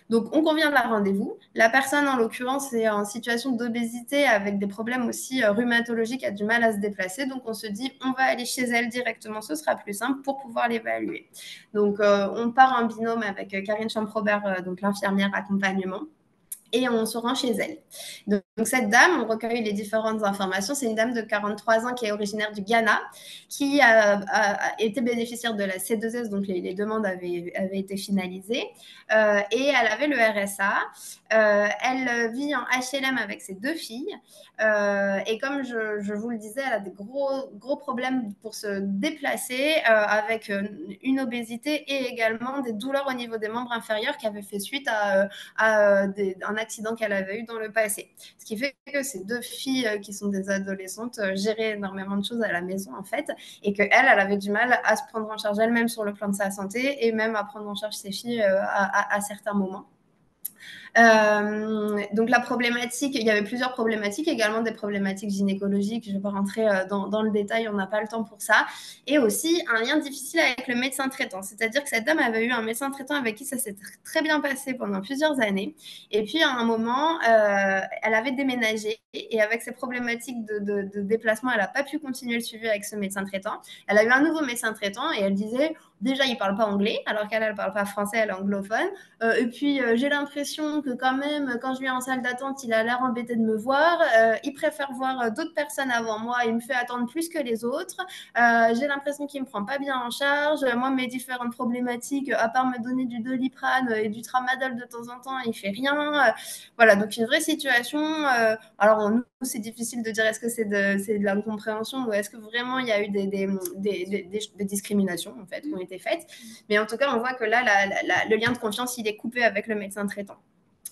Donc, on convient d'un rendez-vous. La personne, en l'occurrence, est en situation d'obésité avec des problèmes aussi rhumatologiques, a du mal à se déplacer. Donc, on se dit, on va aller chez elle directement. Ce sera plus simple pour pouvoir l'évaluer. Donc, on part en binôme avec Karine Champrobert, donc l'infirmière accompagnement. Et on se rend chez elle. Donc cette dame, on recueille les différentes informations. C'est une dame de 43 ans qui est originaire du Ghana, qui a été bénéficiaire de la C2S, donc les demandes avaient été finalisées. Et elle avait le RSA. Elle vit en HLM avec ses 2 filles. Et comme je vous le disais, elle a des gros problèmes pour se déplacer avec une obésité et également des douleurs au niveau des membres inférieurs qui avaient fait suite à un accident qu'elle avait eu dans le passé. Ce qui fait que ces 2 filles qui sont des adolescentes géraient énormément de choses à la maison en fait, et qu'elle avait du mal à se prendre en charge elle-même sur le plan de sa santé et même à prendre en charge ses filles à certains moments. Donc la problématique, il y avait plusieurs problématiques, également des problématiques gynécologiques, je ne vais pas rentrer dans le détail, on n'a pas le temps pour ça, et aussi un lien difficile avec le médecin traitant, c'est-à-dire que cette dame avait eu un médecin traitant avec qui ça s'est très bien passé pendant plusieurs années, et puis à un moment, elle avait déménagé, et avec ses problématiques de déplacement, elle n'a pas pu continuer le suivi avec ce médecin traitant. Elle a eu un nouveau médecin traitant, et elle disait, déjà, il ne parle pas anglais, alors qu'elle ne parle pas français, elle est anglophone, et puis j'ai l'impression que quand même, quand je viens en salle d'attente, il a l'air embêté de me voir. Il préfère voir d'autres personnes avant moi. Il me fait attendre plus que les autres. J'ai l'impression qu'il ne me prend pas bien en charge. Moi, mes différentes problématiques, à part me donner du Doliprane et du Tramadol de temps en temps, il ne fait rien. Voilà, donc une vraie situation. Alors, nous, c'est difficile de dire est-ce que c'est de l'incompréhension ou est-ce que vraiment il y a eu des discriminations en fait, qui ont été faites. Mais en tout cas, on voit que là, le lien de confiance, il est coupé avec le médecin traitant.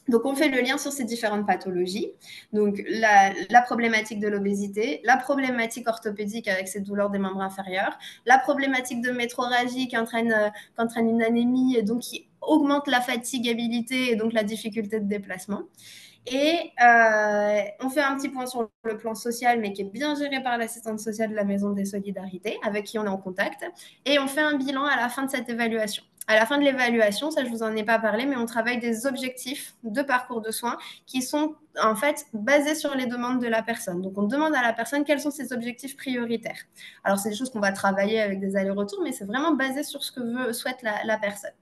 Donc, on fait le lien sur ces différentes pathologies. Donc, la problématique de l'obésité, la problématique orthopédique avec ces douleurs des membres inférieurs, la problématique de métrorragie qui entraîne une anémie et donc qui augmente la fatigabilité et donc la difficulté de déplacement. Et on fait un petit point sur le plan social, mais qui est bien géré par l'assistante sociale de la Maison des Solidarités, avec qui on est en contact. Et on fait un bilan à la fin de cette évaluation. À la fin de l'évaluation, ça je vous en ai pas parlé, mais on travaille des objectifs de parcours de soins qui sont en fait basés sur les demandes de la personne. Donc on demande à la personne quels sont ses objectifs prioritaires. Alors c'est des choses qu'on va travailler avec des allers-retours, mais c'est vraiment basé sur ce que souhaite la personne.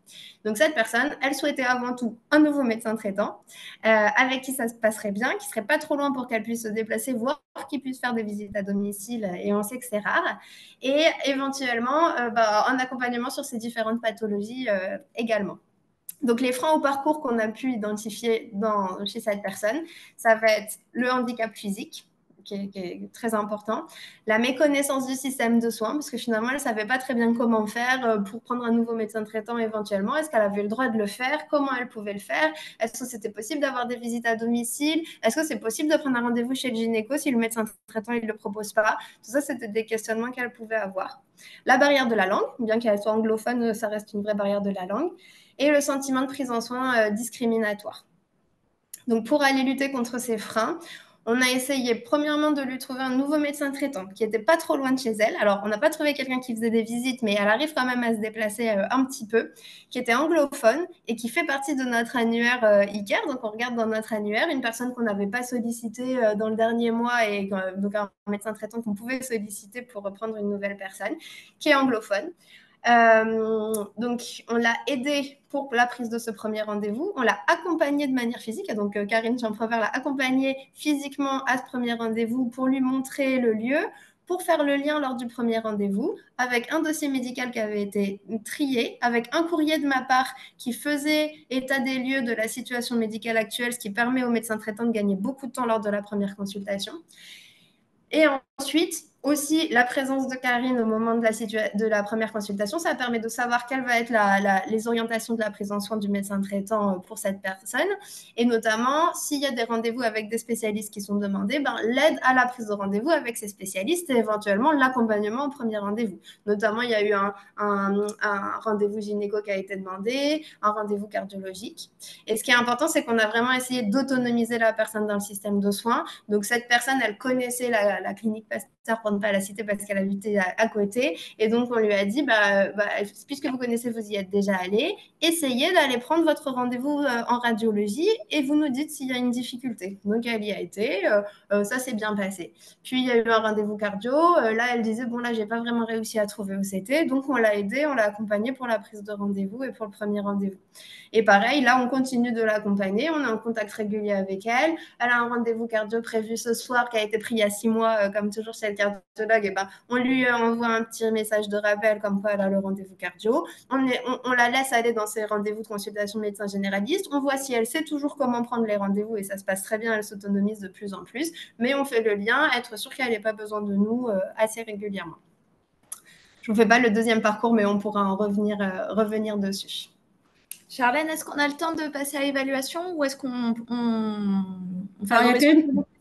Donc cette personne, elle souhaitait avant tout un nouveau médecin traitant avec qui ça se passerait bien, qui serait pas trop loin pour qu'elle puisse se déplacer, voire qu'il puisse faire des visites à domicile, et on sait que c'est rare, et éventuellement un accompagnement sur ces différentes pathologies également. Donc, les freins au parcours qu'on a pu identifier chez cette personne, ça va être le handicap physique, qui est très important, la méconnaissance du système de soins, parce que finalement, elle ne savait pas très bien comment faire pour prendre un nouveau médecin traitant éventuellement. Est-ce qu'elle avait le droit de le faire? Comment elle pouvait le faire? Est-ce que c'était possible d'avoir des visites à domicile? Est-ce que c'est possible de prendre un rendez-vous chez le gynéco si le médecin traitant ne le propose pas? Tout ça, c'était des questionnements qu'elle pouvait avoir. La barrière de la langue, bien qu'elle soit anglophone, ça reste une vraie barrière de la langue. Et le sentiment de prise en soin discriminatoire. Donc, pour aller lutter contre ces freins, on a essayé premièrement de lui trouver un nouveau médecin traitant qui n'était pas trop loin de chez elle. Alors, on n'a pas trouvé quelqu'un qui faisait des visites, mais elle arrive quand même à se déplacer un petit peu, qui était anglophone et qui fait partie de notre annuaire ICARE. Donc, on regarde dans notre annuaire une personne qu'on n'avait pas sollicitée dans le dernier mois et donc un médecin traitant qu'on pouvait solliciter pour reprendre une nouvelle personne qui est anglophone. Donc, on l'a aidé pour la prise de ce premier rendez-vous. On l'a accompagné de manière physique. Donc, Karine Champrobert l'a accompagné physiquement à ce premier rendez-vous pour lui montrer le lieu, pour faire le lien lors du premier rendez-vous avec un dossier médical qui avait été trié, avec un courrier de ma part qui faisait état des lieux de la situation médicale actuelle, ce qui permet au médecin traitant de gagner beaucoup de temps lors de la première consultation. Et ensuite, aussi, la présence de Karine au moment de la première consultation, ça permet de savoir quelles vont être les orientations de la prise en soin du médecin traitant pour cette personne. Et notamment, s'il y a des rendez-vous avec des spécialistes qui sont demandés, l'aide à la prise de rendez-vous avec ces spécialistes et éventuellement l'accompagnement au premier rendez-vous. Notamment, il y a eu un rendez-vous gynéco qui a été demandé, un rendez-vous cardiologique. Et ce qui est important, c'est qu'on a vraiment essayé d'autonomiser la personne dans le système de soins. Donc, cette personne, elle connaissait la clinique Pasteur, pour ne pas la citer parce qu'elle habitait à côté. Et donc, on lui a dit, puisque vous connaissez, vous y êtes déjà allé, essayez d'aller prendre votre rendez-vous en radiologie et vous nous dites s'il y a une difficulté. Donc, elle y a été. Ça s'est bien passé. Puis, il y a eu un rendez-vous cardio. Là, elle disait, bon, là, j'ai pas vraiment réussi à trouver où c'était. Donc, on l'a aidée, on l'a accompagnée pour la prise de rendez-vous et pour le premier rendez-vous. Et pareil, là, on continue de l'accompagner. On est en contact régulier avec elle. Elle a un rendez-vous cardio prévu ce soir qui a été pris il y a 6 mois, comme toujours chez le cardiologue. Et on lui envoie un petit message de rappel comme quoi elle a le rendez-vous cardio. On la laisse aller dans ses rendez-vous de consultation médecin généraliste. On voit si elle sait toujours comment prendre les rendez-vous et ça se passe très bien. Elle s'autonomise de plus en plus. Mais on fait le lien, être sûr qu'elle n'ait pas besoin de nous assez régulièrement. Je ne vous fais pas le deuxième parcours, mais on pourra en revenir dessus. Charlène, est-ce qu'on a le temps de passer à l'évaluation ou est-ce qu'on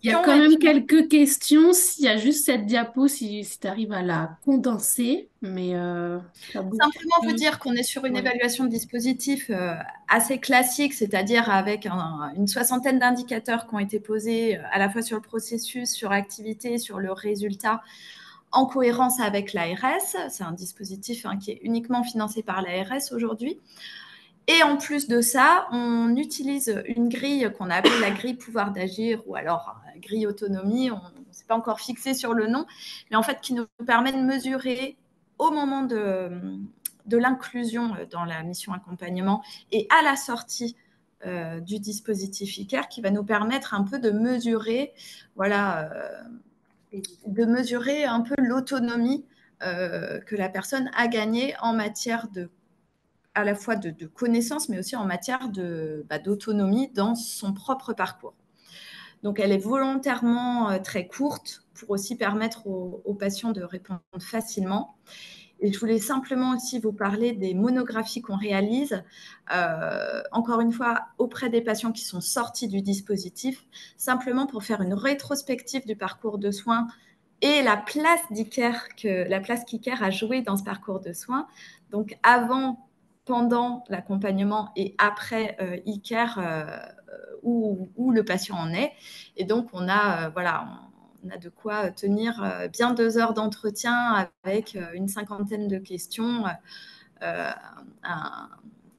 il y a quand même quelques questions. S'il y a juste cette diapo, si tu arrives à la condenser. Mais simplement vous dire qu'on est sur une évaluation de dispositif assez classique, c'est-à-dire avec une 60aine d'indicateurs qui ont été posés à la fois sur le processus, sur l'activité, sur le résultat, en cohérence avec l'ARS. C'est un dispositif qui est uniquement financé par l'ARS aujourd'hui. Et en plus de ça, on utilise une grille qu'on appelle la grille pouvoir d'agir ou alors grille autonomie, on ne s'est pas encore fixé sur le nom, mais en fait qui nous permet de mesurer au moment de l'inclusion dans la mission accompagnement et à la sortie du dispositif ICARE qui va nous permettre un peu de mesurer, de mesurer un peu l'autonomie que la personne a gagnée en matière à la fois de connaissances, mais aussi en matière d'autonomie dans son propre parcours. Donc, elle est volontairement très courte pour aussi permettre aux patients de répondre facilement. Et je voulais simplement aussi vous parler des monographies qu'on réalise, encore une fois, auprès des patients qui sont sortis du dispositif, simplement pour faire une rétrospective du parcours de soins et la place qu'ICARE a joué dans ce parcours de soins. Donc, avant, pendant l'accompagnement et après ICARE où le patient en est. Et donc, on a de quoi tenir bien 2 heures d'entretien avec une 50aine de questions,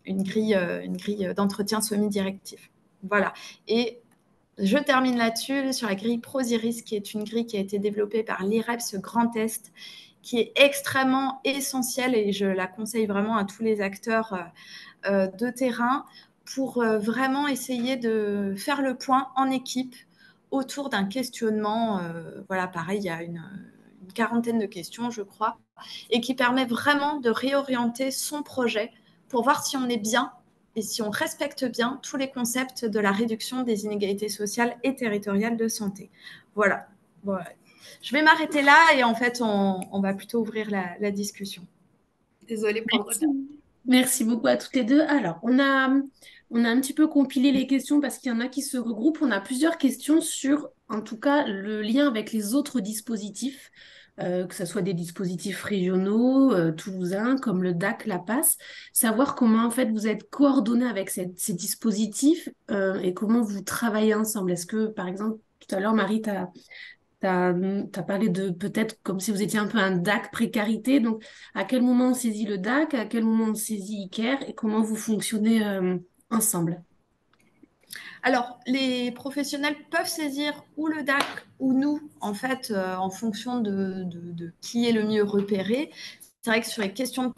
une grille d'entretien semi-directif. Voilà. Et je termine là-dessus sur la grille ProSiris, qui est une grille qui a été développée par l'IREPS Grand Est, qui est extrêmement essentielle et je la conseille vraiment à tous les acteurs de terrain pour vraiment essayer de faire le point en équipe autour d'un questionnement. Pareil, il y a une 40aine de questions, je crois, et qui permet vraiment de réorienter son projet pour voir si on est bien et si on respecte bien tous les concepts de la réduction des inégalités sociales et territoriales de santé. Voilà. Je vais m'arrêter là et en fait, on va plutôt ouvrir la discussion. Désolée pour le retard. Merci beaucoup à toutes les deux. Alors, on a un petit peu compilé les questions parce qu'il y en a qui se regroupent. On a plusieurs questions sur, en tout cas, le lien avec les autres dispositifs, que ce soit des dispositifs régionaux, toulousains, comme le DAC, la PAS. Savoir comment, en fait, vous êtes coordonnés avec ces dispositifs et comment vous travaillez ensemble. Est-ce que, par exemple, tout à l'heure, Marie, tu as parlé de peut-être comme si vous étiez un peu un DAC précarité. Donc, à quel moment on saisit le DAC, à quel moment on saisit ICARE et comment vous fonctionnez ensemble? Alors, les professionnels peuvent saisir ou le DAC ou nous, en fait, en fonction de qui est le mieux repéré. c'est vrai que sur les questions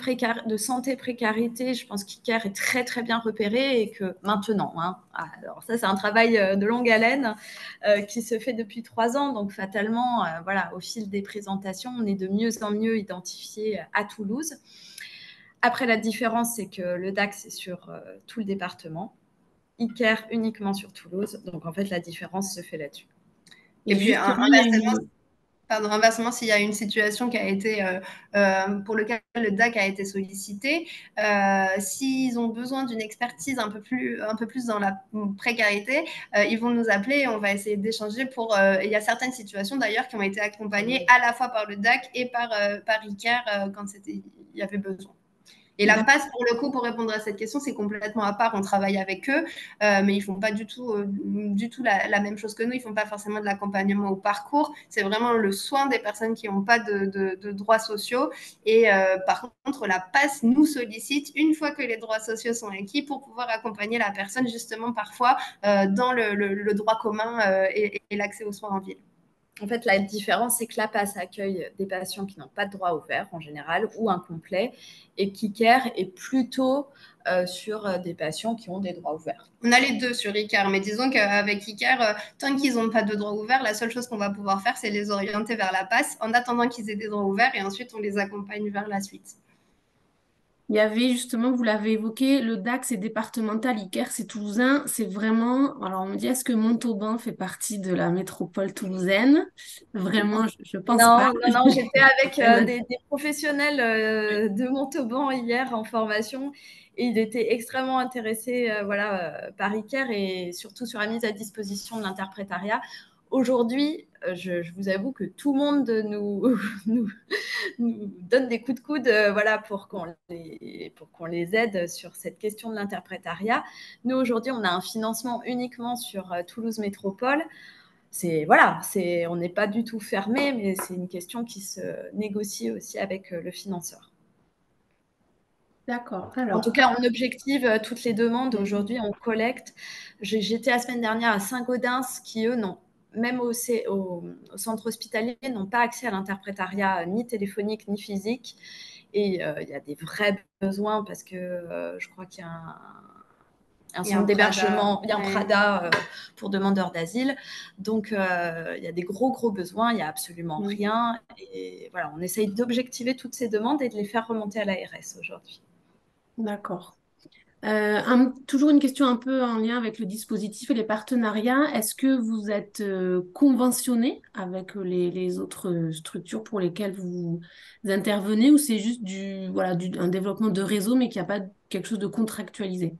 de santé, précarité, je pense qu'ICARE est très, très bien repéré et que maintenant, alors ça, c'est un travail de longue haleine qui se fait depuis 3 ans. Donc, fatalement, voilà, au fil des présentations, on est de mieux en mieux identifié à Toulouse. Après, la différence, c'est que le DAC, c'est sur tout le département. ICARE uniquement sur Toulouse. Donc, en fait, la différence se fait là-dessus. Et puis, justement, il y a inversement, inversement, s'il y a une situation qui a été, pour laquelle le DAC a été sollicité, s'ils ont besoin d'une expertise un peu plus dans la précarité, ils vont nous appeler et on va essayer d'échanger pour. Il y a certaines situations d'ailleurs qui ont été accompagnées à la fois par le DAC et par ICARE quand il y avait besoin. Et la passe, pour le coup, pour répondre à cette question, c'est complètement à part. On travaille avec eux, mais ils ne font pas du tout la même chose que nous. Ils ne font pas forcément de l'accompagnement au parcours. C'est vraiment le soin des personnes qui n'ont pas de droits sociaux. Et par contre, la passe nous sollicite une fois que les droits sociaux sont acquis pour pouvoir accompagner la personne justement parfois dans le droit commun et l'accès aux soins en ville. En fait, la différence, c'est que la PASS accueille des patients qui n'ont pas de droit ouvert en général ou incomplet et qu'ICARE est plutôt sur des patients qui ont des droits ouverts. On a les deux sur ICARE, mais disons qu'avec ICARE, tant qu'ils n'ont pas de droits ouverts, la seule chose qu'on va pouvoir faire, c'est les orienter vers la PASS en attendant qu'ils aient des droits ouverts et ensuite on les accompagne vers la suite. il y avait justement, vous l'avez évoqué, le DAC, c'est départemental, ICARE, c'est toulousain. C'est vraiment. Alors, on me dit, est-ce que Montauban fait partie de la métropole toulousaine? Vraiment, je pense pas. Non, j'étais avec des professionnels de Montauban hier en formation et ils étaient extrêmement intéressés par ICARE et surtout sur la mise à disposition de l'interprétariat. Aujourd'hui, je vous avoue que tout le monde nous donne des coups de coude pour qu'on les aide sur cette question de l'interprétariat. Nous, aujourd'hui, on a un financement uniquement sur Toulouse Métropole. On n'est pas du tout fermé, mais c'est une question qui se négocie aussi avec le financeur. D'accord. En tout cas, on objective toutes les demandes. Aujourd'hui, on collecte. J'étais la semaine dernière à Saint-Gaudens, qui, eux, même au centre hospitalier, n'ont pas accès à l'interprétariat ni téléphonique ni physique. Et il y a des vrais besoins parce que je crois qu'il y a un centre d'hébergement, il y a un Prada pour demandeurs d'asile. Donc, il y a des gros besoins, il n'y a absolument rien. Et voilà, on essaye d'objectiver toutes ces demandes et de les faire remonter à l'ARS aujourd'hui. D'accord. Toujours une question un peu en lien avec le dispositif et les partenariats. Est-ce que vous êtes conventionné avec les autres structures pour lesquelles vous intervenez ou c'est juste un développement de réseau mais qu'il n'y a pas quelque chose de contractualisé?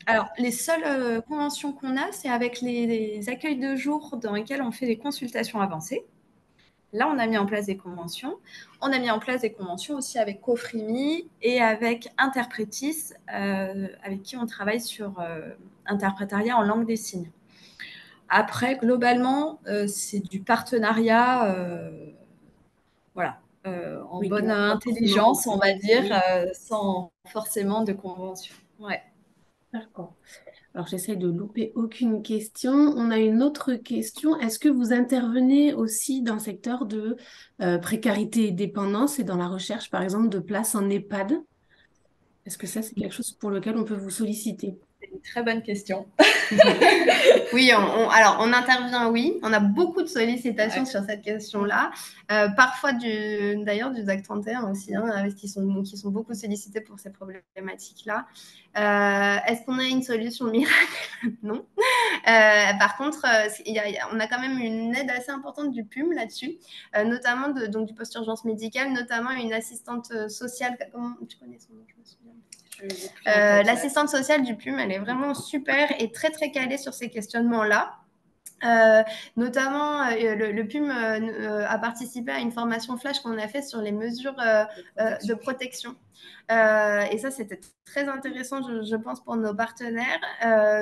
Alors, les seules conventions qu'on a, c'est avec les accueils de jour dans lesquels on fait des consultations avancées. Là, on a mis en place des conventions. On a mis en place des conventions aussi avec Cofrimi et avec Interpretis, avec qui on travaille sur interprétariat en langue des signes. Après, globalement, c'est du partenariat, en bonne intelligence, on va dire, sans forcément de convention. Ouais. D'accord. Alors, j'essaie de louper aucune question. On a une autre question. Est-ce que vous intervenez aussi dans le secteur de précarité et dépendance et dans la recherche, par exemple, de places en EHPAD? Est-ce que ça, c'est quelque chose pour lequel on peut vous solliciter? C'est une très bonne question. Oui, alors on intervient, oui. On a beaucoup de sollicitations sur cette question-là. Parfois, d'ailleurs, du DAC 31 aussi, qui sont beaucoup sollicités pour ces problématiques-là. Est-ce qu'on a une solution miracle? Non. Par contre, on a quand même une aide assez importante du PUM là-dessus, notamment donc du post-urgence médicale, notamment une assistante sociale. Comment tu connais son nom? Je me souviens. L'assistante sociale du PUM, elle est vraiment super et très très calée sur ces questionnements-là. Notamment, le PUM a participé à une formation flash qu'on a fait sur les mesures de protection Et ça, c'était très intéressant, je pense, pour nos partenaires.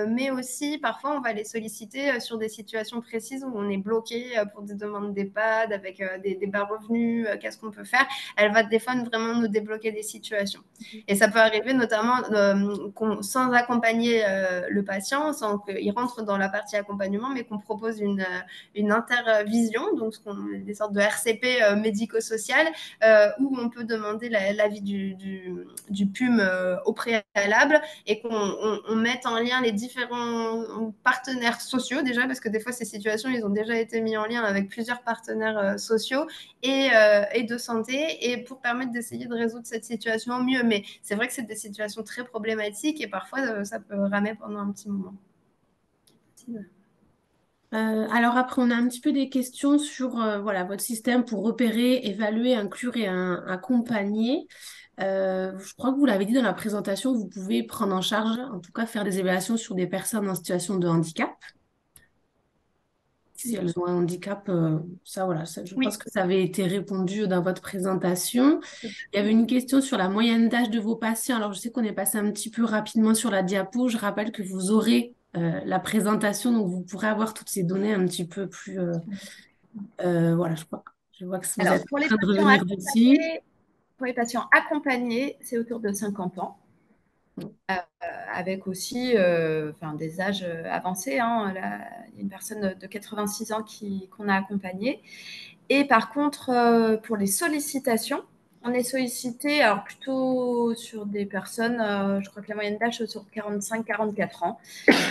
Mais aussi, parfois, on va les solliciter sur des situations précises où on est bloqué pour des demandes d'EHPAD avec des bas revenus. Qu'est-ce qu'on peut faire? Elle va des fois vraiment nous débloquer des situations. Et ça peut arriver notamment sans accompagner le patient, sans qu'il rentre dans la partie accompagnement, mais qu'on propose une intervision, donc des sortes de RCP médico-social, où on peut demander l'avis du PUM au préalable et qu'on mette en lien les différents partenaires sociaux déjà, parce que des fois, ces situations, ils ont déjà été mis en lien avec plusieurs partenaires sociaux et de santé, et pour permettre d'essayer de résoudre cette situation au mieux. Mais c'est vrai que c'est des situations très problématiques et parfois, ça peut ramer pendant un petit moment. Alors après, on a un petit peu des questions sur voilà, votre système pour repérer, évaluer, inclure et accompagner. Je crois que vous l'avez dit dans la présentation, vous pouvez prendre en charge, en tout cas faire des évaluations sur des personnes en situation de handicap. Si elles ont un handicap, ça voilà, je pense que ça avait été répondu dans votre présentation. Il y avait une question sur la moyenne d'âge de vos patients. Alors je sais qu'on est passé un petit peu rapidement sur la diapo. Je rappelle que vous aurez la présentation, donc vous pourrez avoir toutes ces données un petit peu plus. Voilà, je vois que vous êtes en train de revenir dessus. Pour les patients accompagnés, c'est autour de 50 ans. Avec aussi des âges avancés. Hein. Là, il y a une personne de 86 ans qu'on a accompagnée. Et par contre, pour les sollicitations, on est sollicité alors plutôt sur des personnes, je crois que la moyenne d'âge est sur 45-44 ans.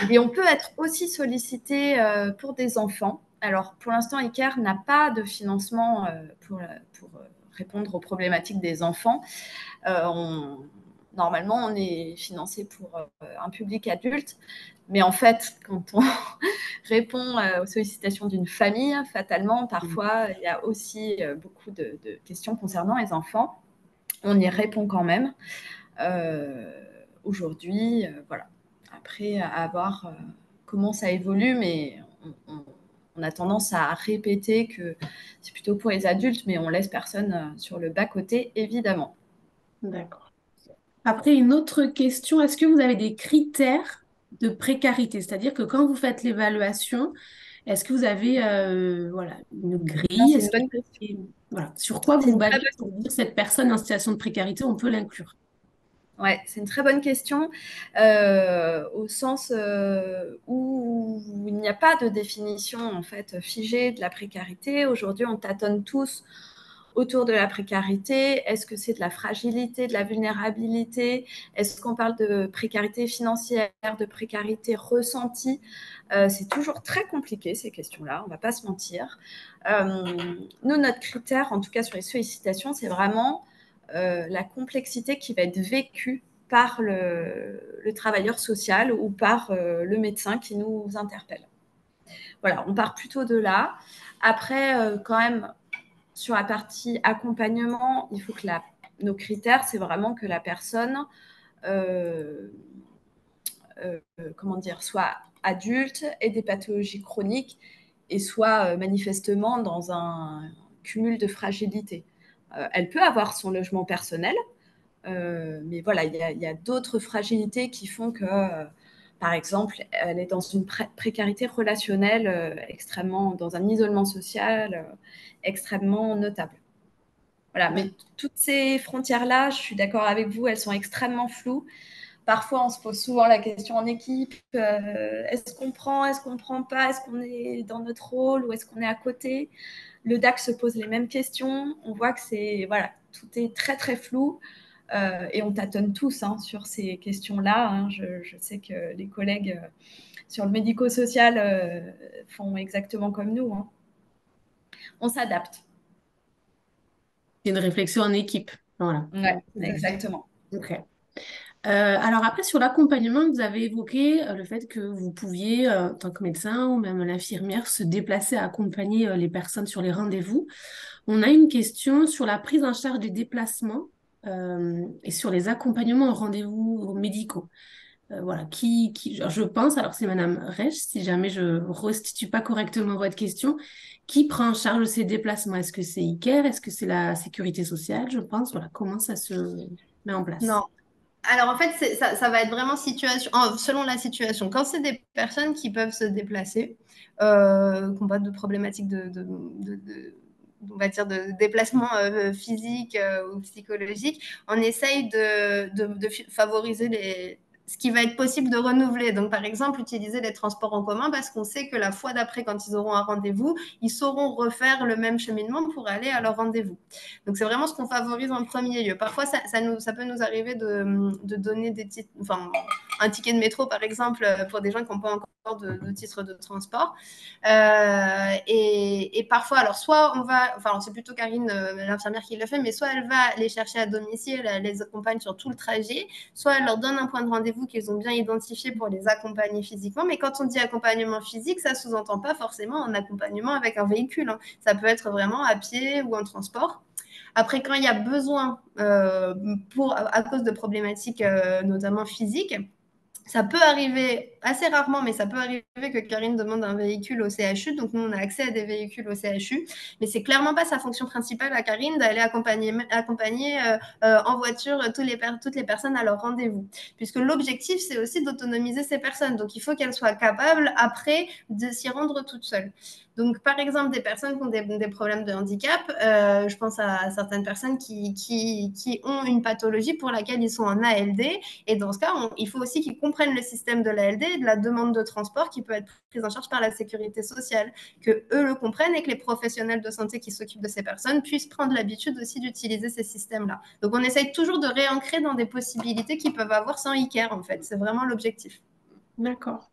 Et on peut être aussi sollicité pour des enfants. Alors, pour l'instant, ICARE n'a pas de financement pour répondre aux problématiques des enfants. Normalement, on est financé pour un public adulte. Mais en fait, quand on répond aux sollicitations d'une famille, fatalement, parfois, il y a aussi beaucoup de questions concernant les enfants. On y répond quand même. Aujourd'hui, voilà. Après, à voir comment ça évolue, mais on a tendance à répéter que c'est plutôt pour les adultes, mais on laisse personne sur le bas-côté, évidemment. D'accord. Après, une autre question, est-ce que vous avez des critères de précarité? C'est-à-dire que quand vous faites l'évaluation, est-ce que vous avez voilà, une grille? C'est une bonne question. Voilà. Sur quoi vous vous basez pour dire cette personne en situation de précarité, on peut l'inclure? Ouais, c'est une très bonne question, au sens où il n'y a pas de définition en fait figée de la précarité. Aujourd'hui, on tâtonne tous autour de la précarité. Est-ce que c'est de la fragilité, de la vulnérabilité? Est-ce qu'on parle de précarité financière, de précarité ressentie? C'est toujours très compliqué ces questions-là, on ne va pas se mentir. Nous, notre critère, en tout cas sur les sollicitations, c'est vraiment la complexité qui va être vécue par le travailleur social ou par le médecin qui nous interpelle. Voilà, on part plutôt de là. Après, quand même, sur la partie accompagnement, il faut que nos critères, c'est vraiment que la personne soit adulte, ait des pathologies chroniques et soit manifestement dans un cumul de fragilité. Elle peut avoir son logement personnel, mais voilà, il y a d'autres fragilités qui font que, par exemple, elle est dans une précarité relationnelle extrêmement, dans un isolement social extrêmement notable. Voilà, mais toutes ces frontières-là, je suis d'accord avec vous, elles sont extrêmement floues. Parfois, on se pose souvent la question en équipe, est-ce qu'on prend, est-ce qu'on ne prend pas, est-ce qu'on est dans notre rôle ou est-ce qu'on est à côté? Le DAC se pose les mêmes questions. On voit que voilà, tout est très, très flou. Et on tâtonne tous sur ces questions-là. Je sais que les collègues sur le médico-social font exactement comme nous. On s'adapte. C'est une réflexion en équipe. Voilà. Ouais, exactement. Ok. Alors après, sur l'accompagnement, vous avez évoqué le fait que vous pouviez, en tant que médecin ou même l'infirmière, se déplacer à accompagner les personnes sur les rendez-vous. On a une question sur la prise en charge des déplacements et sur les accompagnements en rendez-vous médicaux. Voilà, je pense, alors c'est Madame Reich, si jamais je ne restitue pas correctement votre question, qui prend en charge ces déplacements? Est-ce que c'est ICARE? Est-ce que c'est la sécurité sociale? Je pense, voilà, comment ça se met en place? Non. Alors en fait, ça va être vraiment selon la situation. Quand c'est des personnes qui peuvent se déplacer, qui n'ont pas de problématiques on va dire de déplacement physique ou psychologique, on essaye de favoriser ce qui va être possible de renouveler. Donc, par exemple, utiliser les transports en commun parce qu'on sait que la fois d'après, quand ils auront un rendez-vous, ils sauront refaire le même cheminement pour aller à leur rendez-vous. Donc, c'est vraiment ce qu'on favorise en premier lieu. Parfois, ça peut nous arriver de donner un ticket de métro, par exemple, pour des gens qui n'ont pas encore de titre de transport. Et parfois, alors soit c'est plutôt Karine, l'infirmière qui le fait, mais soit elle va les chercher à domicile, elle les accompagne sur tout le trajet, soit elle leur donne un point de rendez-vous qu'ils ont bien identifié pour les accompagner physiquement. Mais quand on dit accompagnement physique, ça sous-entend pas forcément un accompagnement avec un véhicule, hein. Ça peut être vraiment à pied ou en transport. Après, quand il y a besoin, à cause de problématiques notamment physiques, ça peut arriver, assez rarement, mais ça peut arriver que Karine demande un véhicule au CHU. Donc, nous, on a accès à des véhicules au CHU. Mais c'est clairement pas sa fonction principale à Karine d'aller accompagner en voiture toutes les personnes à leur rendez-vous. Puisque l'objectif, c'est aussi d'autonomiser ces personnes. Donc, il faut qu'elles soient capables, après, de s'y rendre toutes seules. Donc, par exemple, des personnes qui ont des problèmes de handicap, je pense à certaines personnes qui ont une pathologie pour laquelle ils sont en ALD. Et dans ce cas, il faut aussi qu'ils comprennent le système de l'ALD et de la demande de transport qui peut être prise en charge par la sécurité sociale, que eux le comprennent et que les professionnels de santé qui s'occupent de ces personnes puissent prendre l'habitude aussi d'utiliser ces systèmes-là. Donc, on essaye toujours de réancrer dans des possibilités qu'ils peuvent avoir sans e-care, en fait. C'est vraiment l'objectif. D'accord.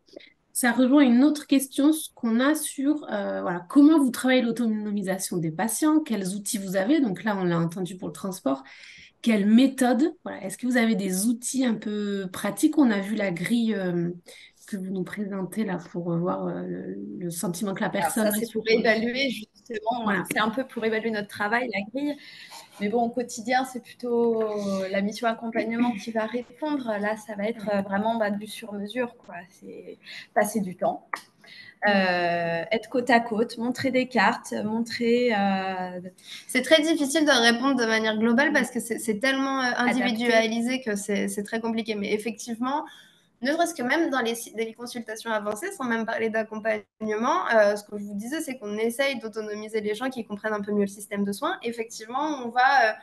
Ça rejoint une autre question ce qu'on a sur voilà, comment vous travaillez l'autonomisation des patients, quels outils vous avez. Donc là, on l'a entendu pour le transport. Quelle méthode? Voilà. Est-ce que vous avez des outils un peu pratiques? On a vu la grille que vous nous présentez là pour voir le sentiment que la Alors personne ça, a c'est sur... pour évaluer justement, Voilà. c'est un peu pour évaluer notre travail, la grille. Mais bon, au quotidien, c'est plutôt la mission accompagnement qui va répondre. Là, ça va être vraiment du sur-mesure, quoi. C'est passer du temps, être côte à côte, montrer des cartes, montrer... C'est très difficile de répondre de manière globale parce que c'est tellement individualisé que c'est très compliqué. Mais effectivement, ne serait-ce que même dans les consultations avancées, sans même parler d'accompagnement, ce que je vous disais, c'est qu'on essaye d'autonomiser les gens qui comprennent un peu mieux le système de soins. Effectivement, on va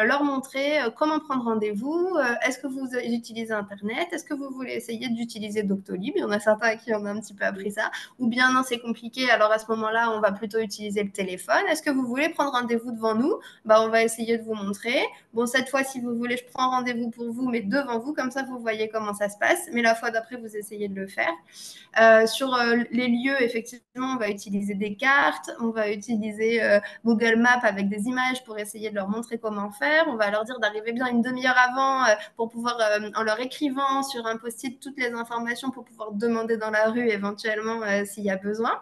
leur montrer comment prendre rendez-vous, est-ce que vous utilisez Internet, est-ce que vous voulez essayer d'utiliser Doctolib, il y en a certains à qui on a un petit peu appris ça, ou bien non, c'est compliqué, alors à ce moment-là, on va plutôt utiliser le téléphone, est-ce que vous voulez prendre rendez-vous devant nous, on va essayer de vous montrer. Bon, cette fois, si vous voulez, je prends rendez-vous pour vous, mais devant vous, comme ça, vous voyez comment ça se passe. Mais la fois d'après, vous essayez de le faire. Sur les lieux, effectivement, on va utiliser des cartes, on va utiliser Google Maps avec des images pour essayer de leur montrer comment faire. On va leur dire d'arriver bien une demi-heure avant pour pouvoir, en leur écrivant sur un post-it toutes les informations pour pouvoir demander dans la rue éventuellement s'il y a besoin.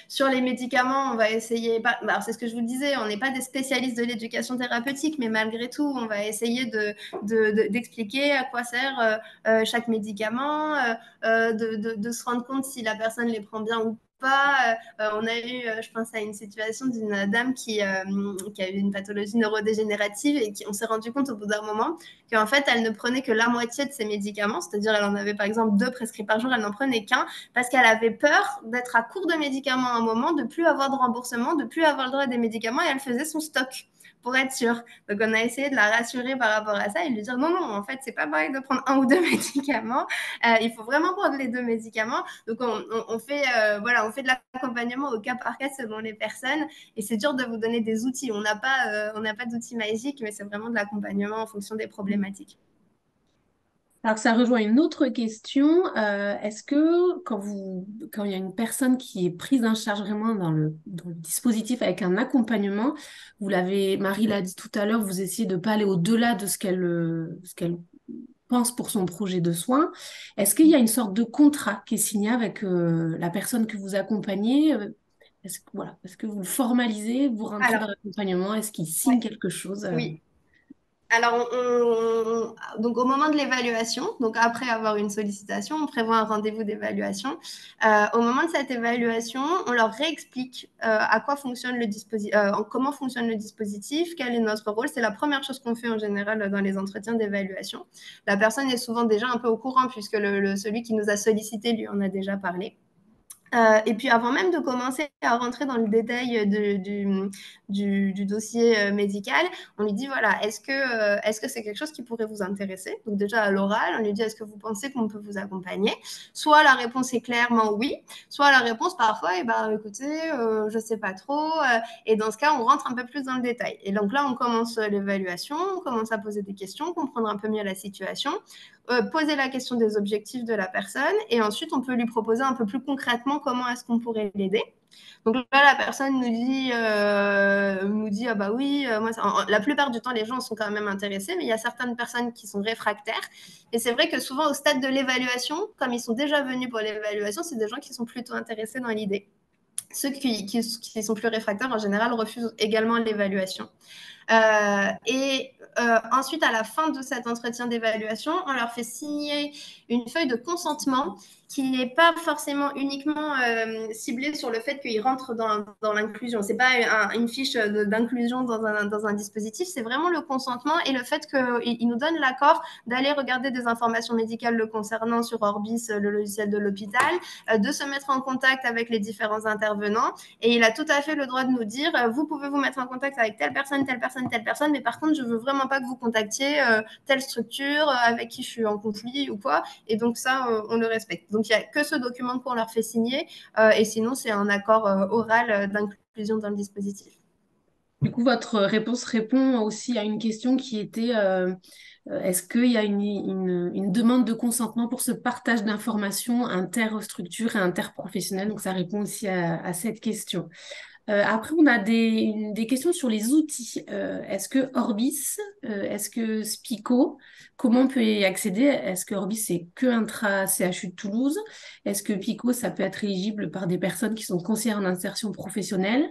Sur les médicaments, on va essayer, c'est ce que je vous disais, on n'est pas des spécialistes de l'éducation thérapeutique, mais malgré tout, on va essayer d'expliquer à quoi sert chaque médicament, de se rendre compte si la personne les prend bien ou pas. On a eu, je pense à une situation d'une dame qui a eu une pathologie neurodégénérative et on s'est rendu compte au bout d'un moment qu'en fait, elle ne prenait que la moitié de ses médicaments, c'est-à-dire elle en avait par exemple 2 prescrits par jour, elle n'en prenait qu'un parce qu'elle avait peur d'être à court de médicaments à un moment, de plus avoir de remboursement, de plus avoir le droit à des médicaments et elle faisait son stock pour être sûre. Donc, on a essayé de la rassurer par rapport à ça et de lui dire non, non, en fait, c'est pas pareil de prendre 1 ou 2 médicaments. Il faut vraiment prendre les 2 médicaments. Donc, on fait de l'accompagnement au cas par cas selon les personnes et c'est dur de vous donner des outils. On n'a pas d'outils magiques, mais c'est vraiment de l'accompagnement en fonction des problématiques. Alors, ça rejoint une autre question. Est-ce que quand il y a une personne qui est prise en charge vraiment dans le dispositif avec un accompagnement, Marie l'a dit tout à l'heure, vous essayez de ne pas aller au-delà de ce qu'elle pense pour son projet de soins. Est-ce qu'il y a une sorte de contrat qui est signé avec la personne que vous accompagnez? Est-ce que vous le formalisez, vous rentrez Alors, dans l'accompagnement? Est-ce qu'il signe ouais, quelque chose? oui. Alors, donc au moment de l'évaluation, donc après avoir une sollicitation, on prévoit un rendez-vous d'évaluation. Au moment de cette évaluation, on leur réexplique à quoi fonctionne le dispositif, comment fonctionne le dispositif, quel est notre rôle. C'est la première chose qu'on fait en général dans les entretiens d'évaluation. La personne est souvent déjà un peu au courant puisque celui qui nous a sollicité lui en a déjà parlé. Et puis avant même de commencer à rentrer dans le détail du dossier médical, on lui dit, voilà, est-ce que c'est quelque chose qui pourrait vous intéresser? Donc déjà à l'oral, on lui dit, est-ce que vous pensez qu'on peut vous accompagner? Soit la réponse est clairement oui, soit la réponse parfois, eh ben, écoutez, je ne sais pas trop. Et dans ce cas, on rentre un peu plus dans le détail. Et donc là, on commence l'évaluation, on commence à poser des questions, comprendre un peu mieux la situation. Poser la question des objectifs de la personne et ensuite on peut lui proposer un peu plus concrètement comment est-ce qu'on pourrait l'aider. Donc là, la personne nous dit ah bah oui, moi, la plupart du temps, les gens sont quand même intéressés, mais il y a certaines personnes qui sont réfractaires. Et c'est vrai que souvent, au stade de l'évaluation, comme ils sont déjà venus pour l'évaluation, c'est des gens qui sont plutôt intéressés dans l'idée. Ceux qui sont plus réfractaires, en général, refusent également l'évaluation. Ensuite, à la fin de cet entretien d'évaluation, on leur fait signer une feuille de consentement qui n'est pas forcément uniquement ciblée sur le fait qu'ils rentrent dans l'inclusion. Ce n'est pas une fiche d'inclusion dans un dispositif, c'est vraiment le consentement et le fait qu'ils nous donnent l'accord d'aller regarder des informations médicales le concernant sur Orbis, le logiciel de l'hôpital, de se mettre en contact avec les différents intervenants. Et il a tout à fait le droit de nous dire, vous pouvez vous mettre en contact avec telle personne, mais par contre, je veux vraiment pas que vous contactiez telle structure avec qui je suis en conflit ou quoi. Et donc ça, on le respecte. Donc il n'y a que ce document qu'on leur fait signer et sinon, c'est un accord oral d'inclusion dans le dispositif. Du coup, votre réponse répond aussi à une question qui était est-ce qu'il y a une demande de consentement pour ce partage d'informations interstructure et interprofessionnelle? Donc, ça répond aussi à cette question. Après, on a des questions sur les outils. Est-ce que Orbis, est-ce que Spico, comment on peut y accéder? Est-ce que Orbis, c'est que intra-CHU de Toulouse? Est-ce que Pico, ça peut être éligible par des personnes qui sont conseillères en insertion professionnelle?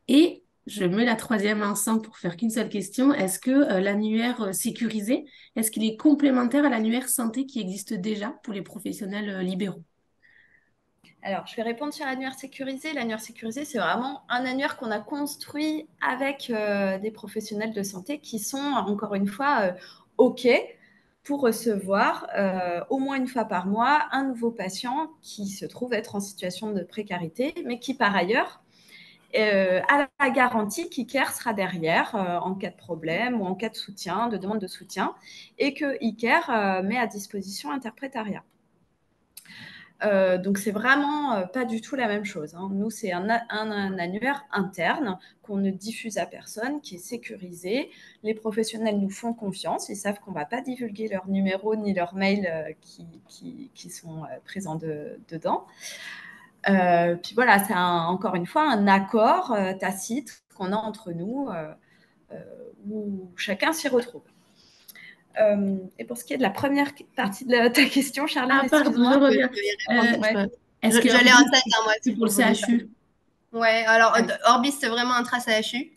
Et je mets la troisième ensemble pour faire qu'une seule question. Est-ce que l'annuaire sécurisé, est-ce qu'il est complémentaire à l'annuaire santé qui existe déjà pour les professionnels libéraux? Alors, je vais répondre sur l'annuaire sécurisé. L'annuaire sécurisé, c'est vraiment un annuaire qu'on a construit avec des professionnels de santé qui sont, encore une fois, OK pour recevoir au moins une fois par mois un nouveau patient qui se trouve être en situation de précarité, mais qui, par ailleurs, a la garantie qu'ICARE sera derrière en cas de problème ou en cas de soutien, de demande de soutien, et que ICARE met à disposition Interprétariat. Donc, c'est vraiment pas du tout la même chose. Hein. Nous, c'est un annuaire interne qu'on ne diffuse à personne, qui est sécurisé. Les professionnels nous font confiance. Ils savent qu'on ne va pas divulguer leur numéro ni leur mail qui sont présents dedans. Puis voilà, c'est encore une fois un accord tacite qu'on a entre nous où chacun s'y retrouve. Et pour ce qui est de la première partie de ta question, Charlène, Excuse-moi. Je reviens. Est-ce que j'allais en tête, moi, c'est pour le CHU? Ouais, alors Orbis, c'est vraiment un trace CHU.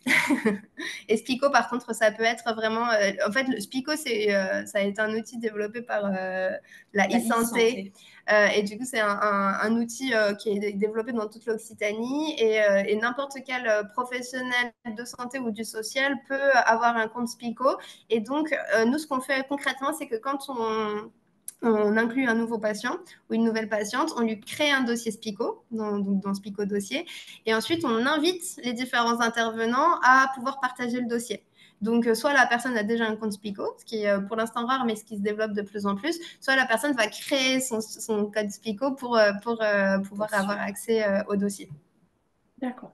Et Spico, par contre, ça peut être vraiment. En fait, le Spico, ça a été un outil développé par la e-santé. Et du coup, c'est un outil qui est développé dans toute l'Occitanie. Et n'importe quel professionnel de santé ou du social peut avoir un compte Spico. Et donc, nous, ce qu'on fait concrètement, c'est que quand on inclut un nouveau patient ou une nouvelle patiente, on lui crée un dossier Spico, dans Spico dossier, et ensuite on invite les différents intervenants à pouvoir partager le dossier. Donc, soit la personne a déjà un compte Spico, ce qui est pour l'instant rare, mais ce qui se développe de plus en plus, soit la personne va créer son code Spico pour pouvoir avoir accès au dossier. D'accord.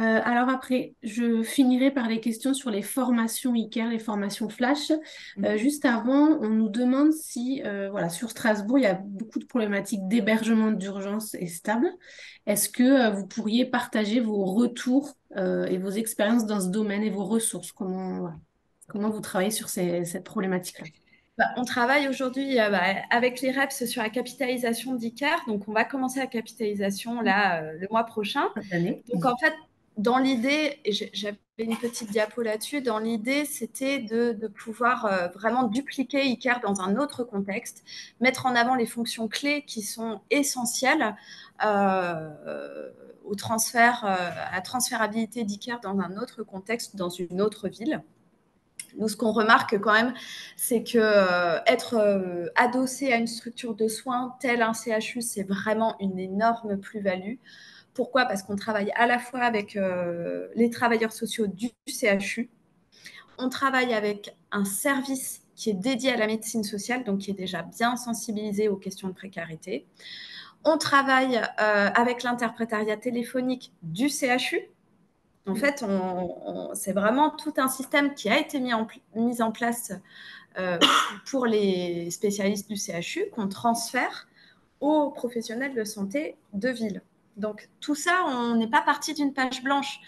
Alors après, je finirai par les questions sur les formations ICARE, les formations flash. Juste avant, on nous demande si, voilà, sur Strasbourg, il y a beaucoup de problématiques d'hébergement d'urgence et stable. Est-ce que vous pourriez partager vos retours et vos expériences dans ce domaine et vos ressources? Comment vous travaillez sur cette problématique-là? On travaille aujourd'hui avec les REPS sur la capitalisation d'ICARE. Donc, on va commencer la capitalisation là, le mois prochain. Donc, en fait, dans l'idée, et j'avais une petite diapo là-dessus, dans l'idée, c'était de pouvoir vraiment dupliquer ICARE dans un autre contexte, mettre en avant les fonctions clés qui sont essentielles au transfert, à la transférabilité d'ICARE dans un autre contexte, dans une autre ville. Nous, ce qu'on remarque quand même, c'est que être adossé à une structure de soins telle un CHU, c'est vraiment une énorme plus-value. Pourquoi? Parce qu'on travaille à la fois avec les travailleurs sociaux du CHU, on travaille avec un service qui est dédié à la médecine sociale, donc qui est déjà bien sensibilisé aux questions de précarité. On travaille avec l'interprétariat téléphonique du CHU. En fait, c'est vraiment tout un système qui a été mis en place pour les spécialistes du CHU qu'on transfère aux professionnels de santé de ville. Donc, tout ça, on n'est pas parti d'une page blanche.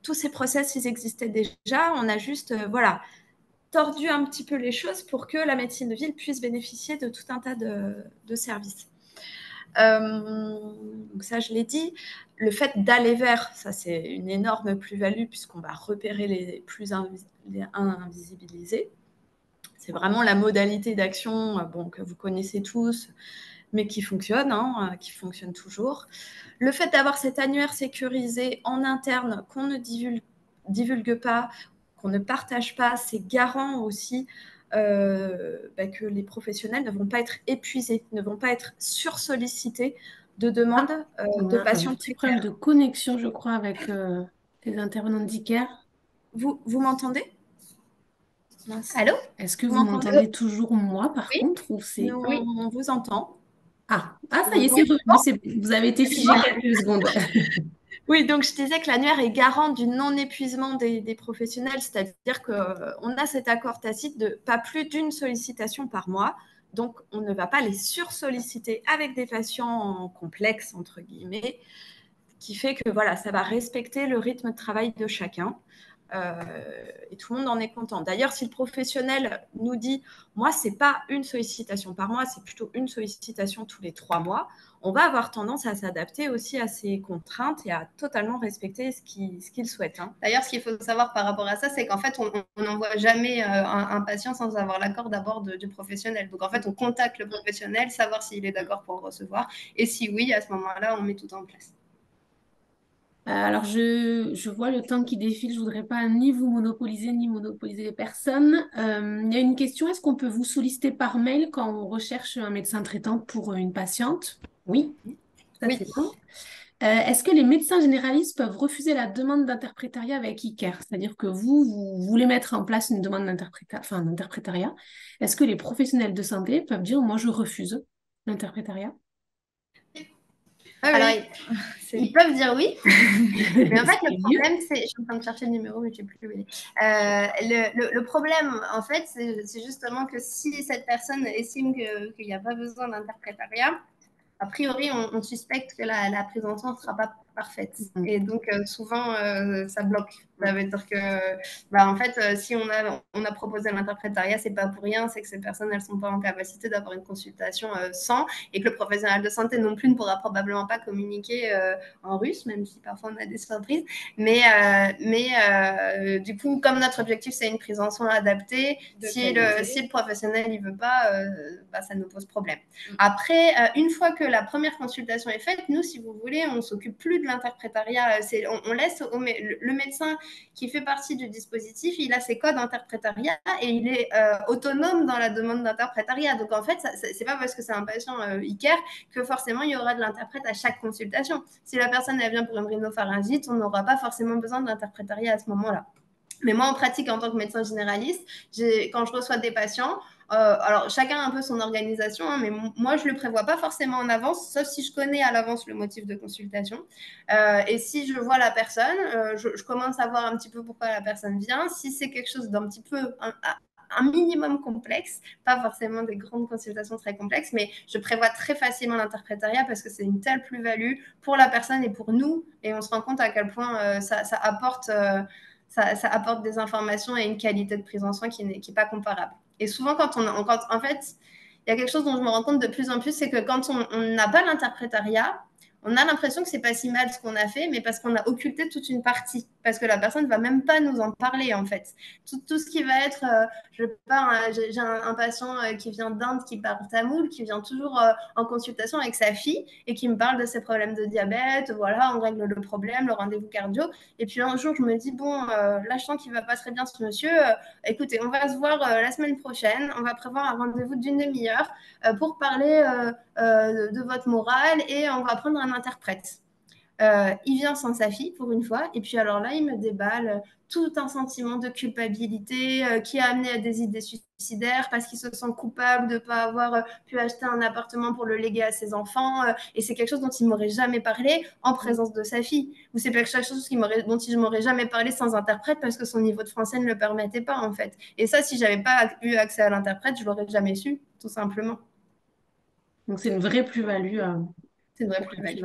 Tous ces process, ils existaient déjà. On a juste, tordu un petit peu les choses pour que la médecine de ville puisse bénéficier de tout un tas de services. Donc ça, je l'ai dit. Le fait d'aller vers, ça c'est une énorme plus-value puisqu'on va repérer les plus invisibilisés. C'est vraiment la modalité d'action que vous connaissez tous, mais qui fonctionne toujours. Le fait d'avoir cet annuaire sécurisé en interne qu'on ne divulgue pas, qu'on ne partage pas, c'est garant aussi que les professionnels ne vont pas être épuisés, ne vont pas être sursollicités de demandes de patients. Un petit problème de connexion, je crois, avec les intervenants d'ICARE. Vous m'entendez? Allô? Est-ce que vous m'entendez toujours moi, par contre, ou c'est... Oui, on vous entend. Ah, ça y est, c'est revenu. Vous avez été figé quelques secondes. Oui, donc je disais que l'annuaire est garant du non-épuisement des professionnels, c'est-à-dire qu'on a cet accord tacite de pas plus d'une sollicitation par mois. Donc, on ne va pas les sursolliciter avec des patients complexes, entre guillemets, qui fait que voilà, ça va respecter le rythme de travail de chacun. Et tout le monde en est content. D'ailleurs, si le professionnel nous dit « moi, ce n'est pas une sollicitation par mois, c'est plutôt une sollicitation tous les 3 mois », on va avoir tendance à s'adapter aussi à ces contraintes et à totalement respecter ce qu'il souhaite. D'ailleurs, ce qu'il faut savoir par rapport à ça, c'est qu'en fait, on n'envoie jamais un patient sans avoir l'accord d'abord du professionnel. Donc, en fait, on contacte le professionnel, savoir s'il est d'accord pour le recevoir. Et si oui, à ce moment-là, on met tout en place. Alors, je vois le temps qui défile. Je voudrais pas ni vous monopoliser, ni monopoliser les personnes. Il y a une question. Est-ce qu'on peut vous solliciter par mail quand on recherche un médecin traitant pour une patiente? Oui. Ça, oui. C'est bon. Est-ce que les médecins généralistes peuvent refuser la demande d'interprétariat avec ICARE? C'est-à-dire que vous voulez mettre en place une demande d'interprétariat. Est-ce que les professionnels de santé peuvent dire, moi, je refuse l'interprétariat? Alors, ils peuvent dire oui, mais en fait, le problème, c'est... Je suis en train de chercher le numéro, mais je ne sais plus où il est. Le problème, en fait, c'est justement que si cette personne estime qu'il n'y a pas besoin d'interprétariat, a priori, on suspecte que la prise en soin ne sera pas parfaite. Et donc, souvent, ça bloque. Ça veut dire que, en fait, si on a proposé l'interprétariat, c'est pas pour rien, c'est que ces personnes, elles sont pas en capacité d'avoir une consultation sans, et que le professionnel de santé non plus ne pourra probablement pas communiquer en russe, même si parfois on a des surprises. Mais du coup, comme notre objectif, c'est une prise en soin adaptée, si le professionnel il veut pas, ça nous pose problème. Après, une fois que la première consultation est faite, nous, si vous voulez, on ne s'occupe plus de l'interprétariat. On laisse le médecin qui fait partie du dispositif, il a ses codes interprétariat et il est autonome dans la demande d'interprétariat. Donc, en fait, c'est pas parce que c'est un patient ICARE que forcément, il y aura de l'interprète à chaque consultation. Si la personne elle vient pour une rhinopharyngite, on n'aura pas forcément besoin d'interprétariat à ce moment-là. Mais moi, en pratique, en tant que médecin généraliste, quand je reçois des patients, alors chacun a un peu son organisation, mais moi, je ne le prévois pas forcément en avance, sauf si je connais à l'avance le motif de consultation. Et si je vois la personne, je commence à voir un petit peu pourquoi la personne vient. Si c'est quelque chose d'un petit peu... un minimum complexe, pas forcément des grandes consultations très complexes, mais je prévois très facilement l'interprétariat parce que c'est une telle plus-value pour la personne et pour nous, et on se rend compte à quel point ça apporte... Ça apporte des informations et une qualité de prise en soin qui n'est pas comparable. Et souvent, en fait, il y a quelque chose dont je me rends compte de plus en plus, c'est que quand on n'a pas l'interprétariat, on a l'impression que c'est pas si mal ce qu'on a fait, mais parce qu'on a occulté toute une partie, parce que la personne ne va même pas nous en parler en fait. Tout ce qui va être, j'ai un patient qui vient d'Inde, qui parle tamoul, qui vient toujours en consultation avec sa fille et qui me parle de ses problèmes de diabète, voilà, on règle le problème, le rendez-vous cardio. Et puis un jour, je me dis, bon, là je sens qu'il va pas très bien ce monsieur, écoutez, on va se voir la semaine prochaine, on va prévoir un rendez-vous d'une demi-heure pour parler de votre morale et on va prendre un interprète. Il vient sans sa fille pour une fois, et puis alors là, il me déballe tout un sentiment de culpabilité qui a amené à des idées suicidaires parce qu'il se sent coupable de ne pas avoir pu acheter un appartement pour le léguer à ses enfants. Et c'est quelque chose dont il ne m'aurait jamais parlé en présence de sa fille. Ou c'est quelque chose dont il ne m'aurait jamais parlé sans interprète parce que son niveau de français ne le permettait pas, en fait. Et ça, si je n'avais pas eu accès à l'interprète, je ne l'aurais jamais su, tout simplement. Donc, c'est une vraie plus-value. C'est une vraie plus-value.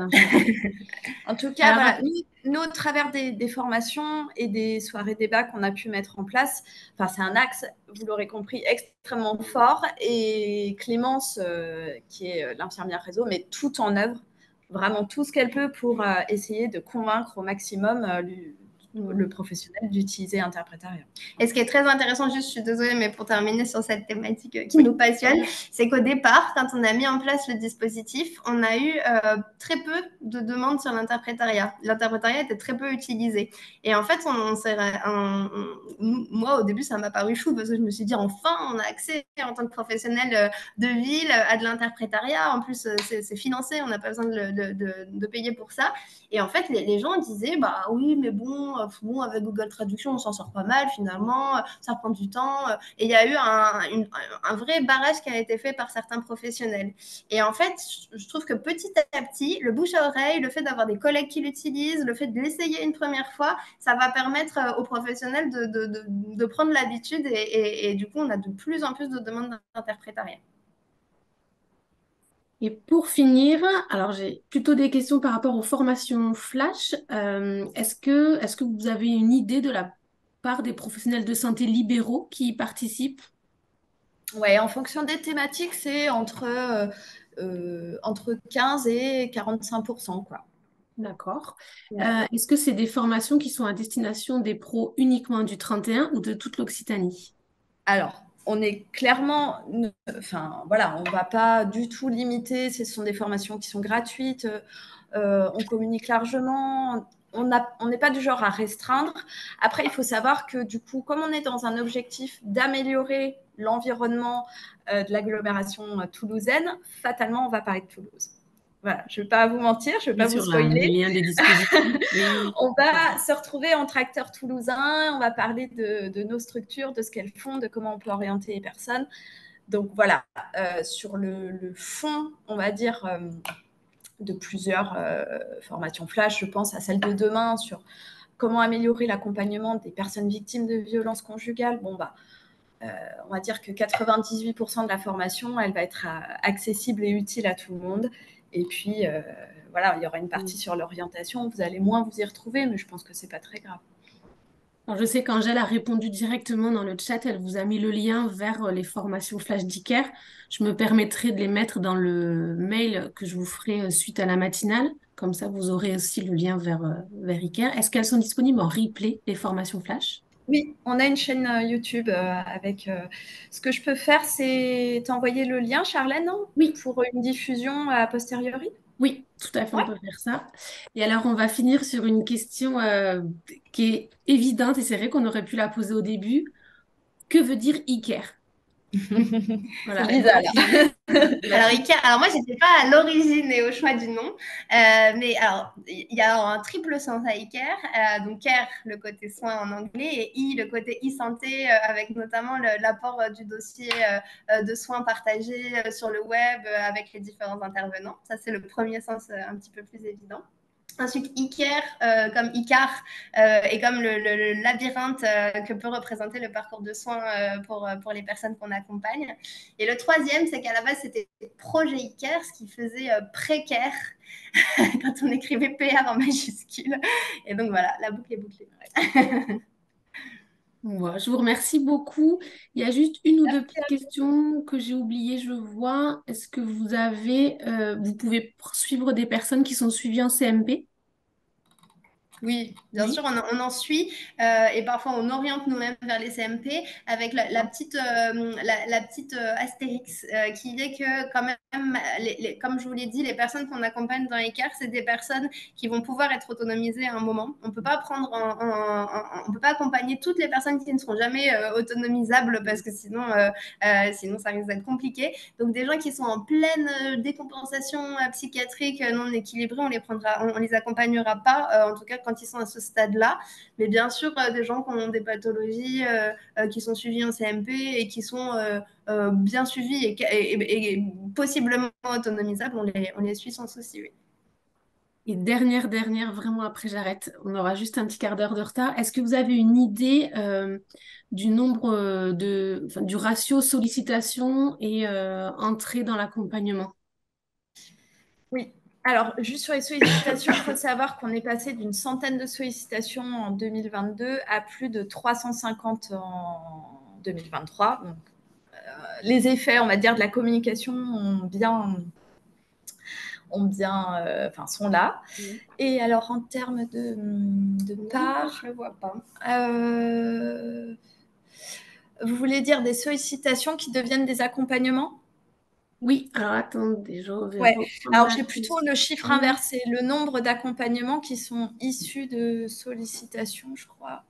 En tout cas, voilà, nous, au travers des formations et des soirées débats qu'on a pu mettre en place, c'est un axe, vous l'aurez compris, extrêmement fort. Et Clémence, qui est l'infirmière réseau, met tout en œuvre, vraiment tout ce qu'elle peut pour essayer de convaincre au maximum le professionnel d'utiliser Interprétariat. Et ce qui est très intéressant, juste, je suis désolée, mais pour terminer sur cette thématique qui nous passionne, c'est qu'au départ, quand on a mis en place le dispositif, on a eu très peu de demandes sur l'interprétariat. L'interprétariat était très peu utilisé. Et en fait, moi, au début, ça m'a paru fou parce que je me suis dit, enfin, on a accès en tant que professionnel de ville à de l'interprétariat. En plus, c'est financé, on n'a pas besoin de payer pour ça. Et en fait, les gens disaient, bah oui, mais bon, avec Google Traduction, on s'en sort pas mal finalement, ça prend du temps. Et il y a eu un vrai barrage qui a été fait par certains professionnels. Et en fait, je trouve que petit à petit, le bouche à oreille, le fait d'avoir des collègues qui l'utilisent, le fait de l'essayer une première fois, ça va permettre aux professionnels de prendre l'habitude et du coup, on a de plus en plus de demandes d'interprétariat. Et pour finir, alors j'ai plutôt des questions par rapport aux formations flash. Est-ce que vous avez une idée de la part des professionnels de santé libéraux qui y participent? Ouais, en fonction des thématiques, c'est entre 15 et 45%, quoi. D'accord. Est-ce que c'est des formations qui sont à destination des pros uniquement du 31 ou de toute l'Occitanie? Alors, on est clairement, voilà, on ne va pas du tout limiter, ce sont des formations qui sont gratuites, on communique largement, on n'est pas du genre à restreindre. Après, il faut savoir que du coup, comme on est dans un objectif d'améliorer l'environnement de l'agglomération toulousaine, fatalement, on va parler de Toulouse. Voilà, je ne vais pas vous mentir, je ne vais pas vous spoiler. Les liens des dispositifs. Oui. On va se retrouver entre acteurs toulousains, on va parler de nos structures, de ce qu'elles font, de comment on peut orienter les personnes. Donc voilà, sur le fond, on va dire, de plusieurs formations flash, je pense à celle de demain sur comment améliorer l'accompagnement des personnes victimes de violences conjugales. Bon, on va dire que 98% de la formation, elle va être accessible et utile à tout le monde. Et puis, voilà, il y aura une partie sur l'orientation. Vous allez moins vous y retrouver, mais je pense que c'est pas très grave. Alors, je sais qu'Angèle a répondu directement dans le chat. Elle vous a mis le lien vers les formations Flash d'Iker. Je me permettrai de les mettre dans le mail que je vous ferai suite à la matinale. Comme ça, vous aurez aussi le lien vers Iker. Est-ce qu'elles sont disponibles en replay, les formations Flash? Oui, on a une chaîne YouTube avec... ce que je peux faire, c'est t'envoyer le lien, Charlène, non? Oui. Pour une diffusion a posteriori? Oui, tout à fait, on peut faire ça. Et alors, on va finir sur une question qui est évidente, et c'est vrai qu'on aurait pu la poser au début. Que veut dire Iker? Voilà. C'est Lisa, Alors, Iker, alors moi, j'étais pas à l'origine et au choix du nom, mais alors, il y a un triple sens à Iker. Donc, care, le côté soin en anglais, et I, le côté e-santé, avec notamment l'apport du dossier de soins partagés sur le web avec les différents intervenants. Ça, c'est le premier sens un petit peu plus évident. Ensuite, Iker, comme Icar, et comme le labyrinthe que peut représenter le parcours de soins pour les personnes qu'on accompagne. Et le troisième, c'est qu'à la base, c'était projet Iker, ce qui faisait précaire quand on écrivait PA en majuscule. Et donc voilà, la boucle est bouclée. Voilà, je vous remercie beaucoup. Il y a juste une ou deux Merci petites à vous. questions que j'ai oubliées, je vois. Est-ce que vous pouvez suivre des personnes qui sont suivies en CMP? Oui, bien sûr, Oui. on en suit et parfois on oriente nous-mêmes vers les CMP avec la petite astérix qui est que quand même, comme je vous l'ai dit, les personnes qu'on accompagne dans ECAR, c'est des personnes qui vont pouvoir être autonomisées à un moment. On peut pas on peut pas accompagner toutes les personnes qui ne seront jamais autonomisables parce que sinon ça risque d'être compliqué. Donc des gens qui sont en pleine décompensation psychiatrique non équilibrée, on les accompagnera pas, en tout cas quand ils sont à ce stade-là. Mais bien sûr, des gens qui ont des pathologies qui sont suivies en CMP et qui sont bien suivis et possiblement autonomisables, on les suit sans souci. Oui. Et dernière, vraiment après j'arrête, on aura juste un petit quart d'heure de retard. Est-ce que vous avez une idée du nombre du ratio sollicitation et entrée dans l'accompagnement? Oui. Alors, juste sur les sollicitations, il faut savoir qu'on est passé d'une centaine de sollicitations en 2022 à plus de 350 en 2023. Donc, les effets, on va dire, de la communication sont là. Oui. Et alors, en termes de part, je ne le vois pas. Vous voulez dire des sollicitations qui deviennent des accompagnements? Oui, alors attendez, je vais Ouais. reprendre Alors, la j'ai plutôt le chiffre question. inversé, le nombre d'accompagnements qui sont issus de sollicitations, je crois.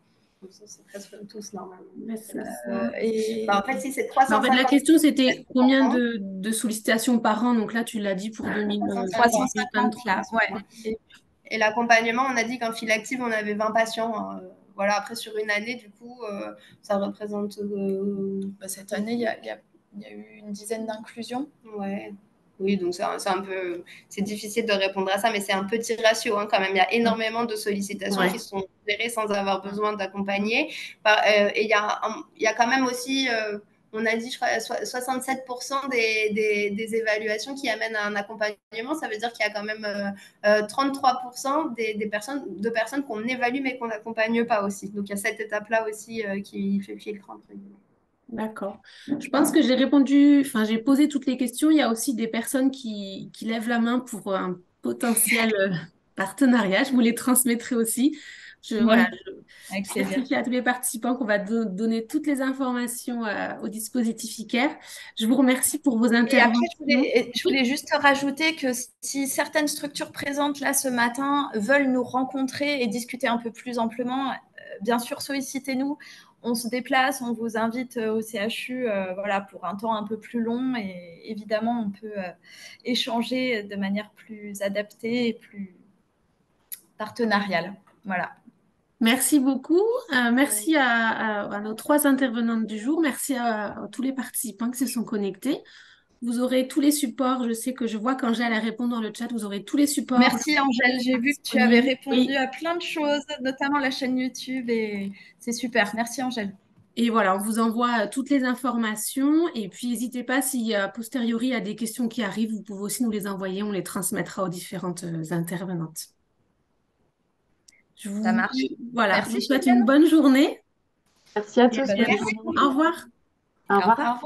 C'est presque tous normalement. Ouais, c'est ça. En fait, si c'est En fait, la 350 question, c'était combien ans, de sollicitations par an? Donc là, tu l'as dit pour 350 2023. là, ouais. et l'accompagnement, on a dit qu'en file active, on avait 20 patients. Voilà, après, sur une année, du coup, ça représente. Cette année, il y a eu une dizaine d'inclusions. Ouais. Oui, donc c'est difficile de répondre à ça, mais c'est un petit ratio hein, quand même. Il y a énormément de sollicitations qui sont gérées sans avoir besoin d'accompagner. Et il y a quand même aussi, on a dit, je crois, 67% des évaluations qui amènent à un accompagnement. Ça veut dire qu'il y a quand même 33% de personnes qu'on évalue mais qu'on n'accompagne pas aussi. Donc il y a cette étape-là aussi qui fait filtre entre guillemets. D'accord. Je pense que j'ai répondu, enfin, j'ai posé toutes les questions. Il y a aussi des personnes qui lèvent la main pour un potentiel partenariat. Je vous les transmettrai aussi. Voilà, Avec je plaisir. certifie à tous les participants qu'on va donner toutes les informations au dispositif ICARE. Je vous remercie pour vos Et après, interventions. je voulais juste rajouter que si certaines structures présentes là ce matin veulent nous rencontrer et discuter un peu plus amplement, bien sûr, sollicitez-nous. On se déplace, on vous invite au CHU voilà, pour un temps un peu plus long et évidemment, on peut échanger de manière plus adaptée et plus partenariale. Voilà. Merci beaucoup. Merci à nos trois intervenantes du jour. Merci à tous les participants qui se sont connectés. Vous aurez tous les supports. Je vois qu'Angèle a répondu dans le chat. Vous aurez tous les supports Merci Angèle, j'ai vu que tu avais disponibles. répondu Oui. à plein de choses, notamment la chaîne YouTube et c'est super. Merci Angèle. Et voilà, on vous envoie toutes les informations. Et puis, n'hésitez pas, si a posteriori il y a des questions qui arrivent, vous pouvez aussi nous les envoyer. On les transmettra aux différentes intervenantes. Ça marche. Voilà, je Merci vous souhaite Chantal. une bonne journée. Merci à Et tous. puis, Bonne au journée. revoir. Au revoir. Au revoir.